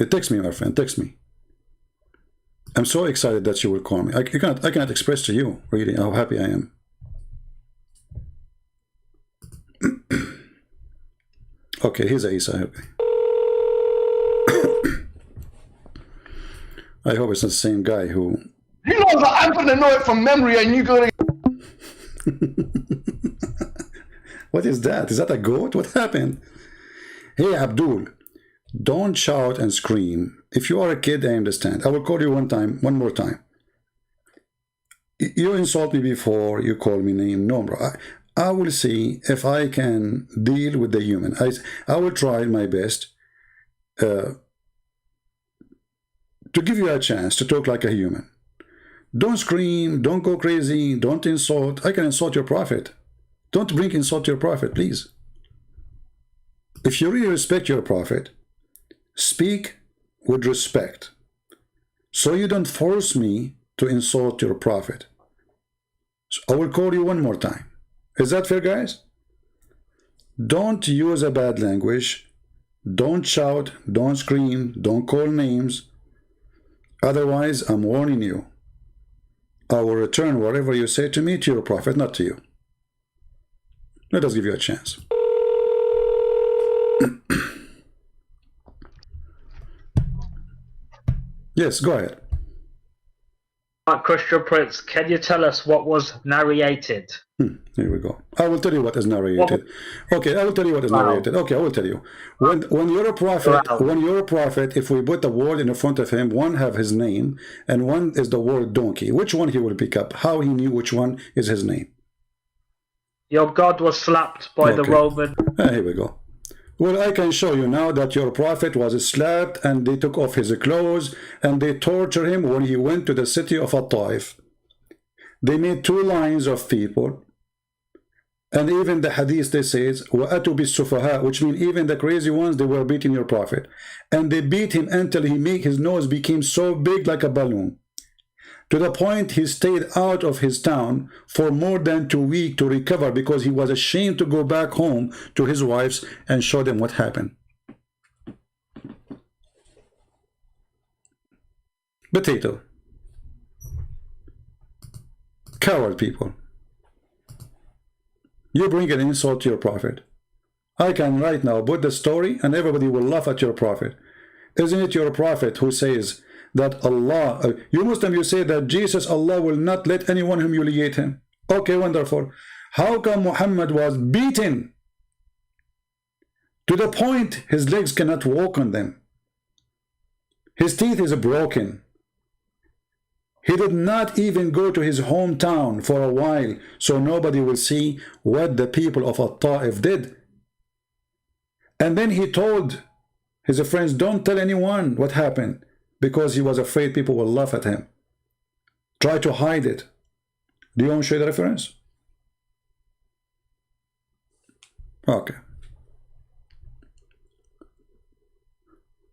Text me, my friend, text me. I'm so excited that you will call me. I cannot express to you, really, how happy I am. Okay, here's Isa. Okay. I hope it's not the same guy who... You know, I'm going to know it from memory and you're going to... What is that? Is that a goat? What happened? Hey, Abdul, don't shout and scream. If you are a kid, I understand. I will call you one more time. You insult me before, you call me name. No, bro. I will see if I can deal with the human. I will try my best to give you a chance to talk like a human. Don't scream, don't go crazy, don't insult. I can insult your prophet. Don't bring insult to your prophet, please. If you really respect your prophet, speak with respect. So you don't force me to insult your prophet. So I will call you one more time. Is that fair, guys? Don't use a bad language. Don't shout, don't scream, don't call names. Otherwise, I'm warning you. I will return whatever you say to me to your prophet, not to you. Let us give you a chance. Yes, go ahead. Christian Prince, can you tell us what was narrated? Here we go. I will tell you what is narrated. Okay, I will tell you what is narrated. Okay, I will tell you. When you're a prophet, if we put a word in front of him, one have his name, and one is the word donkey. Which one he will pick up? How he knew which one is his name? Your God was slapped by the Roman. Here we go. Well, I can show you now that your prophet was slapped and they took off his clothes and they tortured him when he went to the city of At-Taif. They made 2 lines of people, and even the hadith they says وَأَتُوا بِالسُّفَهَاء, which means even the crazy ones, they were beating your prophet, and they beat him until his nose became so big like a balloon, to the point he stayed out of his town for more than 2 weeks to recover, because he was ashamed to go back home to his wives and show them what happened. Potato. Coward people. You bring an insult to your prophet. I can right now put the story and everybody will laugh at your prophet. Isn't it your prophet who says that Allah, you Muslim, you say that Jesus, Allah will not let anyone humiliate him? Okay, wonderful. How come Muhammad was beaten to the point his legs cannot walk on them? His teeth is broken. He did not even go to his hometown for a while, so nobody will see what the people of At-Taif did. And then he told his friends, don't tell anyone what happened, because he was afraid people will laugh at him. Try to hide it. Do you want to show the reference? Okay.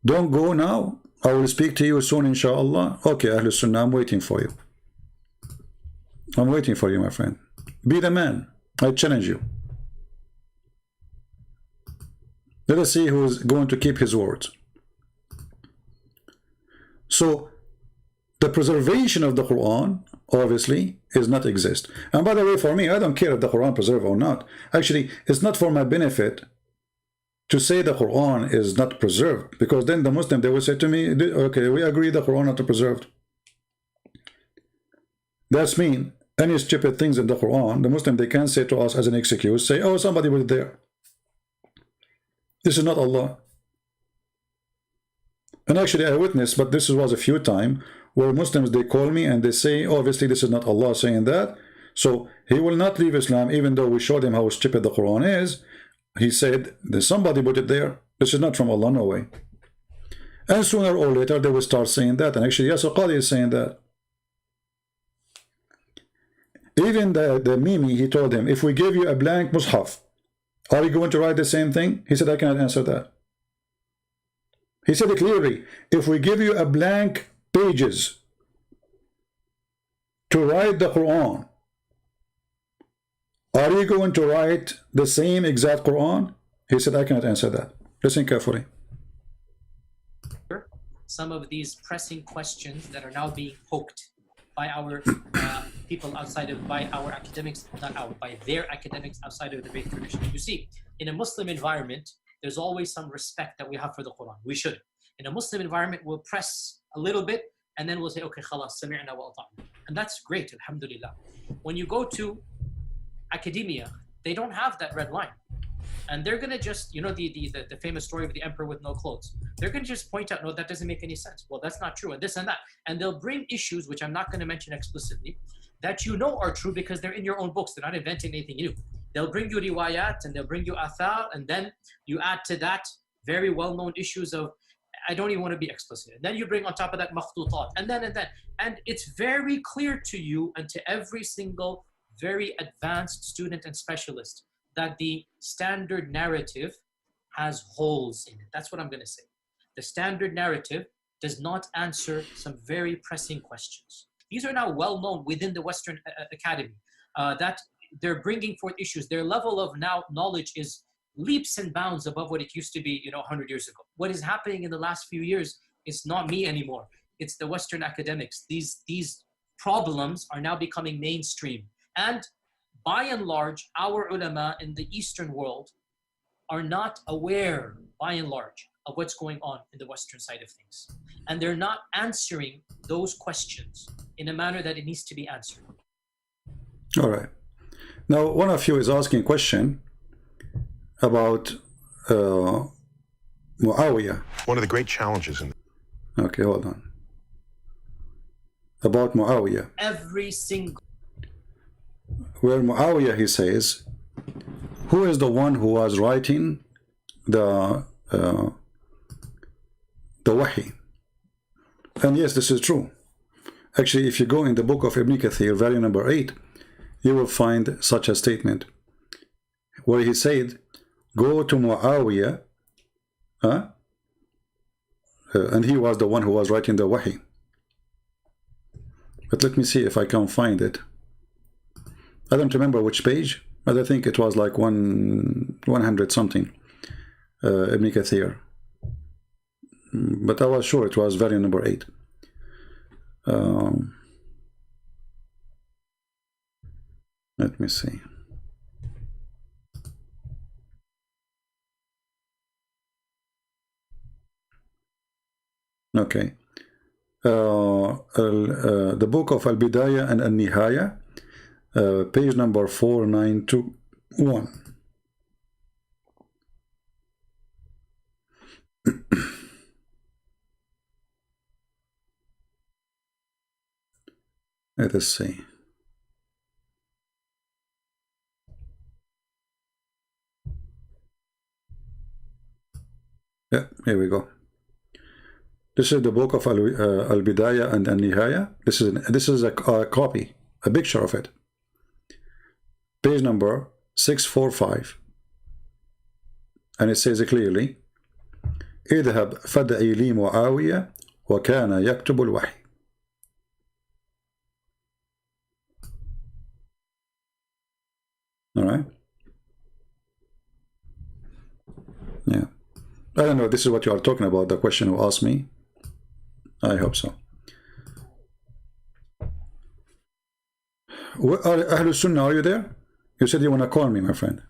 Don't go now. I will speak to you soon, inshallah. Okay, Ahlul Sunnah, I'm waiting for you. I'm waiting for you, my friend. Be the man. I challenge you. Let us see who is going to keep his words. So, the preservation of the Quran, obviously, is not exist. And by the way, for me, I don't care if the Quran preserved or not. Actually, it's not for my benefit to say the Quran is not preserved, because then the Muslim, they will say to me, okay, we agree the Quran not preserved. That's mean any stupid things in the Quran, the Muslim, they can say to us as an excuse, say, oh, somebody was there. This is not Allah. And actually I witnessed, but this was a few times, where Muslims, they call me and they say, oh, obviously this is not Allah saying that, so he will not leave Islam, even though we showed him how stupid the Quran is. He said, there's somebody put it there. This is not from Allah, no way. And sooner or later, they will start saying that. And actually, Yasir Qadhi is saying that. Even the Mimi, he told him, if we give you a blank mushaf, are you going to write the same thing? He said, I cannot answer that. He said it clearly. If we give you a blank pages to write the Quran, are you going to write the same exact Quran? He said, I cannot answer that. Listen carefully. Some of these pressing questions that are now being poked by our people outside of, by our academics, not our, by their academics outside of the faith tradition. You see, in a Muslim environment, there's always some respect that we have for the Quran. We should. In a Muslim environment, we'll press a little bit and then we'll say, okay, khalas, sami'na wa ata'na. And that's great, alhamdulillah. When you go to academia, they don't have that red line, and they're gonna just, you know, the famous story of the emperor with no clothes. They're gonna just point out, no, that doesn't make any sense. Well, that's not true, and this and that, and they'll bring issues which I'm not going to mention explicitly that you know are true because they're in your own books. They're not inventing anything new. They'll bring you riwayat and they'll bring you athar, and then you add to that very well-known issues of, I don't even want to be explicit. And then you bring on top of that makhtutat, and then, and it's very clear to you and to every single very advanced student and specialist that the standard narrative has holes in it. That's what I'm going to say. The standard narrative does not answer some very pressing questions. These are now well known within the Western Academy, that they're bringing forth issues. Their level of now knowledge is leaps and bounds above what it used to be, 100 years ago. What is happening in the last few years is not me anymore. It's the Western academics. These problems are now becoming mainstream. And by and large, our ulama in the Eastern world are not aware, by and large, of what's going on in the Western side of things. And they're not answering those questions in a manner that it needs to be answered. All right. Now, one of you is asking a question about Muawiyah. One of the great challenges in Okay, hold on. About Muawiyah. Every single. Where Muawiyah, he says, who is the one who was writing the Wahi? And yes, this is true. Actually, if you go in the book of Ibn Kathir, volume number 8, you will find such a statement where he said, go to Muawiyah, and he was the one who was writing the Wahi. But let me see if I can find it. I don't remember which page, but I think it was like 100 something, Ibn Kathir. But I was sure it was volume number 8. Let me see. Okay. The book of Al-Bidayah and Al-Nihaya, page number 4921. Let us see. Yeah, here we go. This is the book of Al-Bidayah and Al-Nihaya. This is a copy, a picture of it. Page number 645. And it says clearly, اذهب فدعي لي معاوية وكان يكتب الوحي. All right. Yeah. I don't know if this is what you are talking about, the question who asked me. I hope so. Ahlul Sunnah, are you there? You said you want to call me, my friend.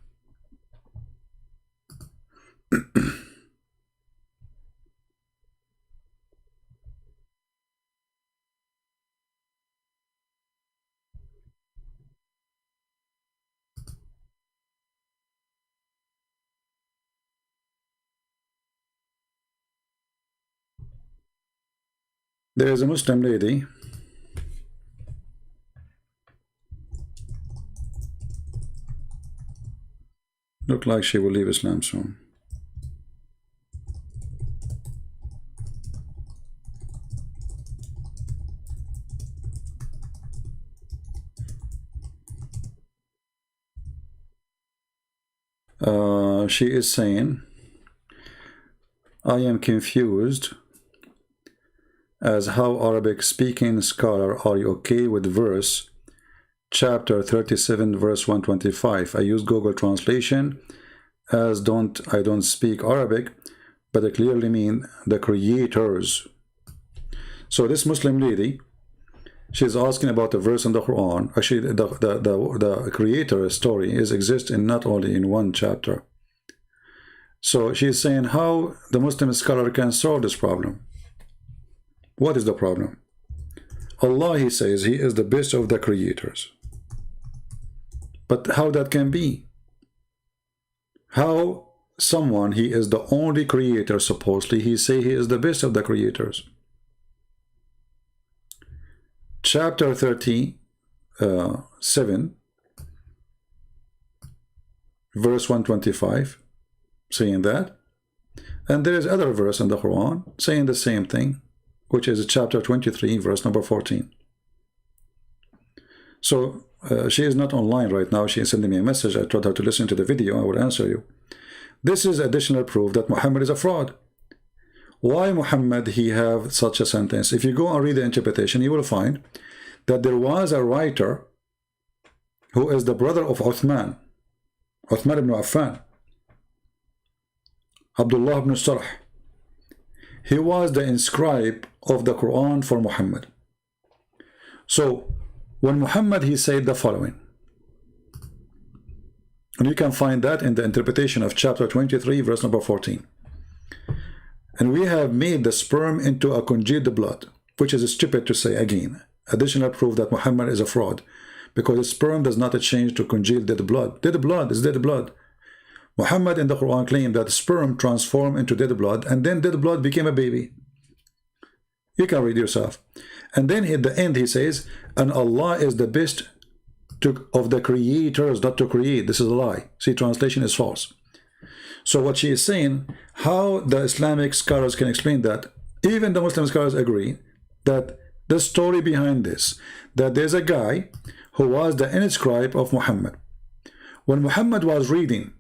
There is a Muslim lady look like she will leave Islam soon. She is saying, I am confused as how Arabic speaking scholar are you okay with verse chapter 37 verse 125? I use Google translation as I don't speak Arabic, but I clearly mean the creators. So this Muslim lady, she's asking about a verse in the Quran. Actually, the creator story exists in not only in one chapter. So she's saying how the Muslim scholar can solve this problem. What is the problem? Allah, he says, he is the best of the creators. But how that can be? How someone, he is the only creator, supposedly, he say he is the best of the creators. Chapter 37, verse 125, saying that. And there is other verse in the Quran saying the same thing, which is chapter 23, verse number 14. So she is not online right now. She is sending me a message. I told her to listen to the video. I will answer you. This is additional proof that Muhammad is a fraud. Why Muhammad he have such a sentence? If you go and read the interpretation, you will find that there was a writer who is the brother of Uthman ibn Affan, Abdullah ibn Sarh. He was the inscribe of the Quran for Muhammad. So when Muhammad he said the following, and you can find that in the interpretation of chapter 23 verse number 14, and we have made the sperm into a congealed blood, which is stupid to say again, additional proof that Muhammad is a fraud, because sperm does not change to congeal dead blood. Dead blood is dead blood. Muhammad in the Quran claimed that sperm transformed into dead blood, and then dead blood became a baby. You can read yourself. And then at the end he says, and Allah is the best of the creators, not to create. This is a lie. See, translation is false. So what she is saying, how the Islamic scholars can explain that, even the Muslim scholars agree that the story behind this, that there's a guy who was the inscribe of Muhammad. When Muhammad was reading,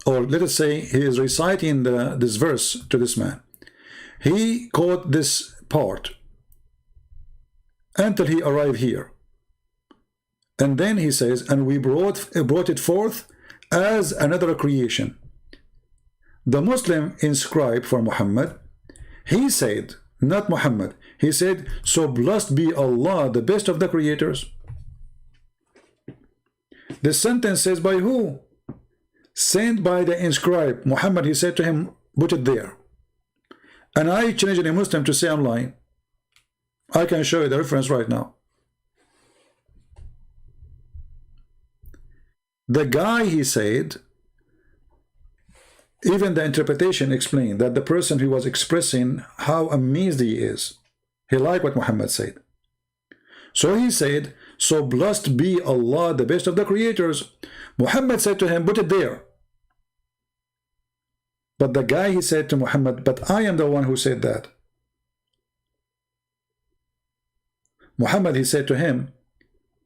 or let us say he is reciting this verse to this man, he caught this part until he arrived here. And then he says, and we brought it forth as another creation. The Muslim inscribed for Muhammad, he said, not Muhammad, he said, so blessed be Allah, the best of the creators. The sentence says by who? Sent by the inscribed. Muhammad, he said to him, put it there. And I challenge any Muslim to say I'm lying. I can show you the reference right now. The guy, he said, even the interpretation explained that the person who was expressing how amazed he is, he liked what Muhammad said. So he said, so blessed be Allah, the best of the creators. Muhammad said to him, put it there. But the guy, he said to Muhammad, but I am the one who said that. Muhammad, he said to him,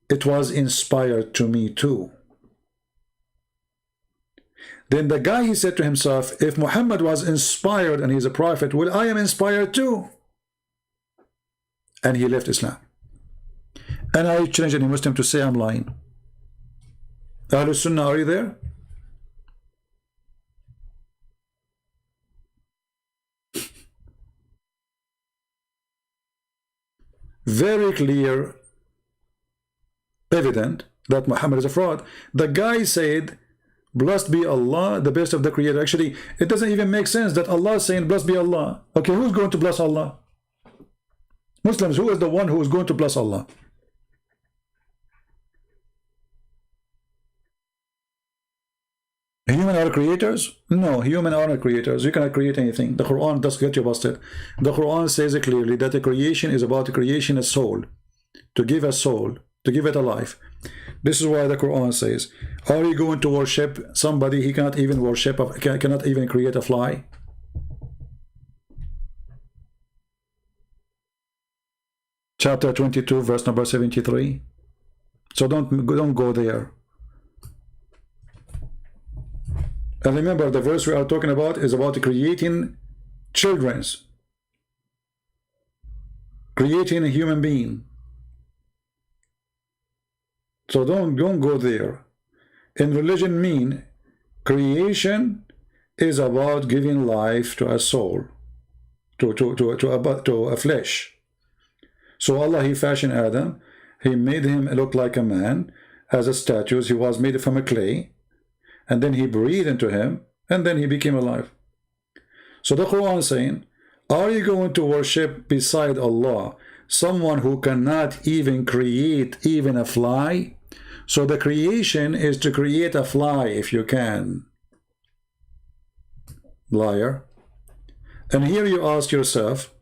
it was inspired to me too. Then the guy, he said to himself, if Muhammad was inspired and he's a prophet, well, I am inspired too. And he left Islam. And I challenge any Muslim to say I'm lying. Ahlul Sunnah, are you there? Very clear, evident that Muhammad is a fraud. The guy said, blessed be Allah, the best of the creator. Actually, it doesn't even make sense that Allah is saying, blessed be Allah. Okay, who's going to bless Allah? Muslims, who is the one who is going to bless Allah? Human are creators? No, human are not creators. You cannot create anything. The Quran does get you busted. The Quran says it clearly that the creation is about the creation of soul. To give a soul, to give it a life. This is why the Quran says, are you going to worship somebody he cannot even worship, cannot even create a fly? Chapter 22, verse number 73. So don't go there. And remember, the verse we are talking about is about creating children's, creating a human being. So don't go there. In religion, mean creation is about giving life to a soul, to a flesh. So Allah, he fashioned Adam, he made him look like a man, as a statue. He was made from a clay, and then he breathed into him, and then he became alive. So the Quran is saying, are you going to worship beside Allah someone who cannot even create even a fly? So the creation is to create a fly if you can. Liar. And here you ask yourself,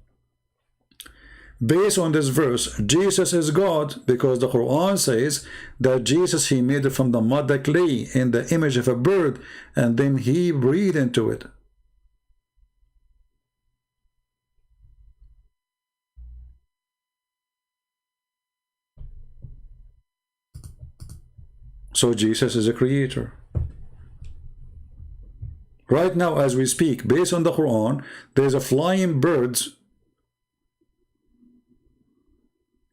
based on this verse, Jesus is God, because the Quran says that Jesus, he made it from the mud, the clay, in the image of a bird, and then he breathed into it. So Jesus is a creator. Right now, as we speak, based on the Quran, there's a flying birds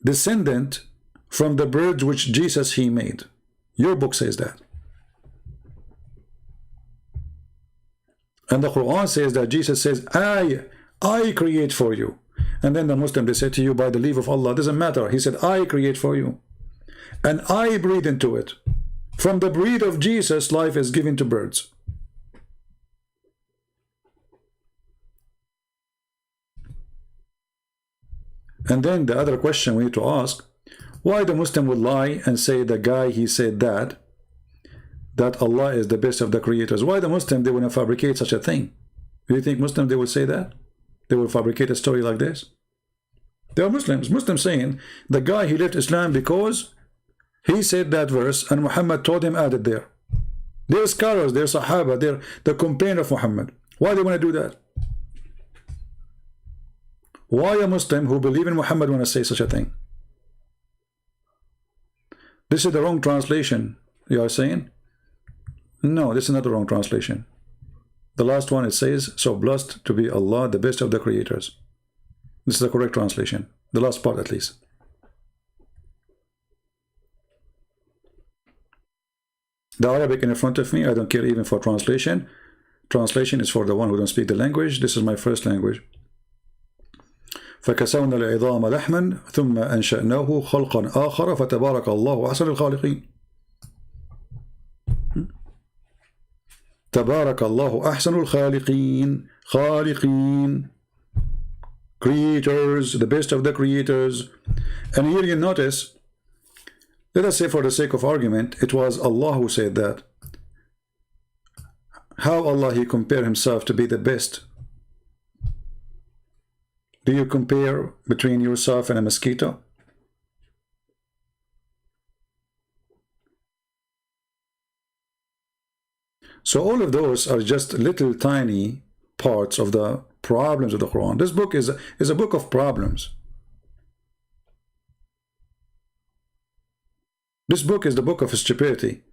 descendant from the birds which Jesus, he made. Your book says that. And the Quran says that Jesus says, I create for you. And then the Muslim, they say to you, by the leave of Allah, doesn't matter. He said, I create for you. And I breathe into it. From the breath of Jesus, life is given to birds. And then the other question we need to ask, why the Muslim would lie and say the guy he said that Allah is the best of the creators? Why the Muslim, they wouldn't fabricate such a thing? Do you think Muslims, they would say that? They will fabricate a story like this? They are Muslims. Muslims saying the guy, he left Islam because he said that verse and Muhammad told him add it there. They're scholars, they're Sahaba, they're the companion of Muhammad. Why they want to do that? Why a Muslim who believe in Muhammad want to say such a thing? This is the wrong translation, you are saying? No, this is not the wrong translation. The last one, it says, so blessed to be Allah, the best of the creators. This is the correct translation. The last part at least. The Arabic in front of me, I don't care even for translation. Translation is for the one who don't speak the language. This is my first language. فكسونا العظام لحما ثم أنشأناه خلقا آخر فتبارك الله أحسن الخالقين. تبارك الله أحسن الخالقين. خالقين, creators, the best of the creators. And here you notice, let us say for the sake of argument, it was Allah who said that. How Allah he compare himself to be the best? Do you compare between yourself and a mosquito? So all of those are just little tiny parts of the problems of the Quran. This book is a book of problems. This book is the book of stupidity.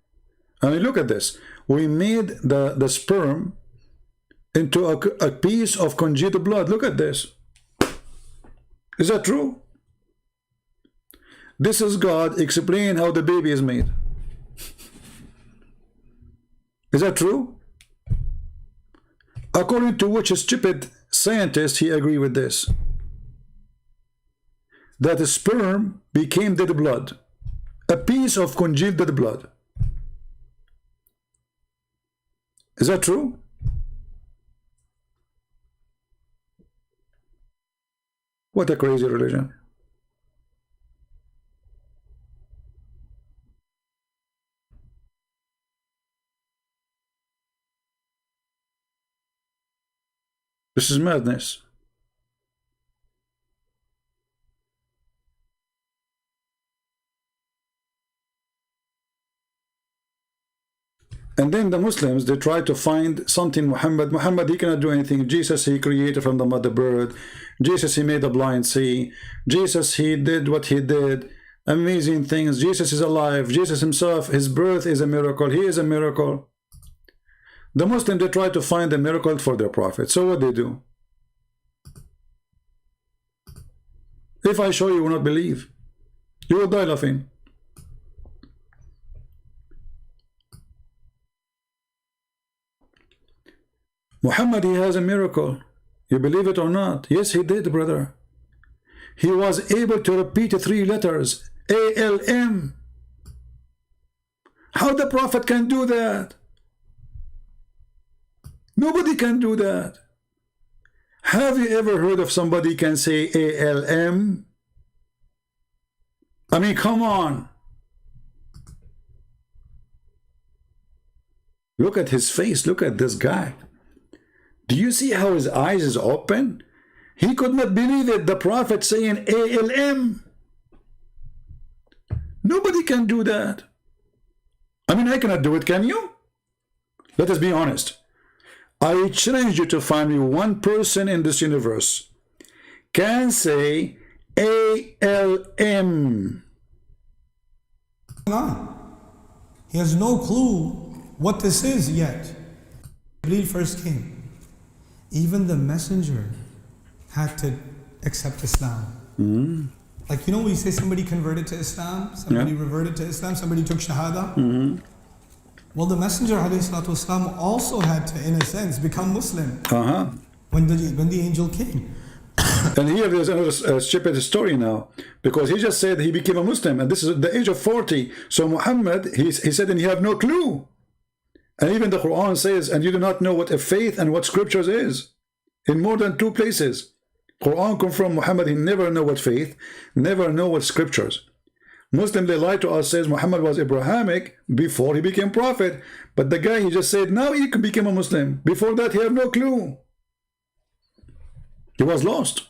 I mean, look at this. We made the sperm into a piece of congealed blood. Look at this. Is that true? This is God explaining how the baby is made. Is that true? According to which stupid scientist he agree with this? That the sperm became dead blood. A piece of congealed dead blood. Is that true? What a crazy religion. This is madness. And then the Muslims, they try to find something. Muhammad, he cannot do anything. Jesus, he created from the mother bird. Jesus, he made the blind see. Jesus, he did what he did. Amazing things. Jesus is alive. Jesus himself, his birth is a miracle. He is a miracle. The Muslims, they try to find a miracle for their prophet. So what they do? If I show you, you will not believe. You will die laughing. Muhammad, he has a miracle. You believe it or not? Yes, he did, brother. He was able to repeat 3 letters. ALM. How the prophet can do that? Nobody can do that. Have you ever heard of somebody can say ALM? I mean, come on. Look at his face. Look at this guy. Do you see how his eyes is open? He could not believe it. The prophet saying ALM. Nobody can do that. I mean, I cannot do it, can you? Let us be honest. I challenge you to find me one person in this universe can say ALM. He has no clue what this is yet. Jibreel first came. Even the messenger had to accept Islam. Like, you know, we say somebody converted to Islam, somebody reverted to Islam, somebody took Shahada. Well, the Messenger ﷺ also had to, in a sense, become Muslim when the angel came. And here there's another stupid story now, because he just said he became a Muslim, and this is at the age of 40. So Muhammad, he said, and you have no clue. And even the Quran says, and you do not know what a faith and what scriptures is, in more than 2 places. Quran confirm Muhammad, he never know what faith, never know what scriptures. Muslim, they lie to us, says Muhammad was Abrahamic before he became prophet. But the guy, he just said, now he can become a Muslim. Before that, he had no clue. He was lost.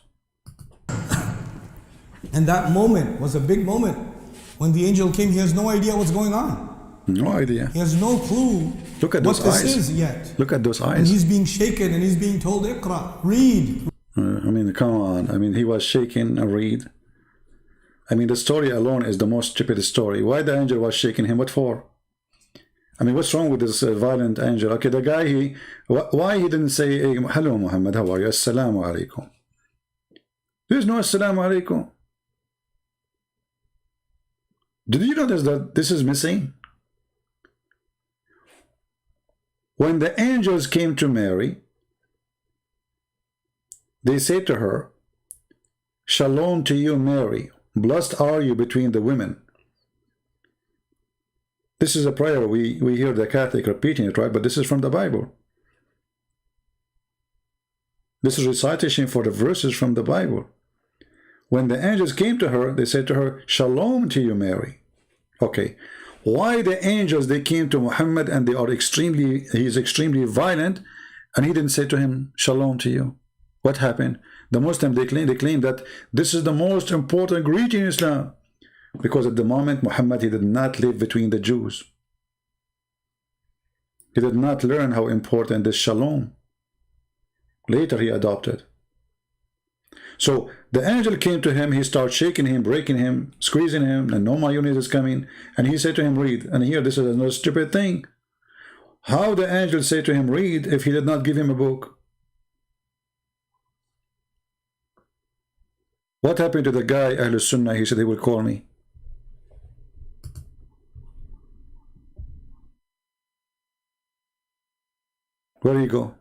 And that moment was a big moment. When the angel came, he has no idea what's going on. No idea. He has no clue Look at what those this eyes. is yet. Look at those eyes. And he's being shaken and he's being told, Iqra, read. I mean, come on. I mean, he was shaking and read. I mean, the story alone is the most stupid story. Why the angel was shaking him? What for? I mean, what's wrong with this violent angel? Okay, the guy, why he didn't say, hey, hello, Muhammad, how are you? Assalamu alaikum. There's no assalamu alaikum. Did you notice that this is missing? When the angels came to Mary, they said to her, Shalom to you, Mary. Blessed are you between the women. This is a prayer. We hear the Catholic repeating it, right? But this is from the Bible. This is recitation for the verses from the Bible. When the angels came to her, they said to her, Shalom to you, Mary. Okay. Why the angels, they came to Muhammad and he is extremely violent, and he didn't say to him, Shalom to you? What happened? The Muslims, they claim that this is the most important greeting in Islam. Because at the moment, Muhammad, he did not live between the Jews. He did not learn how important this Shalom. Later he adopted. So the angel came to him, he started shaking him, breaking him, squeezing him, and no more unit is coming. And he said to him, read. And here, this is another stupid thing. How the angel said to him, read, if he did not give him a book? What happened to the guy, Ahlul Sunnah? He said he will call me. Where did he go?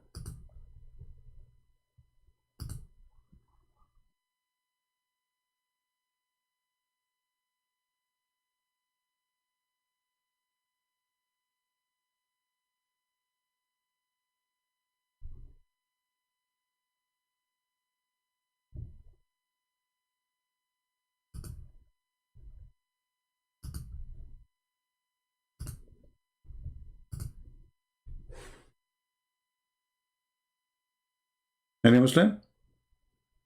Any Muslim?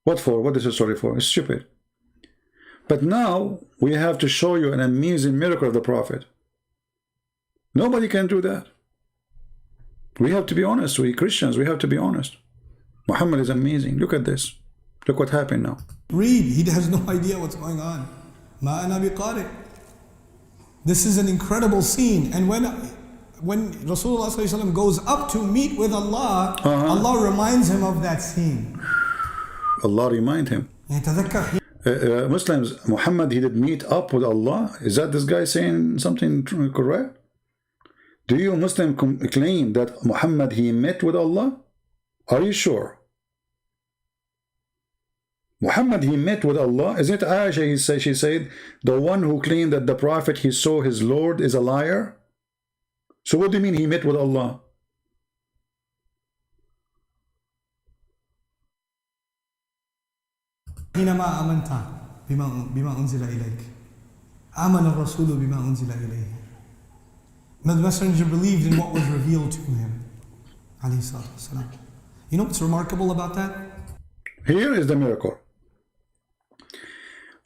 What for? What is the story for? It's stupid. But now we have to show you an amazing miracle of the Prophet. Nobody can do that. We have to be honest. We Christians, we have to be honest. Muhammad is amazing. Look at this. Look what happened now. Read. He has no idea what's going on. Ma ana biqari. This is an incredible scene. And when Rasulullah ﷺ goes up to meet with Allah, Allah reminds him of that scene. Allah remind him. Muslims, Muhammad, he did meet up with Allah. Is that this guy saying something correct? Do you Muslim claim that Muhammad, he met with Allah? Are you sure? Muhammad, he met with Allah. Isn't it Aisha, she said, the one who claimed that the Prophet, he saw his Lord, is a liar? So what do you mean he met with Allah? حينما آمنت بما أنزل إليك آمن الرسول بما أنزل إليه. The messenger believed in what was revealed to him. You know what's remarkable about that? Here is the miracle.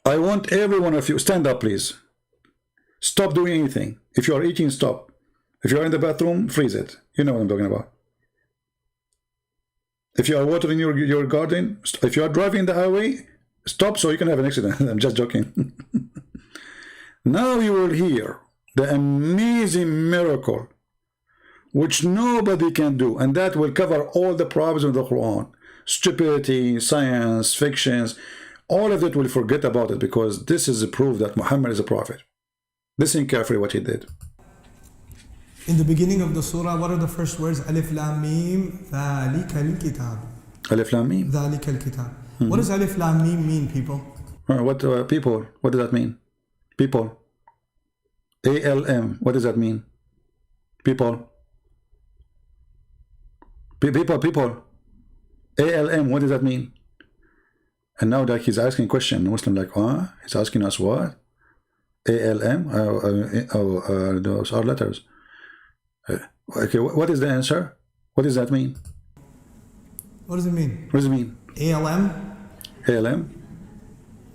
I want every one of you, stand up please. Stop doing anything. If you are eating, stop. If you are in the bathroom, freeze it. You know what I'm talking about. If you are watering your garden, if you are driving the highway, stop so you can have an accident. I'm just joking. Now you will hear the amazing miracle which nobody can do, and that will cover all the problems of the Quran. Stupidity, science, fictions, all of it will forget about it, because this is a proof that Muhammad is a prophet. Listen carefully what he did. In the beginning of the surah, what are the first words? Alif Lam Mim, Dhalika al-Kitab. Alif Lam Mim. Dhalika al-Kitab. What does Alif Lam Mim mean, people? People? What does that mean? People. ALM. What does that mean? People. People. ALM. What does that mean? And now that he's asking a question, Muslim like, he's asking us what? ALM? Those are letters. Okay, what is the answer? What does that mean? What does it mean? What does it mean? ALM? ALM?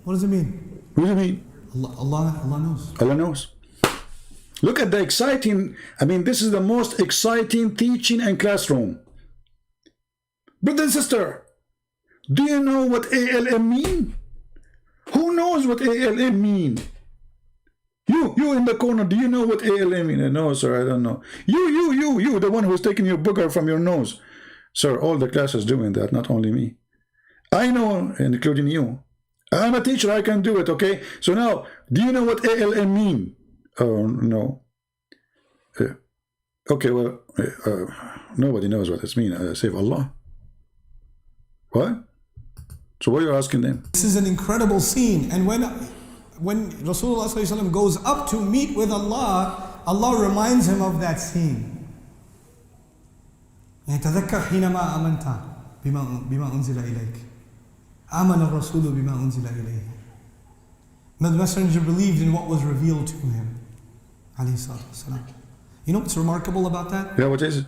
What does it mean? What does it mean? Allah knows. Allah knows. Look at the exciting, I mean, this is the most exciting teaching and classroom. Brother and sister, do you know what ALM mean? Who knows what ALM mean? You in the corner, do you know what ALM mean? No, sir, I don't know. You, the one who's taking your booger from your nose. Sir, all the class is doing that, not only me. I know, including you. I'm a teacher, I can do it, okay? So now, do you know what ALM mean? Oh, no. Okay, well, nobody knows what it means, save Allah. What? So what are you asking them? This is an incredible scene. And when Rasulullah ﷺ goes up to meet with Allah, Allah reminds him of that scene. تذكر حينما آمنت بما أنزل إليك آمن الرسول بما أنزل إليه. The messenger believed in what was revealed to him. You know what's remarkable about that? Yeah, what is it?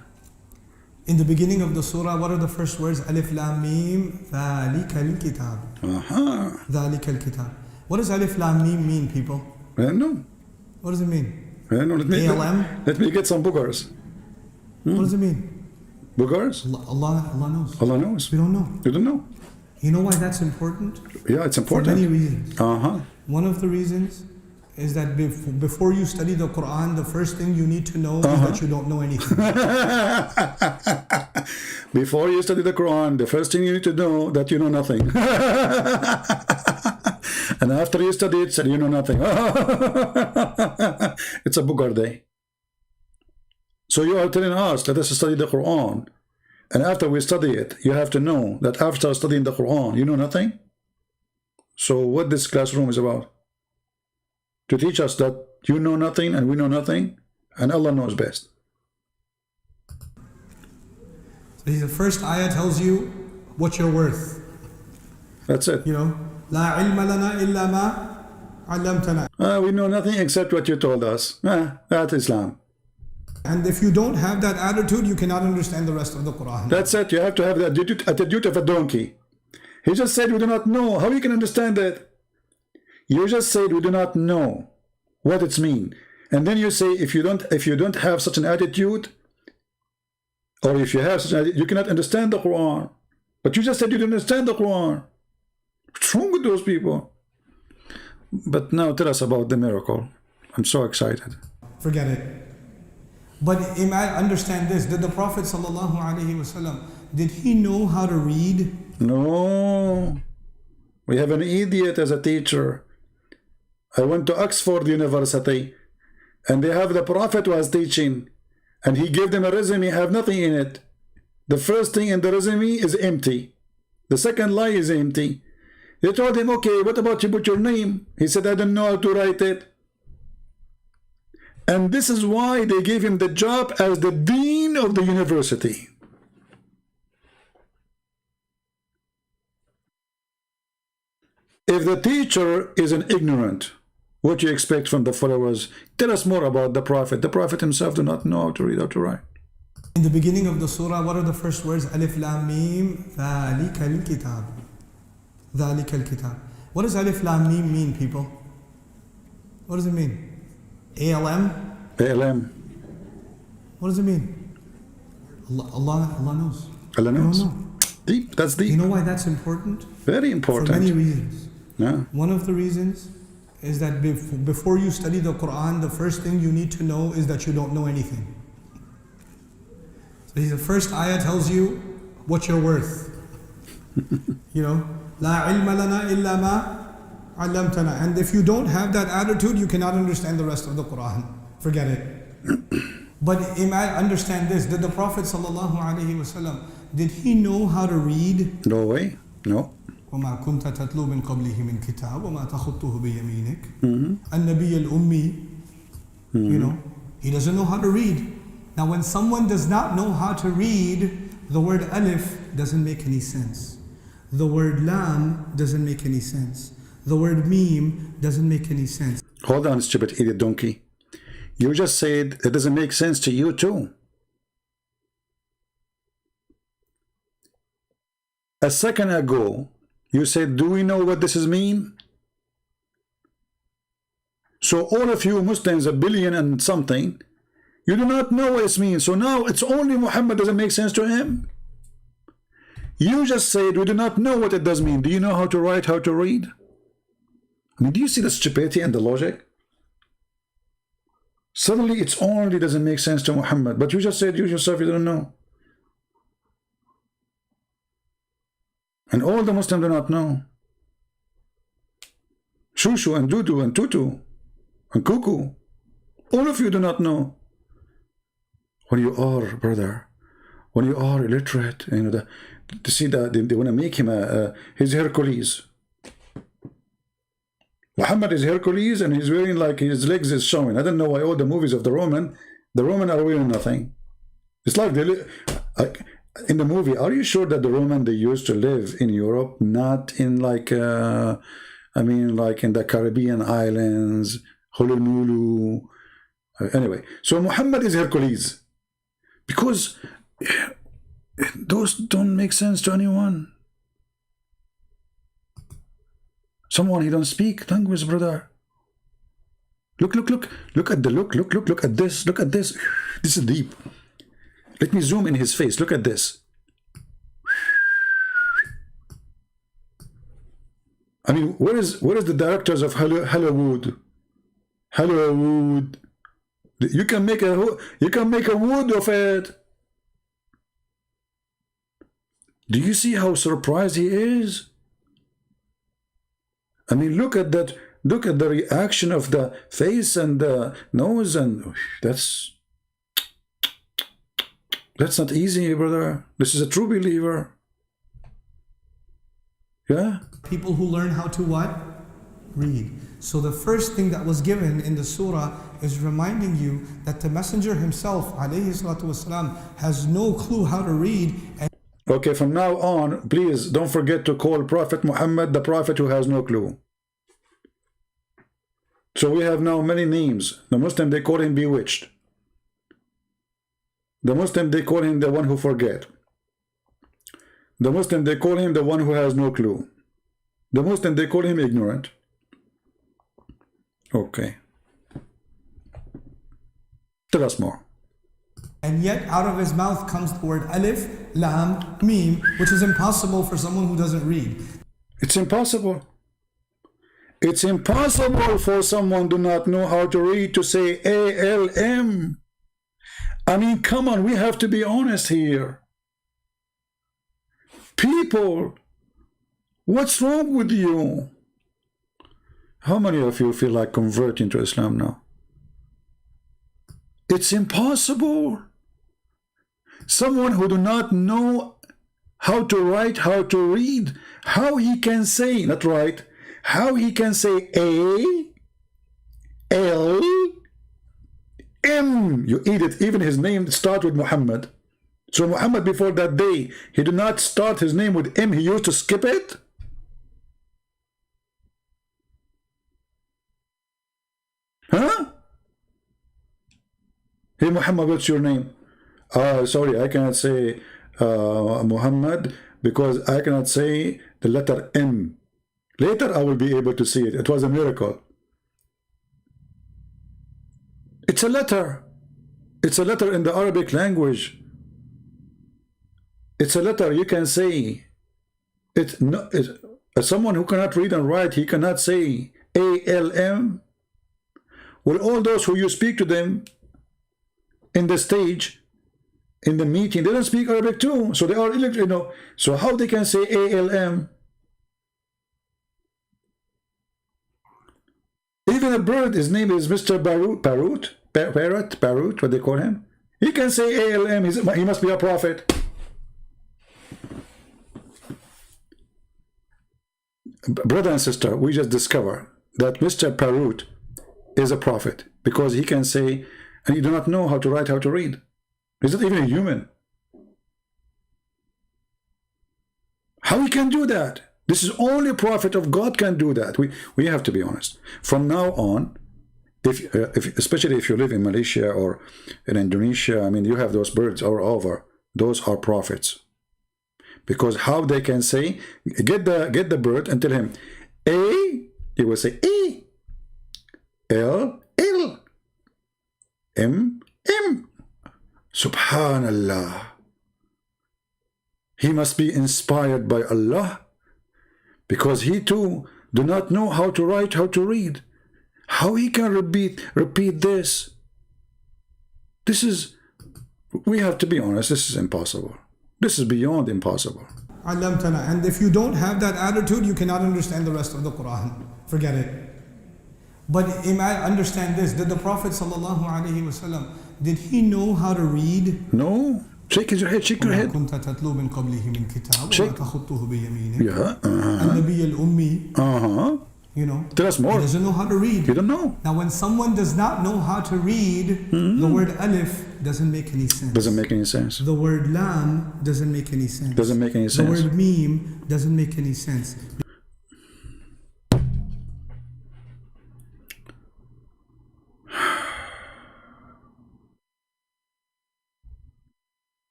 In the beginning of the surah, what are the first words? Alif Lam Mim ذَلِكَ الْكِتَابِ. ذَلِكَ الْكِتَاب. What does Alif Lam Mim mean, people? I don't know. What does it mean? I don't know. Let me get some boogers. What does it mean? Boogers? Allah knows. Allah knows. We don't know. You don't know. You know why that's important? Yeah, it's important. For many reasons. Uh-huh. One of the reasons is that before you study the Quran, the first thing you need to know is that you don't know anything. Before you study the Quran, the first thing you need to know that you know nothing. And after you study it, you know nothing. It's a booger day. So you are telling us, let us study the Quran. And after we study it, you have to know that after studying the Quran, you know nothing. So what this classroom is about? To teach us that you know nothing and we know nothing, and Allah knows best. So the first ayah tells you what you're worth. That's it. You know, لا علم لنا إلا ما علمتنا. We know nothing except what you told us. That's Islam. And if you don't have that attitude, you cannot understand the rest of the Quran. That's it. You have to have the attitude of a donkey. He just said we do not know. How you can understand it? You just said we do not know what it means. And then you say if you don't have such an attitude, or if you have such an attitude, you cannot understand the Quran. But you just said you don't understand the Quran. What's wrong with those people? But now tell us about the miracle. I'm so excited. Forget it. But understand this. Did the Prophet ﷺ, did he know how to read? No. We have an idiot as a teacher. I went to Oxford University, and they have the Prophet was teaching, and he gave them a resume, have nothing in it. The first thing in the resume is empty. The second line is empty. They told him, okay, what about you put your name? He said, I don't know how to write it. And this is why they gave him the job as the dean of the university. If the teacher is an ignorant, what do you expect from the followers? Tell us more about the Prophet. The Prophet himself did not know how to read, how to write. In the beginning of the surah, what are the first words? Alif Lam Mim ذَلِكَ الْكِتَابِ. ذَلِكَ الْكِتَابِ. What does Alif Lam Mim mean, people? What does it mean? ALM? ALM. What does it mean? Allah knows. Allah knows. Know. Deep. That's deep. You know why that's important? Very important. For many reasons. Yeah. One of the reasons is that before you study the Quran, the first thing you need to know is that you don't know anything. So the first ayah tells you what you're worth. You know, لا علم لنا إلا ما علمتنا. And if you don't have that attitude, you cannot understand the rest of the Quran. Forget it. But understand this. Did the Prophet ﷺ, did he know how to read? No way. No. وما كنت تتلو من قبله من كتاب وما تخطه بيمينك. النبي الأمي. You know, he doesn't know how to read. Now when someone does not know how to read, the word alif doesn't make any sense. The word lam doesn't make any sense. The word meme doesn't make any sense. Hold on, stupid idiot donkey. You just said it doesn't make sense to you too. A second ago, you said, do we know what this is mean? So all of you Muslims, a billion and something, you do not know what it means. So now it's only Muhammad doesn't make sense to him. You just said we do not know what it does mean. Do you know how to write, how to read? I mean, do you see the stupidity and the logic? Suddenly it's only doesn't make sense to Muhammad. But you just said you yourself you don't know. And all the Muslims do not know. Shushu and Dudu and Tutu and Cuckoo. All of you do not know. When you are, brother, when you are illiterate, you know, to see that they want to make him his Hercules. Muhammad is Hercules and he's wearing like his legs is showing. I don't know why all the movies of the Roman are wearing nothing. It's like they like in the movie. Are you sure that the Roman they used to live in Europe, not in like I mean like in the Caribbean islands, Honolulu. Anyway, so Muhammad is Hercules because those don't make sense to anyone. Someone he don't speak language, brother. Look at the look at this. Look at this. This is deep. Let me zoom in his face. Look at this. I mean, where is the directors of Hollywood? Hollywood. You can make a wood of it. Do you see how surprised he is? I mean, look at that. Look at the reaction of the face and the nose, and that's not easy, brother. This is a true believer. Yeah? People who learn how to what? Read. So the first thing that was given in the surah is reminding you that the messenger himself, alayhi salatu wasalam, has no clue how to read. Okay, from now on, please don't forget to call Prophet Muhammad the prophet who has no clue. So we have now many names. The Muslim, they call him bewitched. The Muslim, they call him the one who forget. The Muslim, they call him the one who has no clue. The Muslim, they call him ignorant. Okay. Tell us more. And yet out of his mouth comes the word alif, lam, mim, which is impossible for someone who doesn't read. It's impossible. It's impossible for someone who do not know how to read to say ALM. I mean, come on, we have to be honest here. People, what's wrong with you? How many of you feel like converting to Islam now? It's impossible. Someone who do not know how to write, how to read, how he can say, not write, how he can say A, L, M. You eat it. Even his name starts with Muhammad. So Muhammad before that day, he did not start his name with M. He used to skip it. Huh? Hey Muhammad, what's your name? Sorry, I cannot say Muhammad because I cannot say the letter M. Later I will be able to see it. It was a miracle. It's a letter. It's a letter in the Arabic language. It's a letter you can say. Someone who cannot read and write, he cannot say ALM. Well, all those who you speak to them in the stage, in the meeting, they don't speak Arabic too. So they are illiterate, you know. So how they can say ALM? Even a bird, his name is Mr. Parrot, what they call him. He can say ALM, he must be a prophet. Brother and sister, we just discovered that Mr. Parrot is a prophet because he can say, and he do not know how to write, how to read. He's not even a human. How he can do that? This is only a prophet of God can do that. We have to be honest. From now on, if especially if you live in Malaysia or in Indonesia, I mean, you have those birds all over. Those are prophets. Because how they can say, get the bird and tell him A, he will say A, L, L, M, M. Subhanallah. He must be inspired by Allah, because he too do not know how to write, how to read. How he can repeat this? This is, we have to be honest, this is impossible. This is beyond impossible. And if you don't have that attitude, you cannot understand the rest of the Quran. Forget it. But understand this, did the Prophet ﷺ, did he know how to read? No. Shake your head, shake your head. Shake. Yeah. You know, tell us more. He doesn't know how to read. You don't know. Now, when someone does not know how to read, the word alif doesn't make any sense. Doesn't make any sense. The word lam doesn't make any sense. Doesn't make any sense. The word meme doesn't make any sense.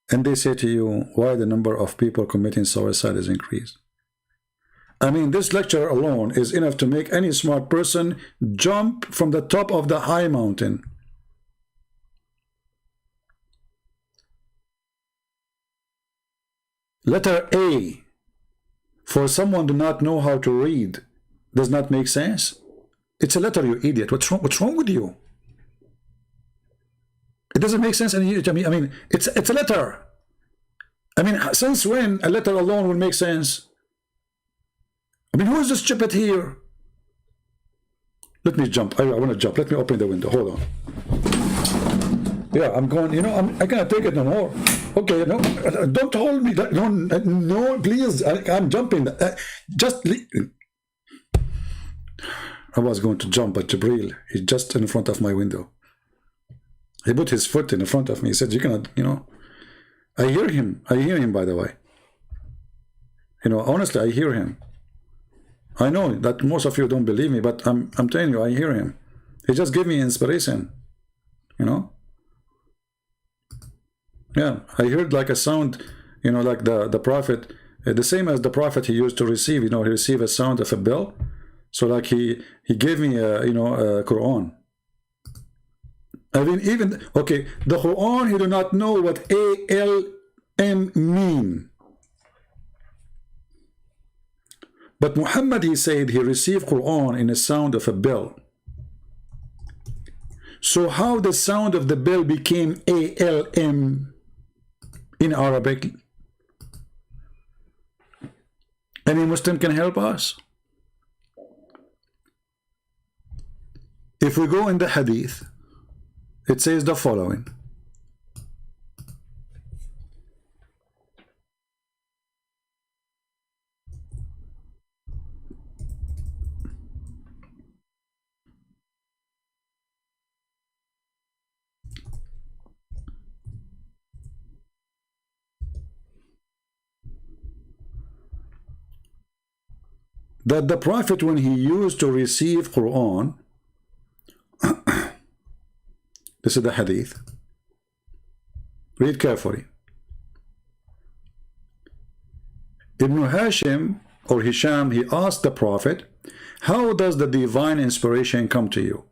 And they say to you, why the number of people committing suicide is increased? I mean, this lecture alone is enough to make any smart person jump from the top of the high mountain. Letter A, for someone to not know how to read, does not make sense. It's a letter, you idiot. What's wrong with you? It doesn't make sense. I mean, it's a letter. I mean, since when a letter alone will make sense? I mean, who is the stupid here? Let me jump. I want to jump. Let me open the window. Hold on. Yeah, I'm going. You know, I cannot take it no more. Okay, no, don't hold me. No, please. I'm jumping. Just leave. I was going to jump, but Jibreel, he's just in front of my window. He put his foot in front of me. He said, "You cannot." You know, I hear him. I hear him. By the way, you know, honestly, I hear him. I know that most of you don't believe me, but I'm telling you, I hear him. He just gave me inspiration, you know. Yeah, I heard like a sound, you know, like the prophet, the same as the prophet he used to receive, you know, he received a sound of a bell. So like he gave me a, you know, a Quran. I mean, even, okay, the Quran, he do not know what ALM mean. But Muhammad, he said he received Quran in the sound of a bell. So how the sound of the bell became ALM in Arabic? Any Muslim can help us? If we go in the hadith, it says the following. That the Prophet, when he used to receive Quran, this is the hadith. Read carefully. Ibn Hashim or Hisham, he asked the Prophet, how does the divine inspiration come to you?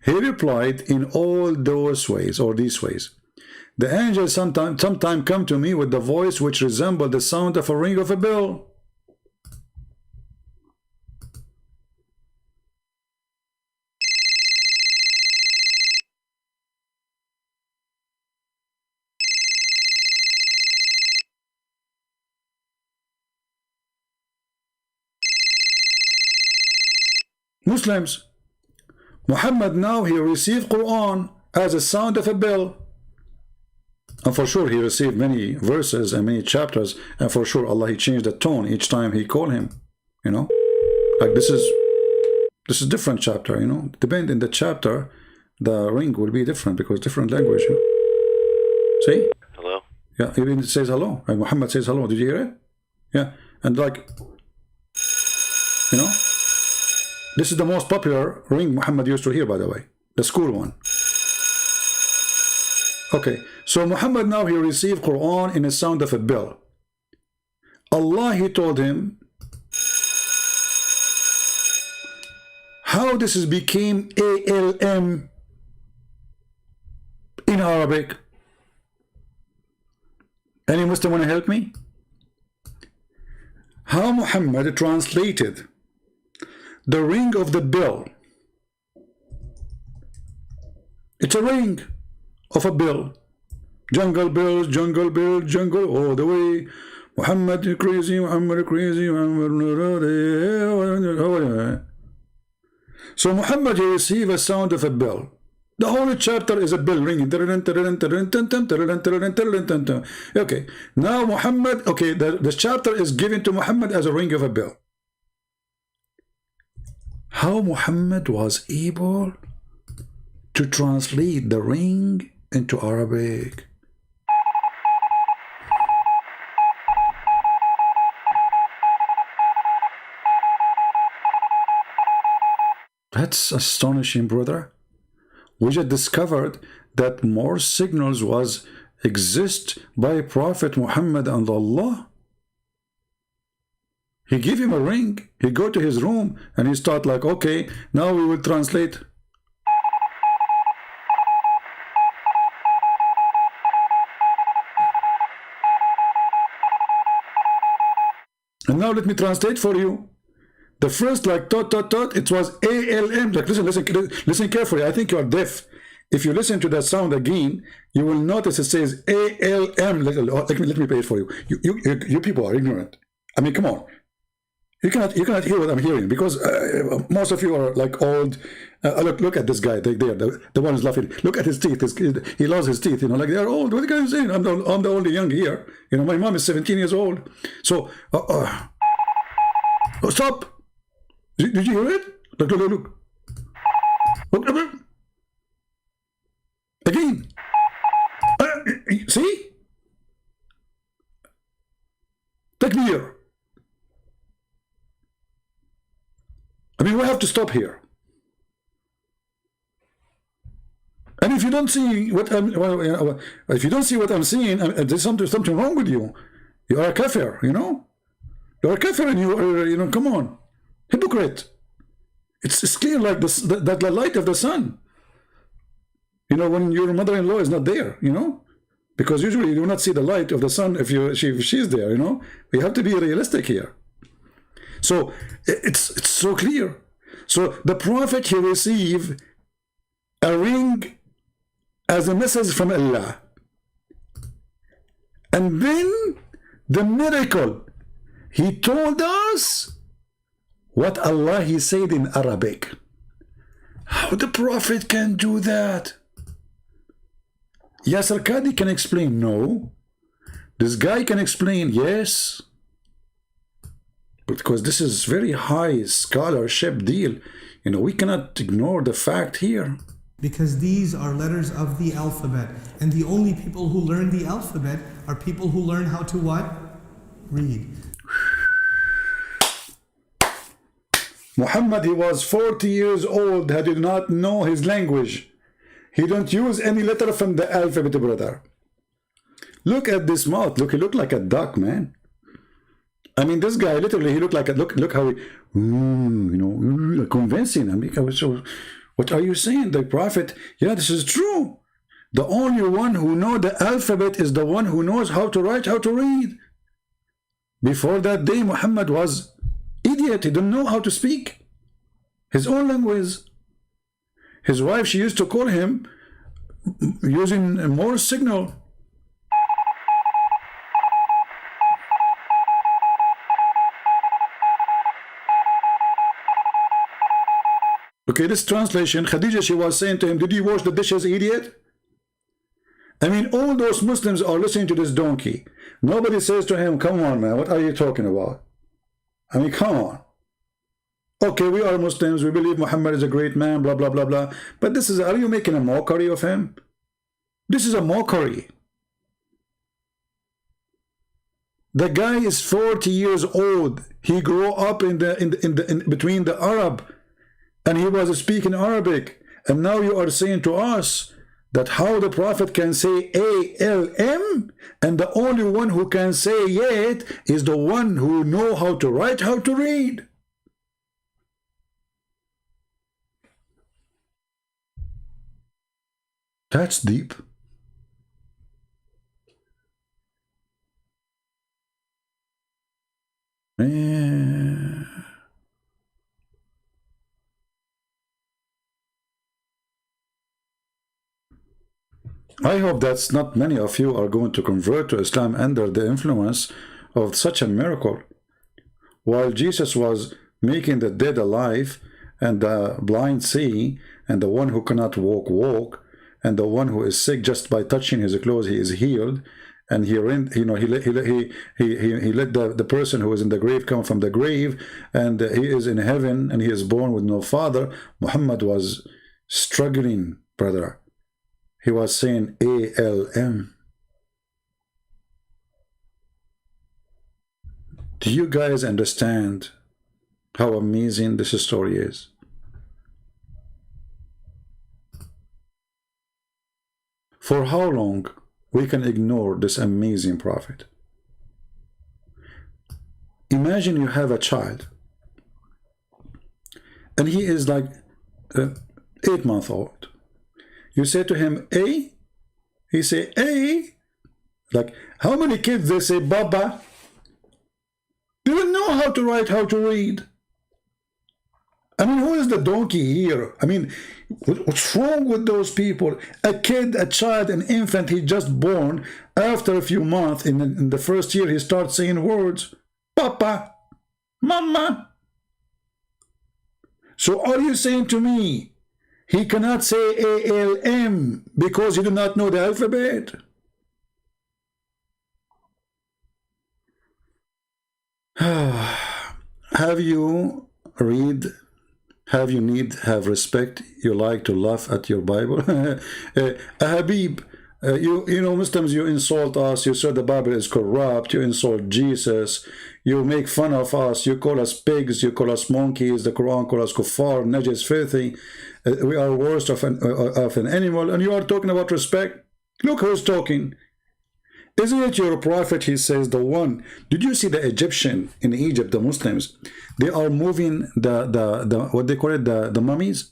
He replied, in all those ways, or these ways. The angels sometimes come to me with the voice which resembles the sound of a ring of a bell. Muslims, Muhammad now he received Quran as a sound of a bell, and for sure he received many verses and many chapters, and for sure Allah he changed the tone each time he called him, you know, like this is different chapter, you know, depend in the chapter the ring will be different because different language, you know? See? Hello? Yeah, even it says hello, and Muhammad says hello. Did you hear it? Yeah, and like, you know, this is the most popular ring Muhammad used to hear, by the way, the school one. Okay, so Muhammad now he received Quran in the sound of a bell. Allah, he told him how this is became ALM in Arabic. Any Muslim want to help me? How Muhammad translated the ring of the bell. It's a ring of a bell. Jungle bells, jungle bells, jungle all the way. Muhammad crazy, Muhammad crazy, Muhammad. So Muhammad, he received a sound of a bell. The whole chapter is a bell ringing. Okay, now Muhammad, okay, the chapter is given to Muhammad as a ring of a bell. How Muhammad was able to translate the ring into Arabic. That's astonishing, brother. We just discovered that more signals was exist by Prophet Muhammad and Allah. He gave him a ring. He go to his room and he start like, okay, now we will translate. And now let me translate for you. The first like tot, it was ALM. Like listen carefully. I think you are deaf. If you listen to that sound again, you will notice it says ALM. Let me play it for you. You people are ignorant. I mean, come on. You cannot hear what I'm hearing because most of you are like old. Look at this guy there. The one who's laughing. Look at his teeth. He lost his teeth. You know, like they are old. What are you guys saying? I'm the only young here. You know, my mom is 17 years old. So stop. Did you hear it? Look. Again. See? Takbir. I mean, we have to stop here. And if you don't see what I'm seeing, there's something wrong with you. You are a kafir, you know? You are a kafir and you are, you know, come on. Hypocrite. It's clear like that the light of the sun. You know, when your mother-in-law is not there, you know, because usually you do not see the light of the sun if she's there, you know. We have to be realistic here. So it's so clear. So the Prophet, he received a ring as a message from Allah. And then the miracle, he told us what Allah he said in Arabic. How the Prophet can do that? Yasser Qadi can explain no. This guy can explain yes. Because this is very high scholarship deal. You know, we cannot ignore the fact here. Because these are letters of the alphabet. And the only people who learn the alphabet are people who learn how to what? Read. Muhammad, he was 40 years old. He did not know his language. He don't use any letter from the alphabet, brother. Look at this mouth. Look, he looked like a duck, man. I mean, this guy literally, he looked like a look how he, you know, convincing. I mean, so, what are you saying? The Prophet, yeah, this is true. The only one who knows the alphabet is the one who knows how to write, how to read. Before that day, Muhammad was idiot. He didn't know how to speak his own language. His wife, she used to call him using a Morse signal. Okay, this translation, Khadija, she was saying to him, did you wash the dishes, idiot? I mean, all those Muslims are listening to this donkey. Nobody says to him, come on, man, what are you talking about? I mean, come on. Okay, we are Muslims, we believe Muhammad is a great man, blah, blah, blah, blah. But this is, are you making a mockery of him? This is a mockery. The guy is 40 years old. He grew up in between the Arab, and he was speaking Arabic. And now you are saying to us that how the Prophet can say ALM, and the only one who can say it is the one who know how to write, how to read. That's deep. Man. I hope that's not many of you are going to convert to Islam under the influence of such a miracle. While Jesus was making the dead alive, and the blind see, and the one who cannot walk, and the one who is sick just by touching his clothes, he is healed. And he let the person who is in the grave come from the grave, and he is in heaven, and he is born with no father. Muhammad was struggling, brother. He was saying ALM. Do you guys understand how amazing this story is? For how long we can ignore this amazing prophet? Imagine you have a child, and he is like 8 months old. You say to him, A? He say, A? Like, how many kids they say, Baba? They don't know how to write, how to read. I mean, who is the donkey here? I mean, what's wrong with those people? A kid, a child, an infant, he just born. After a few months, in the first year, he starts saying words. Papa, Mama. So are you saying to me, he cannot say ALM because he do not know the alphabet? Have you read? Have you have respect? You like to laugh at your Bible? Habib, you know, Muslims, you insult us. You say the Bible is corrupt. You insult Jesus. You make fun of us. You call us pigs. You call us monkeys. The Quran calls us kuffar, najis, filthy. We are worse of an animal. And you are talking about respect? Look who's talking. Isn't it your prophet? He says the one. Did you see the Egyptian in Egypt, the Muslims? They are moving the what they call it, the mummies,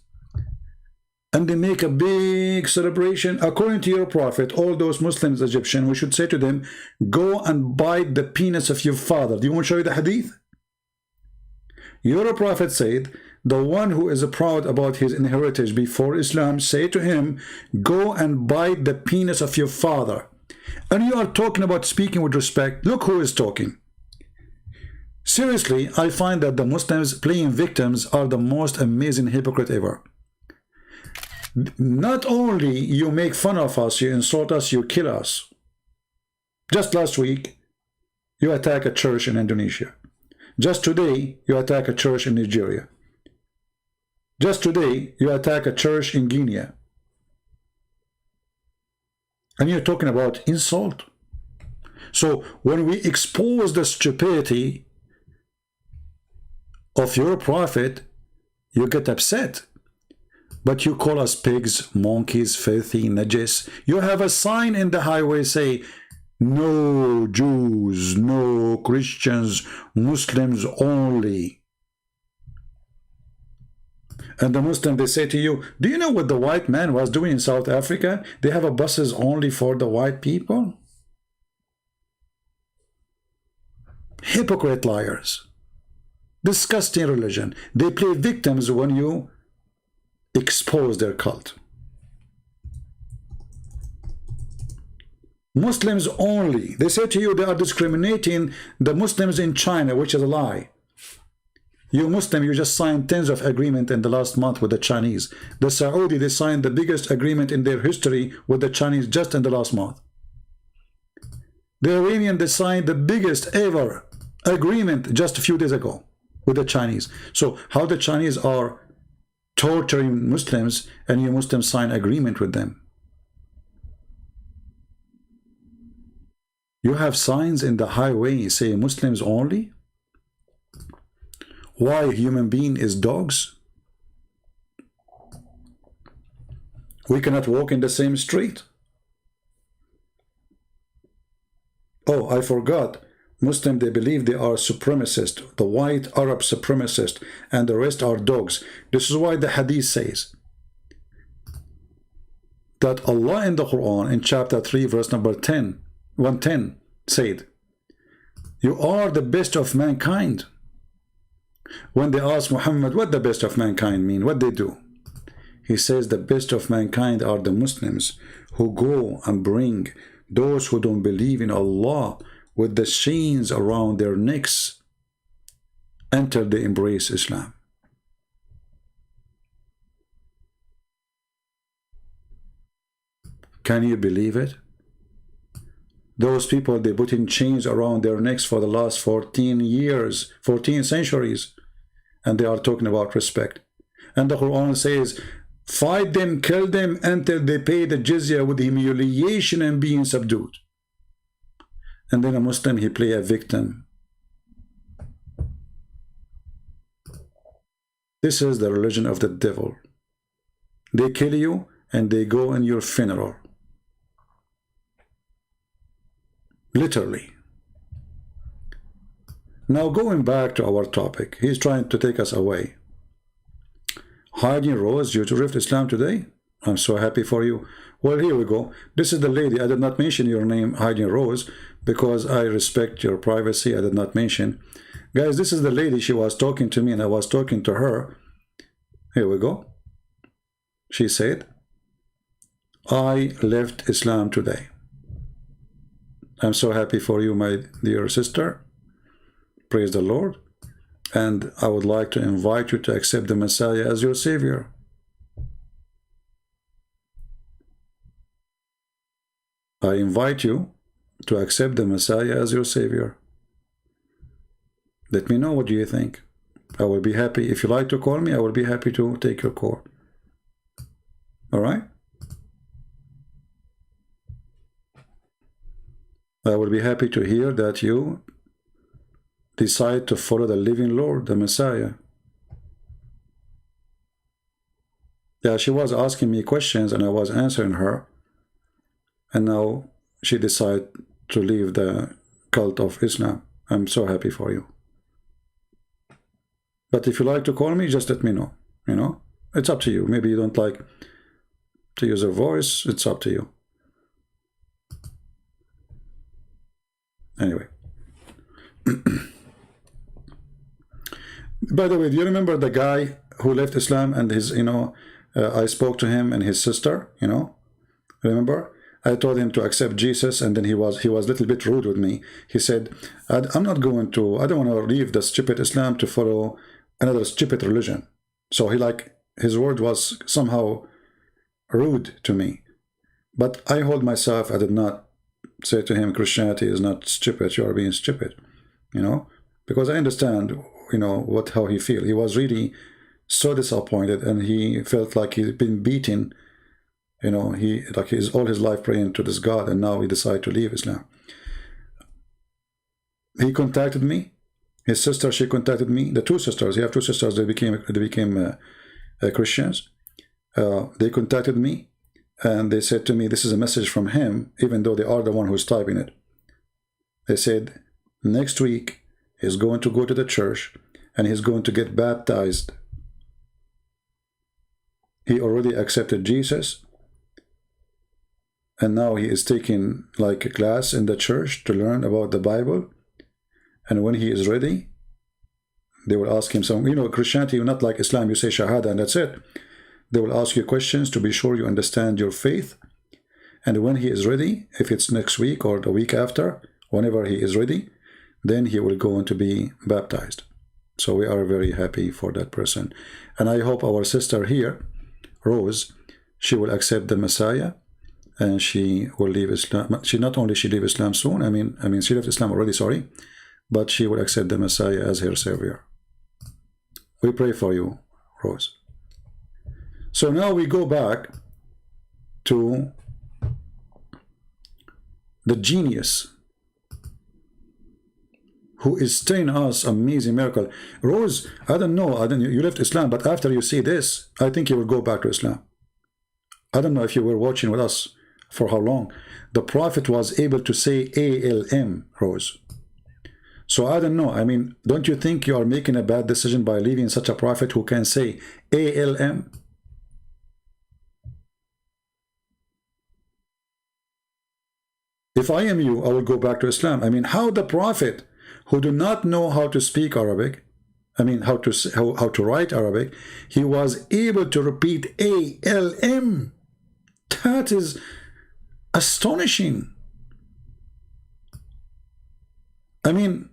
and they make a big celebration. According to your prophet, all those Muslims, Egyptian, we should say to them, go and bite the penis of your father. Do you want to show you the hadith? Your prophet said, the one who is proud about his inheritance before Islam, say to him, go and bite the penis of your father. And you are talking about speaking with respect. Look who is talking. Seriously, I find that the Muslims playing victims are the most amazing hypocrite ever. Not only you make fun of us, you insult us, you kill us. Just last week, you attack a church in Indonesia. Just today, you attack a church in Nigeria. Just today, you attack a church in Guinea. And you're talking about insult. So when we expose the stupidity of your prophet, you get upset. But you call us pigs, monkeys, filthy, najis. You have a sign in the highway say, no Jews, no Christians, Muslims only. And the Muslim, they say to you, do you know what the white man was doing in South Africa? They have a buses only for the white people. Hypocrite liars. Disgusting religion. They play victims when you expose their cult. Muslims only. They say to you they are discriminating the Muslims in China, which is a lie. You Muslim, you just signed tens of agreements in the last month with the Chinese. The Saudi, they signed the biggest agreement in their history with the Chinese just in the last month. The Iranian, they signed the biggest ever agreement just a few days ago with the Chinese. So how the Chinese are torturing Muslims and you Muslims sign agreement with them? You have signs in the highway say Muslims only? Why human being is dogs? We cannot walk in the same street. Oh, I forgot. Muslim, they believe they are supremacist, the white Arab supremacist, and the rest are dogs. This is why the hadith says that Allah in the Quran in chapter 3 verse number 110 said, you are the best of mankind. When they ask Muhammad what the best of mankind mean, what they do? He says the best of mankind are the Muslims who go and bring those who don't believe in Allah with the chains around their necks until they embrace Islam. Can you believe it? Those people, they put in chains around their necks for the last 14 years, 14 centuries, and they are talking about respect. And the Quran says, fight them, kill them until they pay the jizya with humiliation and being subdued. And then a Muslim, he play a victim. This is the religion of the devil. They kill you and they go in your funeral. Literally. Now going back to our topic, he's trying to take us away. Hiding Rose, you to Rift Islam today? I'm so happy for you. Well, here we go. This is the lady. I did not mention your name, Hiding Rose, because I respect your privacy. I did not mention. Guys, this is the lady. She was talking to me and I was talking to her. Here we go. She said, I left Islam today. I'm so happy for you, my dear sister. Praise the Lord. And I would like to invite you to accept the Messiah as your Savior. I invite you to accept the Messiah as your Savior. Let me know, what do you think? I will be happy. If you like to call me, I will be happy to take your call. All right? I will be happy to hear that you decide to follow the living Lord, the Messiah. Yeah, she was asking me questions and I was answering her. And now she decided to leave the cult of Islam. I'm so happy for you. But if you like to call me, just let me know. You know, it's up to you. Maybe you don't like to use a voice. It's up to you. Anyway. By the way, do you remember the guy who left Islam and his, I spoke to him and his sister, remember? I told him to accept Jesus, and then he was a little bit rude with me. He said, I don't want to leave the stupid Islam to follow another stupid religion. So his word was somehow rude to me. But I hold myself, I did not say to him, Christianity is not stupid, you are being stupid, because I understand, how he feels. He was really so disappointed, and he felt like he'd been beaten. He's all his life praying to this God, and now he decided to leave Islam. He contacted me. His sister, she contacted me. The two sisters, he have two sisters. They became Christians. They contacted me, and they said to me, "This is a message from him," even though they are the one who's typing it. They said, "Next week he's going to go to the church, and he's going to get baptized. He already accepted Jesus." And now he is taking a class in the church to learn about the Bible. And when he is ready, they will ask him some, Christianity, not like Islam, you say Shahada and that's it. They will ask you questions to be sure you understand your faith. And when he is ready, if it's next week or the week after, whenever he is ready, then he will go on to be baptized. So we are very happy for that person. And I hope our sister here, Rose, she will accept the Messiah. And she will leave Islam. She leave Islam soon. I mean, she left Islam already. Sorry, but she will accept the Messiah as her savior. We pray for you, Rose. So now we go back to the genius who is telling us amazing miracle. Rose, I don't know, you left Islam, but after you see this, I think you will go back to Islam. I don't know if you were watching with us for how long. The Prophet was able to say ALM, Rose. So I don't know. I mean, don't you think you are making a bad decision by leaving such a prophet who can say ALM? If I am you, I will go back to Islam. I mean, how the prophet who do not know how to speak Arabic, I mean, how to write Arabic, he was able to repeat ALM. That is astonishing. I mean,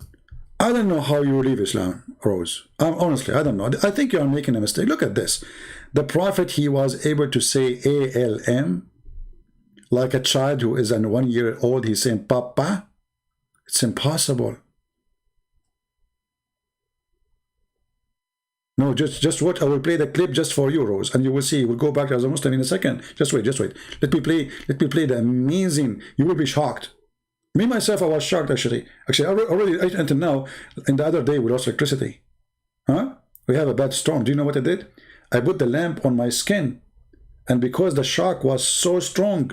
I don't know how you leave Islam, Rose. Honestly, I don't know. I think you are making a mistake. Look at this. The prophet, he was able to say ALM like a child who is 1 year old. He's saying Papa. It's impossible. No, just what I will play the clip just for you, Rose, and you will see. We'll go back as a Muslim in a second. Just wait. Let me play the amazing. You will be shocked. Me myself, I was shocked actually. Already until now. And the other day we lost electricity. Huh? We have a bad storm. Do you know what I did? I put the lamp on my skin, and because the shock was so strong,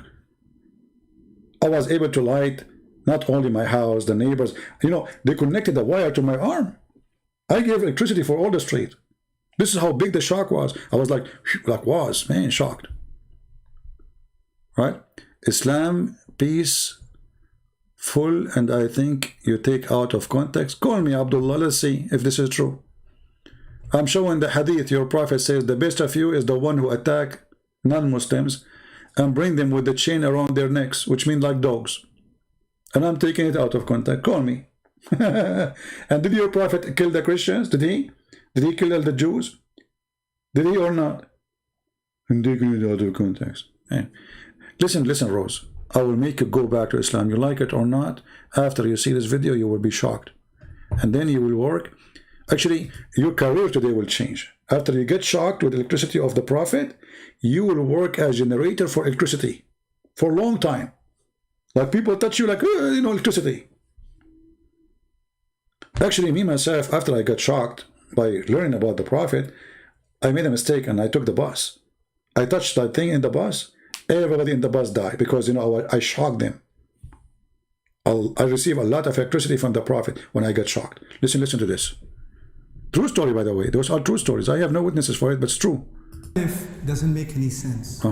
I was able to light not only my house, the neighbors. You know, they connected the wire to my arm. I gave electricity for all the street. This is how big the shock was. I was like man, shocked. Right? Islam, peace, full, and I think you take out of context. Call me Abdullah. Let's see if this is true. I'm showing the hadith. Your prophet says the best of you is the one who attack non-Muslims and bring them with the chain around their necks, which means like dogs. And I'm taking it out of context. Call me. And did your prophet kill the Christians? Did he? Did he kill the Jews? Did he or not? I'm taking it out of context. Hey. Listen, Rose. I will make you go back to Islam. You like it or not? After you see this video, you will be shocked. And then you will work. Actually, your career today will change. After you get shocked with the electricity of the prophet, you will work as generator for electricity for a long time. Like people touch you like, electricity. Actually, me myself, after I got shocked by learning about the prophet, I made a mistake and I took the bus. I touched that thing in the bus. Everybody in the bus died because, I shocked them. I received a lot of electricity from the prophet when I got shocked. Listen to this. True story, by the way. Those are true stories. I have no witnesses for it, but it's true. If doesn't make any sense.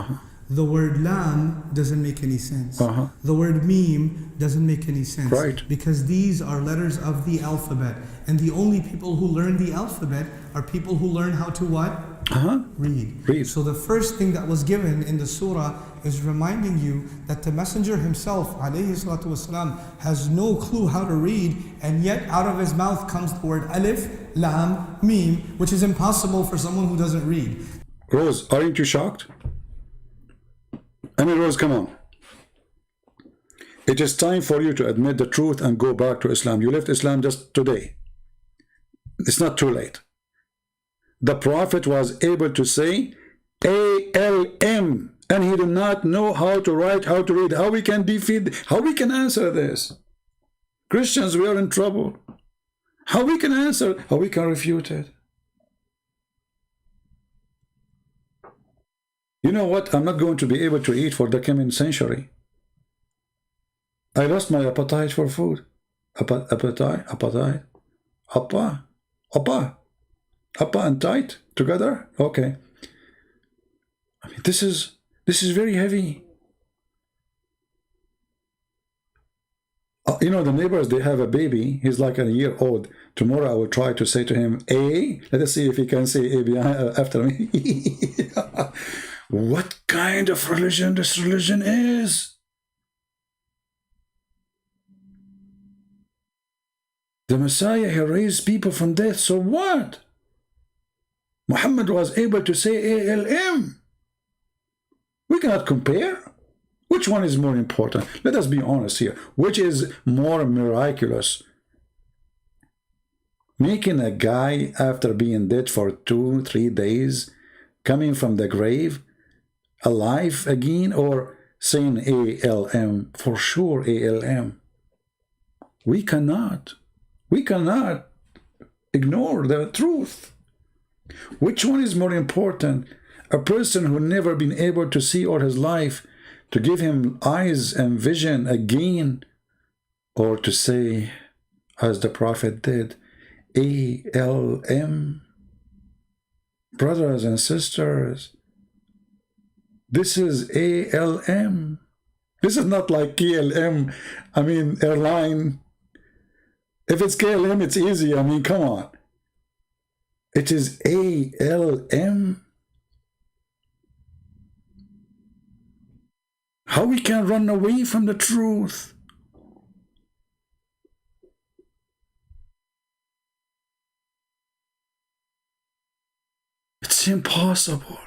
The word lam doesn't make any sense. The word meme doesn't make any sense. Right. Because these are letters of the alphabet. And the only people who learn the alphabet are people who learn how to what? Read. So the first thing that was given in the surah is reminding you that the messenger himself, alayhi salatu wasalam, has no clue how to read, and yet out of his mouth comes the word alif, lam, meme, which is impossible for someone who doesn't read. Rose, aren't you shocked? Rose, come on. It is time for you to admit the truth and go back to Islam. You left Islam just today. It's not too late. The prophet was able to say ALM, and he did not know how to write, how to read. How we can defeat, how we can answer this? Christians, we are in trouble. How we can answer, how we can refute it? You know what? I'm not going to be able to eat for the coming century. I lost my appetite for food. Appetite. Appa and tight together? Okay. I mean, this is very heavy. The neighbors, they have a baby. He's like a year old. Tomorrow I will try to say to him, A. Let us see if he can say A behind, after me. What kind of religion this religion is? The Messiah, he raised people from death, so what? Muhammad was able to say ALM. We cannot compare. Which one is more important? Let us be honest here. Which is more miraculous? Making a guy after being dead for 2-3 days, coming from the grave, alive again, or saying ALM? For sure ALM. We cannot. We cannot ignore the truth. Which one is more important? A person who never been able to see all his life, to give him eyes and vision again, or to say, as the Prophet did, ALM? Brothers and sisters, this is ALM. This is not like KLM, I mean, airline. If it's KLM, it's easy. I mean, come on. It is ALM. How we can run away from the truth? It's impossible.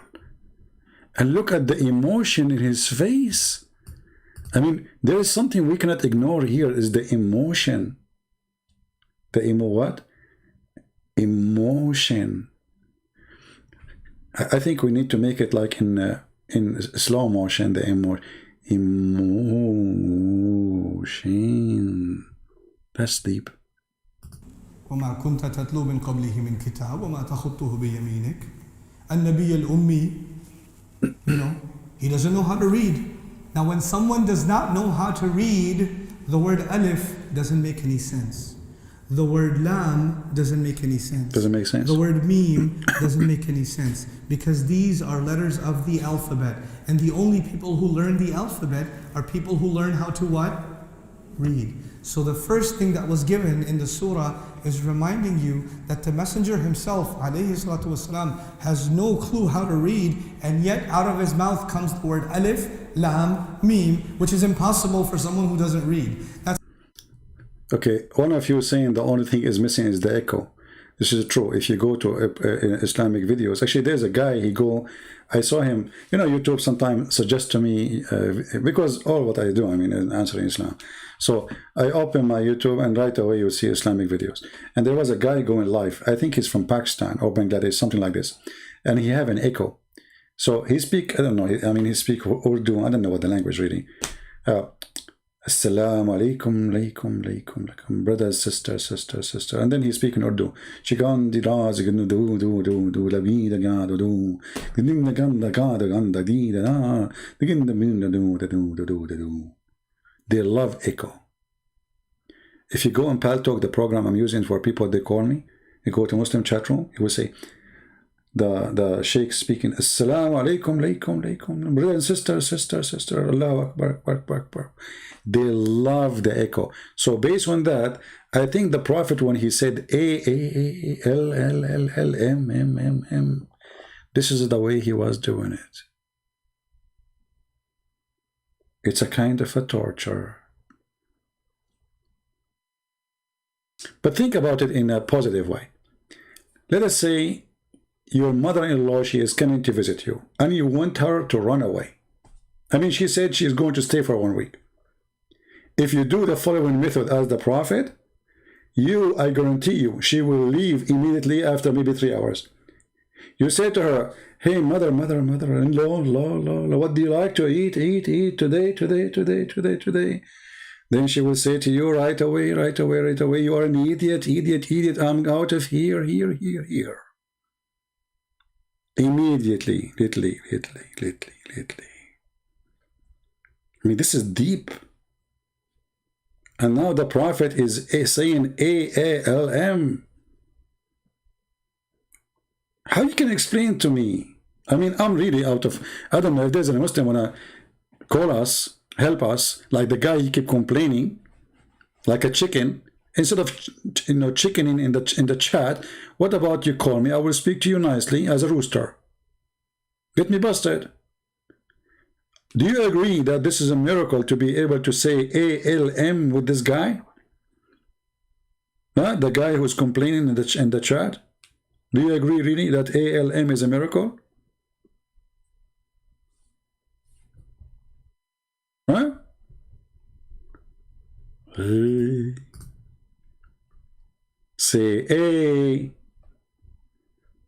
And look at the emotion in his face. I mean, there is something we cannot ignore here, is the emotion. The what? Emotion. I think we need to make it like in slow motion, the emotion. That's deep. وما كنت تتلو من قبله من كتاب وما تخطه بيمينك. النبي الأمي, you know, he doesn't know how to read. Now when someone does not know how to read, the word alif doesn't make any sense. The word lam doesn't make any sense. Doesn't make sense. The word meme doesn't make any sense, because these are letters of the alphabet, and the only people who learn the alphabet are people who learn how to what? Read. So the first thing that was given in the surah is reminding you that the messenger himself, alayhi salatu wasalam, has no clue how to read, and yet out of his mouth comes the word alif, lam, meme, which is impossible for someone who doesn't read. That's okay, one of you saying the only thing is missing is the echo. This is true. If you go to Islamic videos, actually there's a guy, I saw him, you know, YouTube sometimes suggests to me, because all what I do, I mean, is answering Islam. So I open my YouTube and right away you see Islamic videos. And there was a guy going live, I think he's from Pakistan or Bangladesh, something like this. And he have an echo. So he speak, I don't know, I mean, he speak Urdu, I don't know what the language really. Assalamu alaikum, alaikum, alaikum, alaikum, brothers, sisters, sisters, sister. And then he speak in Urdu. Chigan di raz do do do do la vida ga do do. Gin the ganda ga da ganda di da. Begin the min do do do do do. They love echo. If you go on Paltalk, the program I'm using for people, they call me. You go to Muslim chat room, you will say the sheikh speaking, Assalamu alaikum, alaikum, alaikum, brother and sister, sister, sister, Allahu Akbar, Akbar, Akbar, Akbar. They love the echo. So based on that, I think the Prophet, when he said A-L-L-L-M-M-M-M, this is the way he was doing it. It's a kind of a torture. But think about it in a positive way. Let us say your mother-in-law, she is coming to visit you, and you want her to run away. I mean, she said she is going to stay for 1 week. If you do the following method as the Prophet, I guarantee you, she will leave immediately after maybe 3 hours. You say to her, hey, mother-in-law, what do you like to eat? Eat, today. Then she will say to you right away, you are an idiot, I'm out of here. Immediately, literally. I mean, this is deep. And now the Prophet is saying A-A-L-M. How you can explain to me? I mean, I'm really out of, I don't know if there's a Muslim wanna call us, help us, like the guy, he keep complaining, like a chicken. Instead of, you know, chickening in the chat, what about you call me? I will speak to you nicely as a rooster. Get me busted. Do you agree that this is a miracle to be able to say A-L-M with this guy? Huh? The guy who's complaining in the chat? Do you agree really that A-L-M is a miracle? Huh? Say A,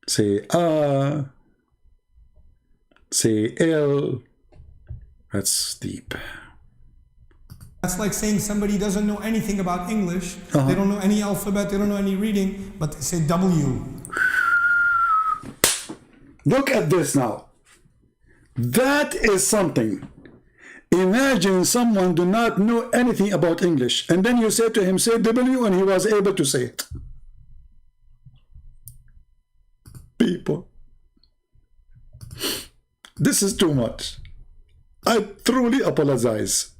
say A, say L. That's deep. That's like saying somebody doesn't know anything about English, they don't know any alphabet, they don't know any reading, but they say W. Look at this now. That is something. Imagine someone do not know anything about English, and then you say to him, say W, and he was able to say it. People, this is too much. I truly apologize.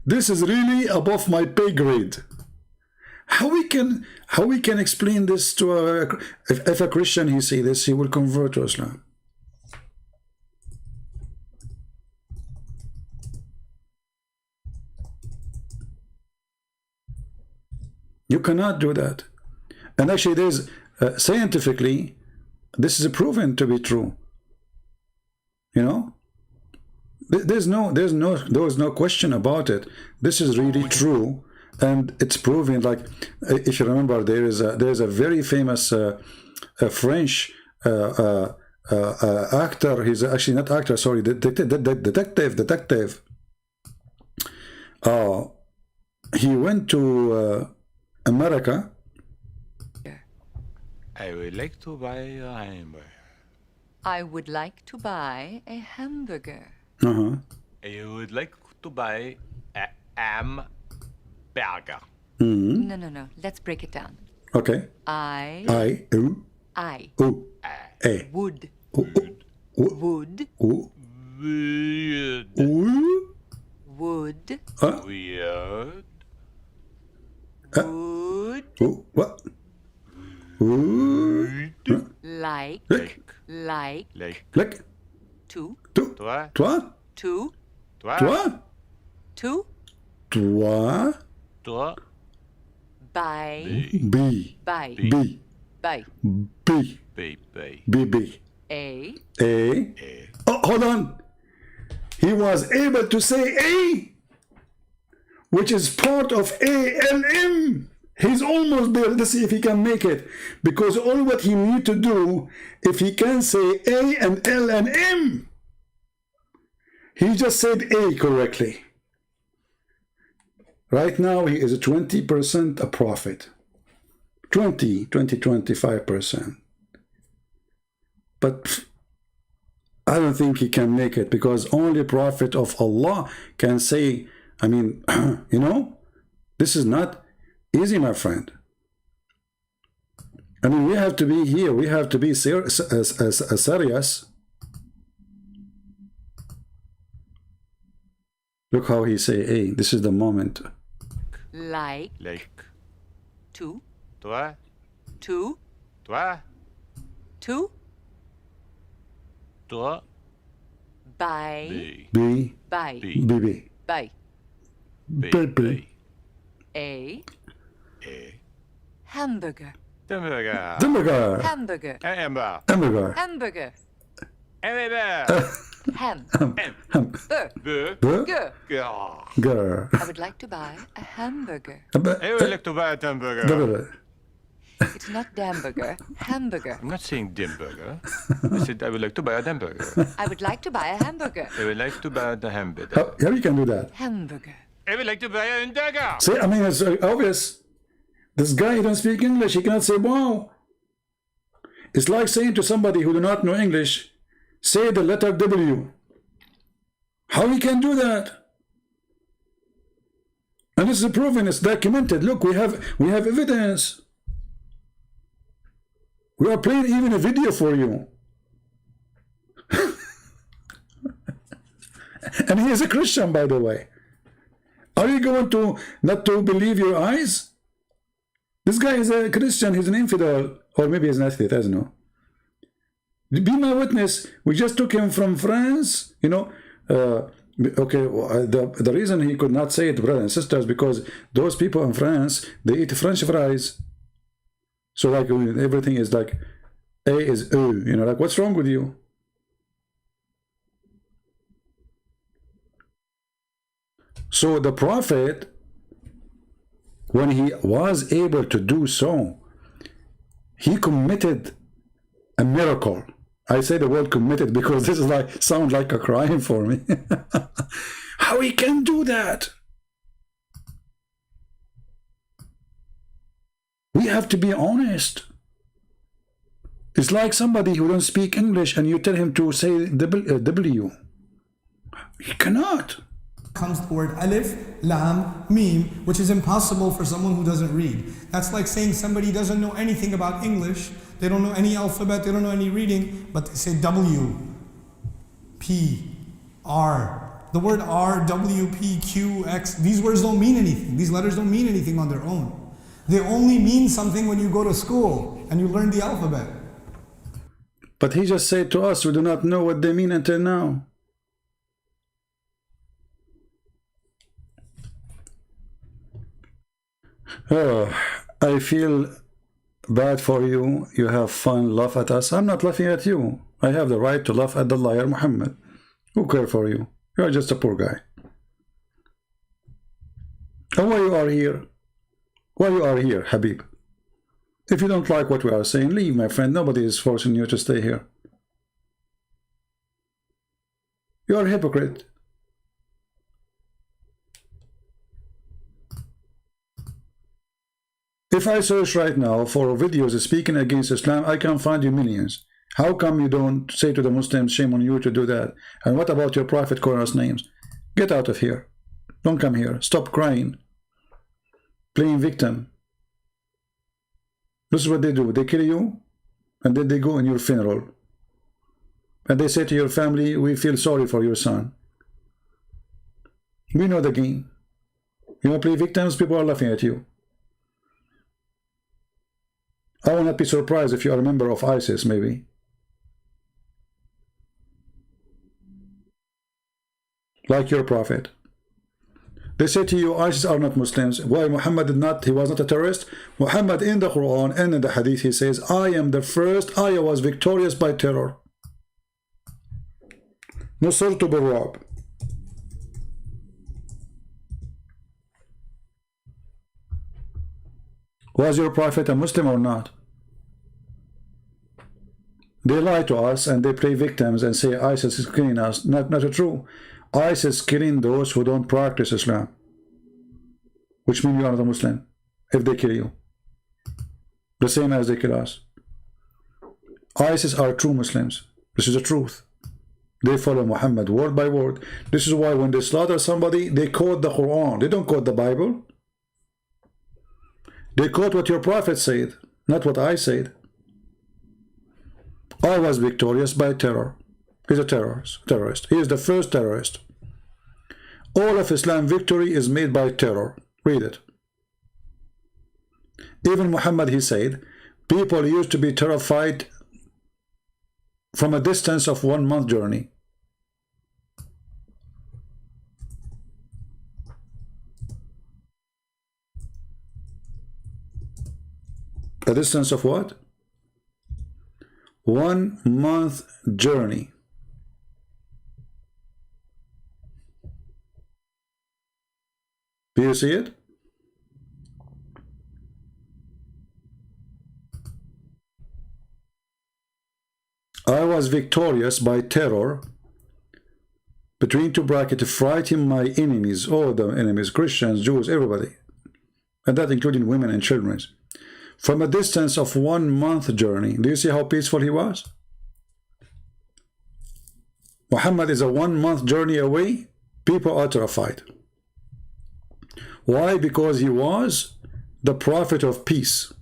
This is really above my pay grade. How we can explain this to if a Christian he see this, he will convert to Islam. You cannot do that. And actually, there's scientifically, this is proven to be true. You know, there's no question about it. This is really true, and it's proven. Like, if you remember, there is a very famous French actor. He's actually not actor. Sorry, detective. He went to America. I would like to buy a hamburger. I would like to buy a hamburger. I would like to buy a hamburger. No. Let's break it down. Okay. I would. What? Like. To. Toi. By. A. Oh, hold on. He was able to say A, which is part of ALM. He's almost there. Let's see if he can make it. Because all what he need to do, if he can say A and L and M, he just said A correctly. Right now, he is 20% a prophet. 25%. But I don't think he can make it, because only a prophet of Allah can say, I mean, you know, this is not easy, my friend. I mean, we have to be here. We have to be serious. Look how he say A. This is the moment. Like. To. Toi. To. Toi. To. Toi. By. B. By. B. By. B. A. Hamburger. Hamburger. Hamburger. Hamburger. Hamburger. Hamburger. Ham. Burger. Girl. I would like to buy a hamburger. I would like to buy a hamburger. It's not hamburger. Hamburger. I'm not saying dimburger. I said I would like to buy a hamburger. I would like to buy a hamburger. I would like to buy the hamburger. How you can do that? Hamburger. I would like to buy a hamburger. See, I mean, it's obvious. This guy, he don't speak English. He cannot say wow. It's like saying to somebody who do not know English, say the letter W. How he can do that? And this is proven. It's documented. Look, we have evidence. We are playing even a video for you. And he is a Christian, by the way. Are you going to not to believe your eyes? This guy is a Christian. He's an infidel, or maybe he's an atheist. I don't know. Be my witness. We just took him from France. You know. Okay. The reason he could not say it, brothers and sisters, because those people in France, they eat French fries. So like everything is like A is O. You know, like what's wrong with you? So the prophet, when he was able to do so, he committed a miracle. I say the word committed because this is like sound like a crime for me. How he can do that? We have to be honest. It's like somebody who don't speak English and you tell him to say W. He cannot. Comes the word alif, lam, mim, which is impossible for someone who doesn't read. That's like saying somebody doesn't know anything about English, they don't know any alphabet, they don't know any reading, but they say W, P, R. The word R, W, P, Q, X, these words don't mean anything. These letters don't mean anything on their own. They only mean something when you go to school and you learn the alphabet. But he just said to us, we do not know what they mean until now. Oh, I feel bad for you. You have fun, laugh at us. I'm not laughing at you. I have the right to laugh at the liar Muhammad. Who cares for you? You are just a poor guy. And why you are here? Why you are here, Habib? If you don't like what we are saying, leave, my friend. Nobody is forcing you to stay here. You are a hypocrite. If I search right now for videos speaking against Islam, I can find you millions. How come you don't say to the Muslims, shame on you to do that? And what about your Prophet Quran's names? Get out of here. Don't come here. Stop crying. Playing victim. This is what they do. They kill you, and then they go in your funeral. And they say to your family, we feel sorry for your son. We know the game. You want to play victims? People are laughing at you. I will not be surprised if you are a member of ISIS, maybe. Like your prophet. They say to you, ISIS are not Muslims. Why? Muhammad did not, he was not a terrorist. Muhammad in the Quran and in the Hadith, he says, I am the first, I was victorious by terror. نصرت بالرعب. Was your prophet a Muslim or not? They lie to us and they play victims and say ISIS is killing us. Not true. ISIS is killing those who don't practice Islam, which means you are not a Muslim if they kill you, the same as they kill us. ISIS are true Muslims. This is the truth. They follow Muhammad word by word. This is why when they slaughter somebody, they quote the Quran. They don't quote the Bible. They quote what your prophet said, not what I said. I was victorious by terror. He's a terrorist. He is the first terrorist. All of Islam victory is made by terror. Read it. Even Muhammad, he said, people used to be terrified from a distance of 1 month journey. A distance of what? 1 month journey. Do you see it? I was victorious by terror, between two brackets, frighten my enemies, all the enemies, Christians, Jews, everybody, and that including women and children, from a distance of 1 month journey. Do you see how peaceful he was? Muhammad is a 1 month journey away. People are terrified. Why? Because he was the prophet of peace.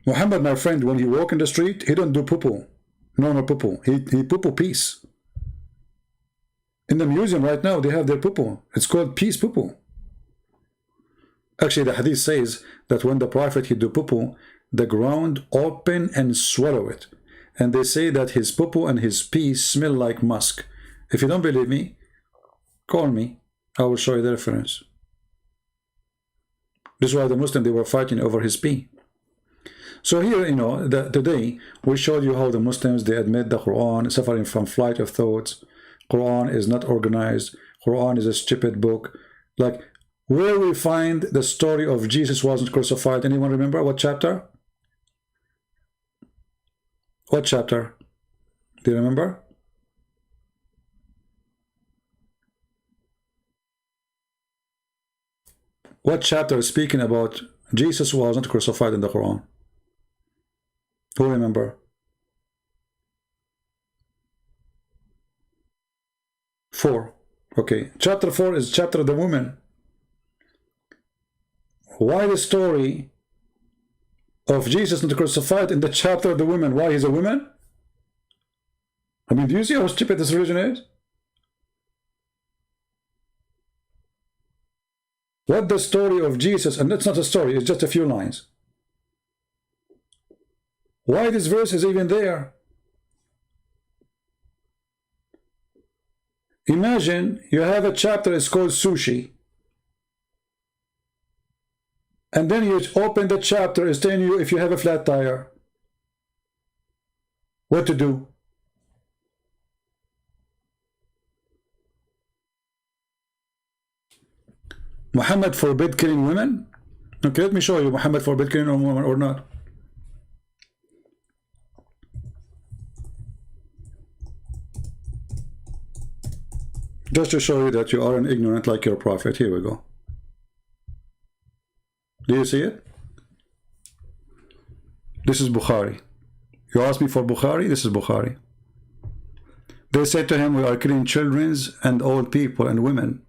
Muhammad, my friend, when he walk in the street, he don't do poo-poo. No poo-poo. He poo-poo peace. In the museum right now, they have their poo-poo. It's called peace poo-poo. Actually, the hadith says that when the prophet he do poo-poo, the ground open and swallow it. And they say that his poo-poo and his pee smell like musk. If you don't believe me, call me. I will show you the reference. This is why the Muslims, they were fighting over his pee. So here, you know, today we showed you how the Muslims, they admit the Quran, suffering from flight of thoughts. Quran is not organized. Quran is a stupid book. Like, where we find the story of Jesus wasn't crucified. Anyone remember what chapter? What chapter? Do you remember? what chapter is speaking about Jesus was not crucified in the Quran? Who remember? 4. Okay, chapter 4 is chapter of the women. Why the story of Jesus not crucified in the chapter of the women? Why he's a woman? I mean, do you see how stupid this religion is? What the story of Jesus, and that's not a story, it's just a few lines. Why this verse is even there? Imagine you have a chapter, it's called sushi. And then you open the chapter, it's telling you if you have a flat tire, what to do. Muhammad forbid killing women? Okay, let me show you Muhammad forbid killing a woman or not. Just to show you that you aren't ignorant like your prophet. Here we go. Do you see it? This is Bukhari. You asked me for Bukhari? This is Bukhari. They said to him, we are killing children and old people and women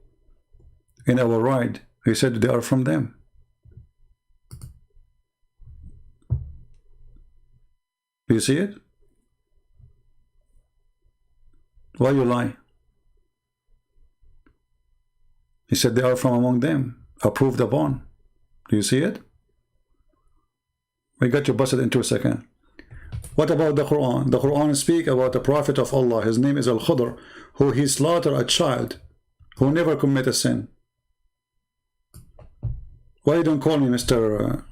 in our ride. He said they are from them. Do you see it? Why you lie? He said they are from among them, approved upon. Do you see it? We got you busted in 2 seconds. What about the Quran? The Quran speaks about the Prophet of Allah. His name is Al-Khudr, who he slaughtered a child who never committed a sin. Why you don't call me Mr.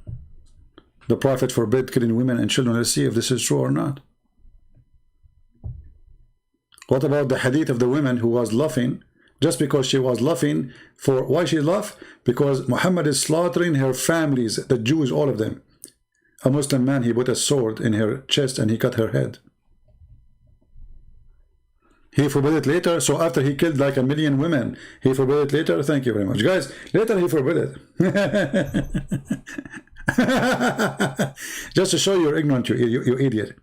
The Prophet forbid killing women and children? Let's see if this is true or not. What about the hadith of the woman who was laughing just because she was laughing for why she laughed? Because Muhammad is slaughtering her families, the Jews, all of them. A Muslim man, he put a sword in her chest and he cut her head. He forbid it later. So after he killed like 1 million women, he forbid it later. Thank you very much, guys. Later he forbid it. Just to show you're ignorant, you idiot.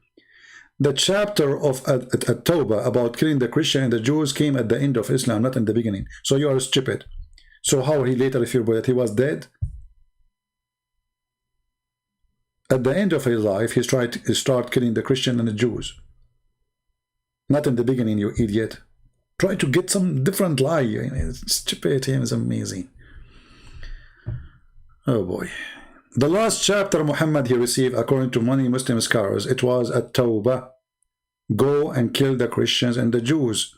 The chapter of At-Tawbah about killing the Christian and the Jews came at the end of Islam, not in the beginning. So you are stupid. So how he later, if you believe he was dead? At the end of his life, he tried to start killing the Christian and the Jews. Not in the beginning, you idiot. Try to get some different lie. Stupidity is amazing. Oh boy. The last chapter Muhammad he received, according to many Muslim scholars, it was At-Tawbah. Go and kill the Christians and the Jews.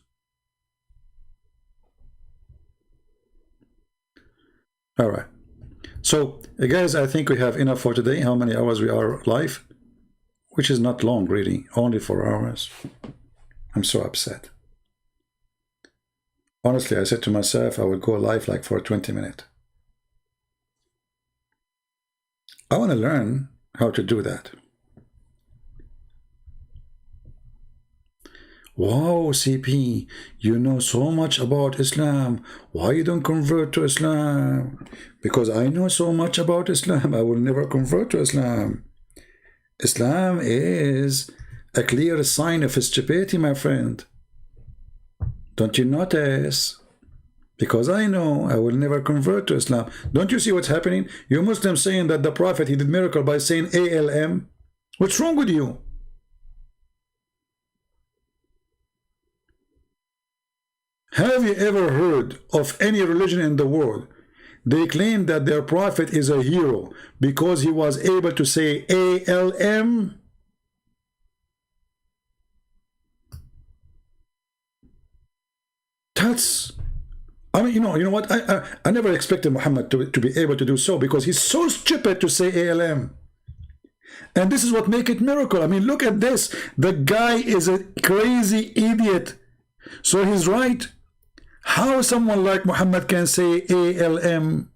All right. So, guys, I think we have enough for today. How many hours we are live? Which is not long, really. Only 4 hours. I'm so upset. Honestly, I said to myself, I would go live like for 20 minutes. I want to learn how to do that. Wow, CP, you know so much about Islam. Why you don't convert to Islam? Because I know so much about Islam. I will never convert to Islam. Islam is a clear sign of stupidity, my friend. Don't you notice? Because I know I will never convert to Islam. Don't you see what's happening? You Muslims saying that the Prophet, he did miracle by saying ALM. What's wrong with you? Have you ever heard of any religion in the world? They claim that their Prophet is a hero because he was able to say ALM. That's... I mean, you know what? I never expected Muhammad to be able to do so because he's so stupid to say ALM. And this is what makes it miracle. I mean, look at this. The guy is a crazy idiot. So he's right. How someone like Muhammad can say ALM?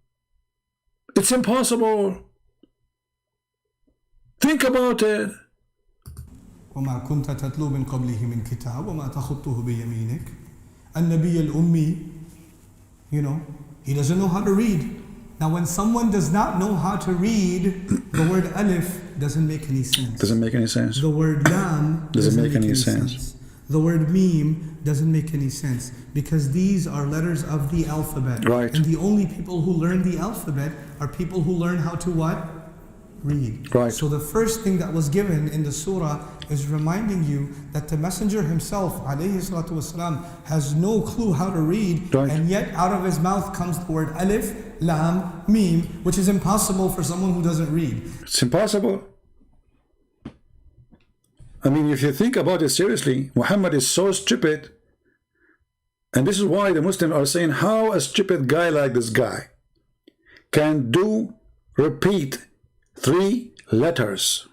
It's impossible. Think about it. وما كنت تتلو من قبله من كتاب وما تخطه بيمينك. النبي الأمي, you know, he doesn't know how to read. Now, when someone does not know how to read, the word alif doesn't make any sense. Doesn't make any sense. The word lam doesn't make any sense. The word meme doesn't make any sense because these are letters of the alphabet. Right. And the only people who learn the alphabet are people who learn how to what? Read. Right. So the first thing that was given in the surah is reminding you that the messenger himself, alayhi salatu wasalam, has no clue how to read, right. And yet out of his mouth comes the word alif, lam, meme, which is impossible for someone who doesn't read. It's impossible. I mean, if you think about it seriously, Muhammad is so stupid, and this is why the Muslims are saying how a stupid guy like this guy can repeat 3 letters.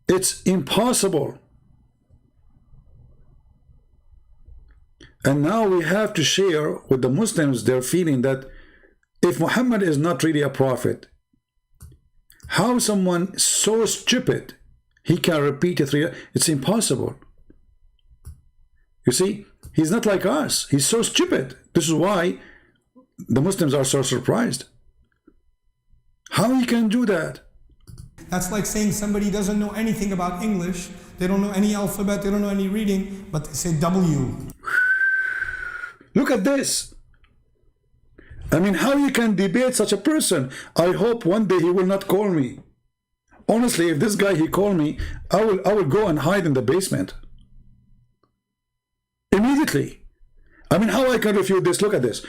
It's impossible. And now we have to share with the Muslims their feeling that if Muhammad is not really a prophet, how someone so stupid he can repeat 3? It's impossible. You see, he's not like us. He's so stupid. This is why the Muslims are so surprised. How he can do that? That's like saying somebody doesn't know anything about English. They don't know any alphabet. They don't know any reading, but they say W. Look at this. I mean, how you can debate such a person? I hope one day he will not call me. Honestly, if this guy he called me, I will go and hide in the basement immediately. I mean, how I can refute this? Look at this.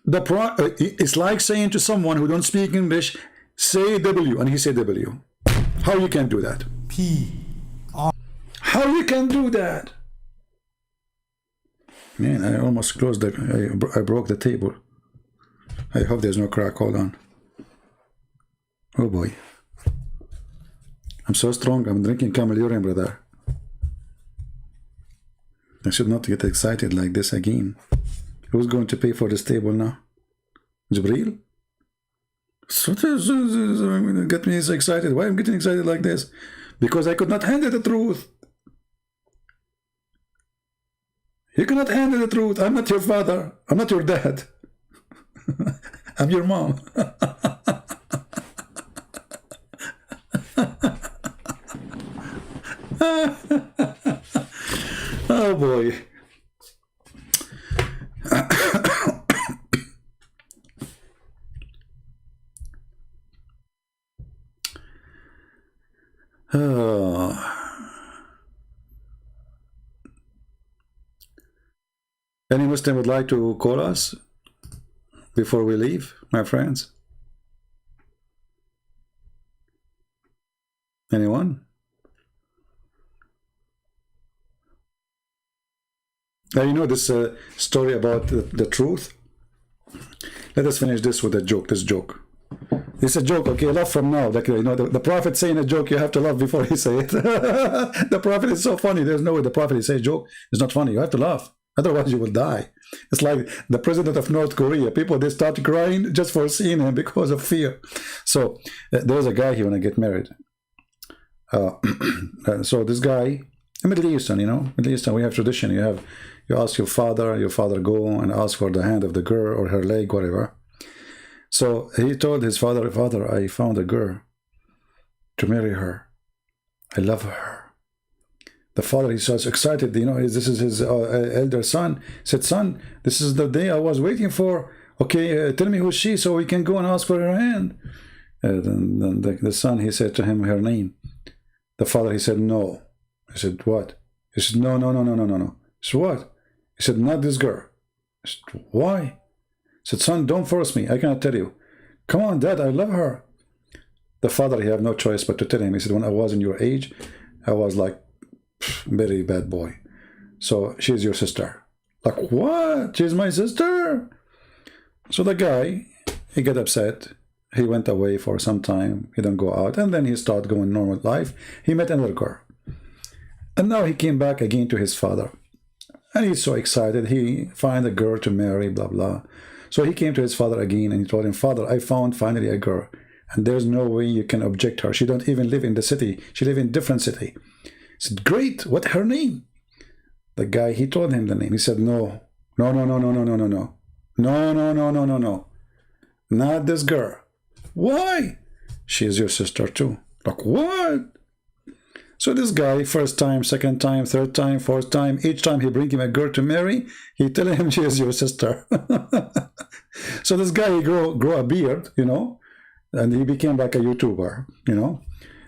It's like saying to someone who don't speak English, say W, and he say W. How you can do that? How you can do that? Man, I almost closed I broke the table. I hope there's no crack. Hold on. Oh boy. I'm so strong. I'm drinking camel urine, brother. I should not get excited like this again. Who's going to pay for this table now? Jibreel? So get me so excited. Why am I getting excited like this? Because I could not handle the truth. You cannot handle the truth. I'm not your father. I'm not your dad. I'm your mom. Oh boy. Any Muslim would like to call us before we leave, my friends? Anyone? Now, you know this story about the truth? Let us finish this with a joke, this joke. It's a joke, okay, laugh from now. Like, you know, the prophet saying a joke, you have to laugh before he say it. The prophet is so funny. There's no way the prophet is saying a joke. It's not funny. You have to laugh. Otherwise, you will die. It's like the president of North Korea. People, they start crying just for seeing him because of fear. So there's a guy, he want to get married. So this guy, Middle Eastern, you know, Middle Eastern, we have tradition. You ask your father go and ask for the hand of the girl or her leg, whatever. So he told his father, "Father, I found a girl to marry her. I love her." The father, he's so excited, you know, this is his elder son. He said, "Son, this is the day I was waiting for. Okay, tell me who's she so we can go and ask for her hand." Then the son, he said to him her name. The father, he said, "No." He said, "What?" He said, No. He said, "What?" He said, "Not this girl." He said, "Why?" He said, "Son, don't force me. I cannot tell you." "Come on, Dad, I love her." The father, he had no choice but to tell him. He said, "When I was in your age, I was like very bad boy. So she's your sister." Like, what? She's my sister? So the guy, he got upset. He went away for some time. He didn't go out. And then he started going normal life. He met another girl. And now he came back again to his father. And he's so excited. He find a girl to marry, blah, blah. So he came to his father again and he told him, "Father, I found finally a girl. And there's no way you can object her. She don't even live in the city. She live in a different city." He said, "Great, what's her name?" The guy, he told him the name. He said, No. not this girl. Why? She is your sister too. Like, what? So this guy, first time, second time, third time, fourth time, each time he bring him a girl to marry, he tell him she is your sister. So this guy, he grow a beard, you know, and he became like a YouTuber, you know.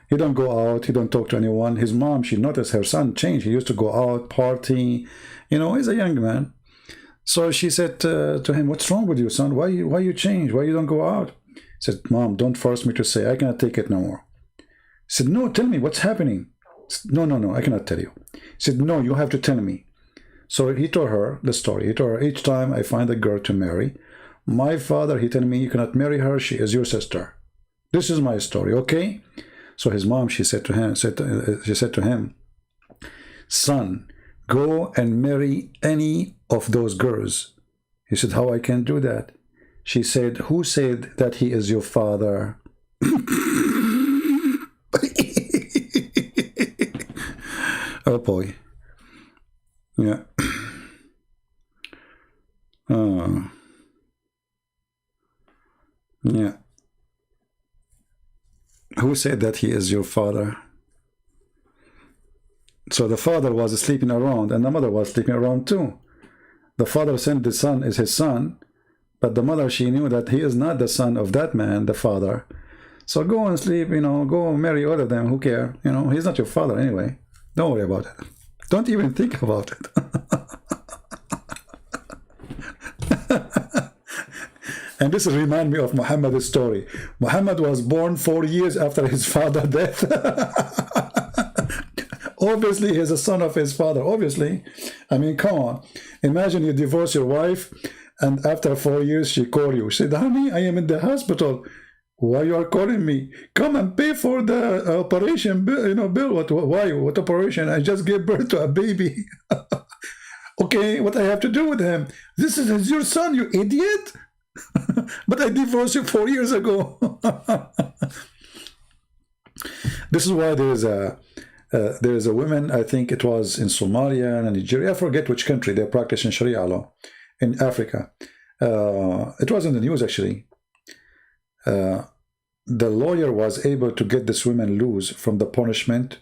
He don't go out, he don't talk to anyone. His mom, she noticed her son changed. He used to go out, party, you know, he's a young man. So she said to him, what's wrong with you, son? Why you change? Why you don't go out? He said, Mom, don't force me to say. I cannot take it no more. He said, no, tell me what's happening. Said, no, I cannot tell you. He said, no, you have to tell me. So he told her the story. He told her, each time I find a girl to marry, my father, he tell me, you cannot marry her. She is your sister. This is my story, okay? So his mom, she said to him, son, go and marry any of those girls. He said, how I can do that? She said, who said that he is your father? Oh boy. Yeah. Yeah. Who said that he is your father? So the father was sleeping around and the mother was sleeping around too. The father said the son is his son, but the mother, she knew that he is not the son of that man, the father. So go and sleep, you know, go marry all of them, who care? You know, he's not your father anyway. Don't worry about it. Don't even think about it. And this reminds me of Muhammad's story. Muhammad was born 4 years after his father's death. Obviously, he's a son of his father. Obviously. I mean, come on. Imagine you divorce your wife, and after 4 years, she called you. She said, honey, I am in the hospital. Why you are calling me? Come and pay for the operation bill. You know, bill. Why? What operation? I just gave birth to a baby. Okay, what I have to do with him? This is your son, you idiot. But I divorced you 4 years ago. This is why there is a woman, I think it was in Somalia and Nigeria, I forget which country, they're practicing Sharia law in Africa. It was in the news actually. The lawyer was able to get this woman loose from the punishment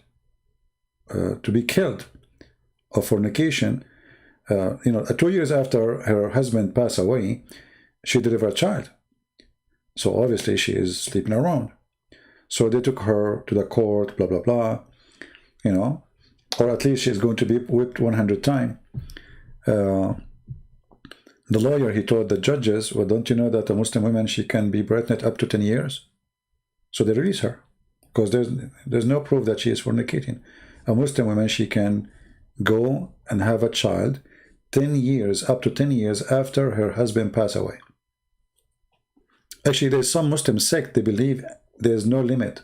to be killed of fornication. 2 years after her husband passed away, she delivered a child. So obviously she is sleeping around. So they took her to the court, blah, blah, blah, you know, or at least she's going to be whipped 100 times. The lawyer, he told the judges, well, don't you know that a Muslim woman, she can be pregnant up to 10 years? So they release her because there's no proof that she is fornicating. A Muslim woman, she can go and have a child 10 years, up to 10 years after her husband passed away. Actually, there's some Muslim sect, they believe there's no limit,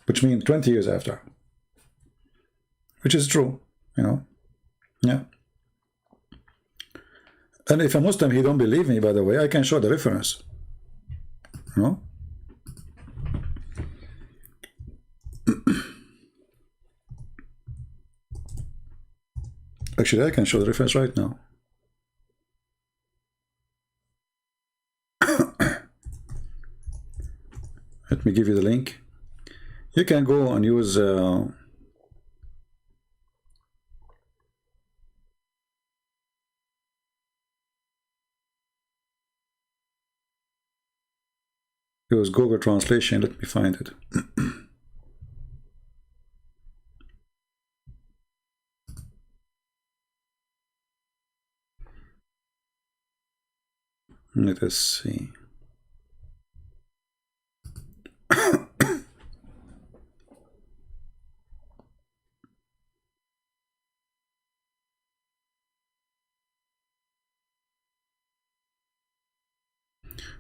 which means 20 years after, which is true, you know. Yeah. And if a Muslim, he don't believe me, by the way, I can show the reference, you know. Actually, I can show the reference right now. Let me give you the link. You can go and use Google Translation. Let me find it. Let us see.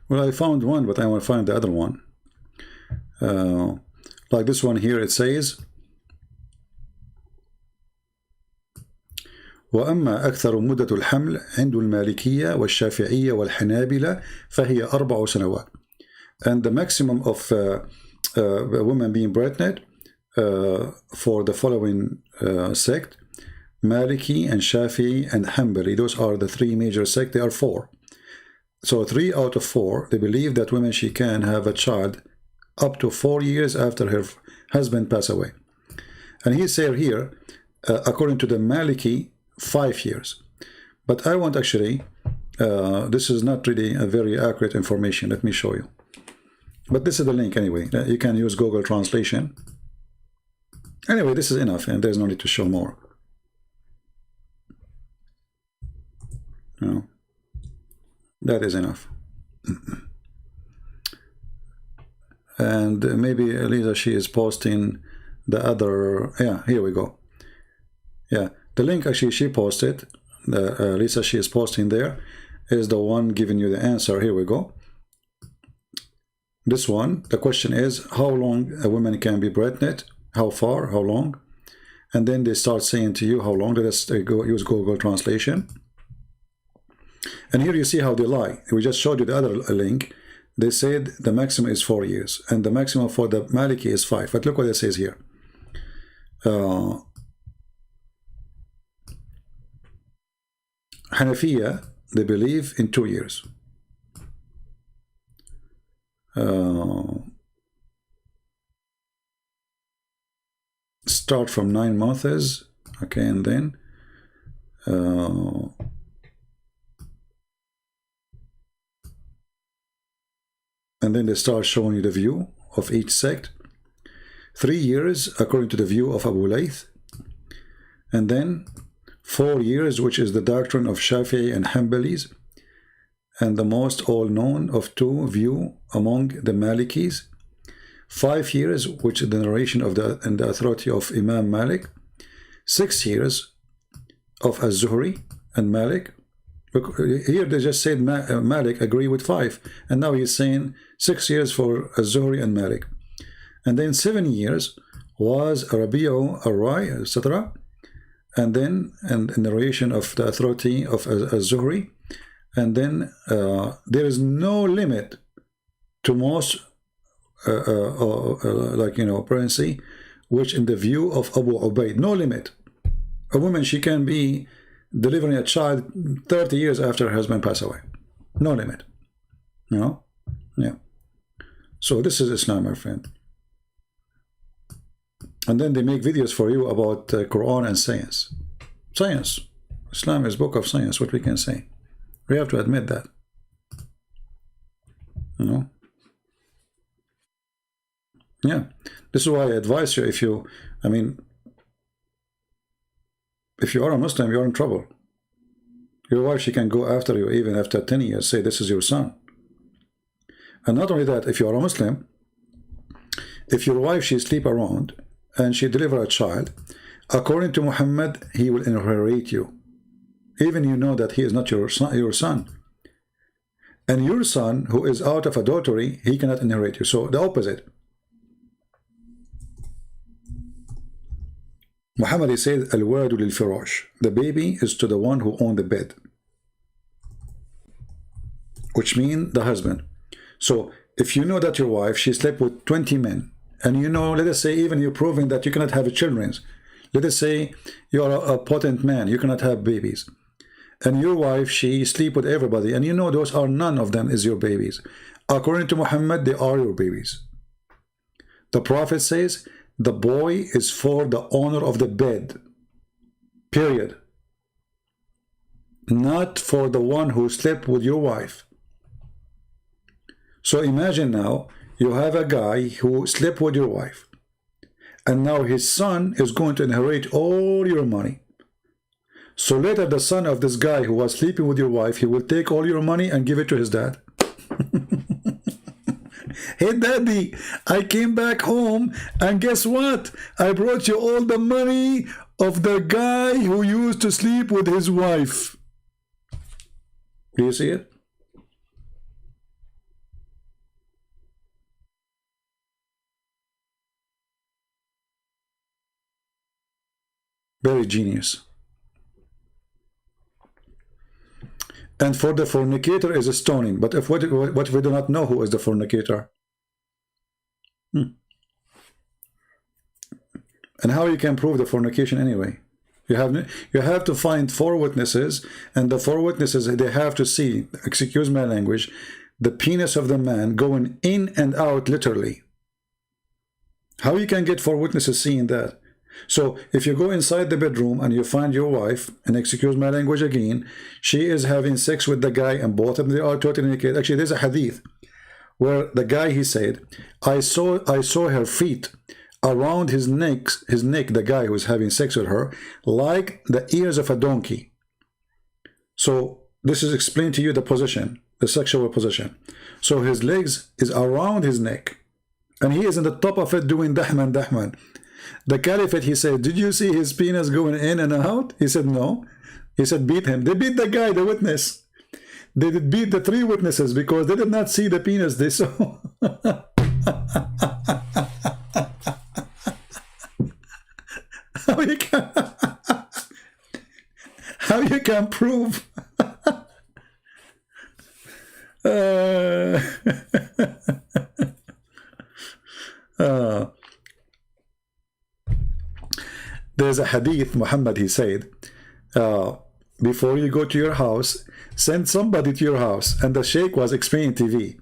Well, I found one, but I want to find the other one. Like this one here, it says, وأما أكثر مدة الحمل عند المالكية والشافعية والحنابلة فهي 4 سنوات. And the maximum of a woman being pregnant for the following sect, Maliki and Shafi'i and Hanbali, those are the 3 major sects, they are 4. So 3 out of 4, they believe that women, she can have a child up to 4 years after her husband pass away. And he said here, according to the Maliki, 5 years. But I want actually, this is not really a very accurate information. Let me show you. But this is the link anyway. You can use Google Translation. Anyway, this is enough, and there's no need to show more. No, that is enough. And maybe Elisa, she is posting the other. Yeah, here we go. Yeah, the link actually she posted. Lisa, she is posting there, is the one giving you the answer. Here we go. This one, the question is how long a woman can be pregnant, how far, how long, and then they start saying to you how long. Let us use Google Translation. And here you see how they lie. We just showed you the other link. They said the maximum is 4 years, and the maximum for the Maliki is 5. But look what it says here. Hanafiya, they believe in 2 years. Start from 9 months, okay, and then they start showing you the view of each sect. 3 years according to the view of Abu Layth, and then 4 years, which is the doctrine of Shafi'i and Hanbalis, and the most all-known of 2 view among the Malikis. 5 years, which is the narration of the authority of Imam Malik. 6 years of Az-Zuhri and Malik. Look, here they just said Malik agree with 5, and now he's saying 6 years for Az-Zuhri and Malik. And then 7 years was Rabi'u al-Rai, etc. And then narration of the authority of Az-Zuhri. And then there is no limit to most pregnancy, which in the view of Abu Ubaid, no limit. A woman, she can be delivering a child 30 years after her husband passed away. No limit. You know? Yeah. So this is Islam, my friend. And then they make videos for you about Quran and science. Science. Islam is book of science, what we can say. We have to admit that. You know? Yeah. This is why I advise you, if you are a Muslim, you're in trouble. Your wife, she can go after you even after 10 years, say this is your son. And not only that, if you are a Muslim, if your wife, she sleep around and she deliver a child, according to Muhammad, he will inherit you. Even you know that he is not your son. And your son, who is out of adultery, he cannot inherit you. So the opposite. Muhammad, he said, Al-Waladu lil-Firash. The baby is to the one who owned the bed. Which means the husband. So if you know that your wife, she slept with 20 men, and you know, let us say, even you're proving that you cannot have children. Let us say you are a potent man, you cannot have babies. And your wife, she sleep with everybody, and you know those are none of them is your babies. According to Muhammad, they are your babies. The Prophet says, the boy is for the owner of the bed. Period. Not for the one who slept with your wife. So imagine now, you have a guy who slept with your wife, and now his son is going to inherit all your money. So later the son of this guy who was sleeping with your wife, he will take all your money and give it to his dad. Hey daddy, I came back home and guess what? I brought you all the money of the guy who used to sleep with his wife. Do you see it? Very genius. And for the fornicator is a stoning. But if what if we do not know who is the fornicator? And how you can prove the fornication anyway? You have to find 4 witnesses, and the 4 witnesses, they have to see, excuse my language, the penis of the man going in and out literally. How you can get 4 witnesses seeing that? So if you go inside the bedroom and you find your wife, and excuse my language again, she is having sex with the guy, and both of them are totally naked. Actually, there's a hadith where the guy, he said, I saw her feet around his neck, the guy who was having sex with her, like the ears of a donkey. So this is explained to you the position, the sexual position. So his legs is around his neck, and he is in the top of it doing dahman, dahman. The caliphate, he said, did you see his penis going in and out? He said, no. He said, beat him. They beat the guy, the witness. They did beat the 3 witnesses because they did not see the penis. They saw. How you can prove? There's a hadith, Muhammad, he said, before you go to your house, send somebody to your house. And the sheikh was explaining TV.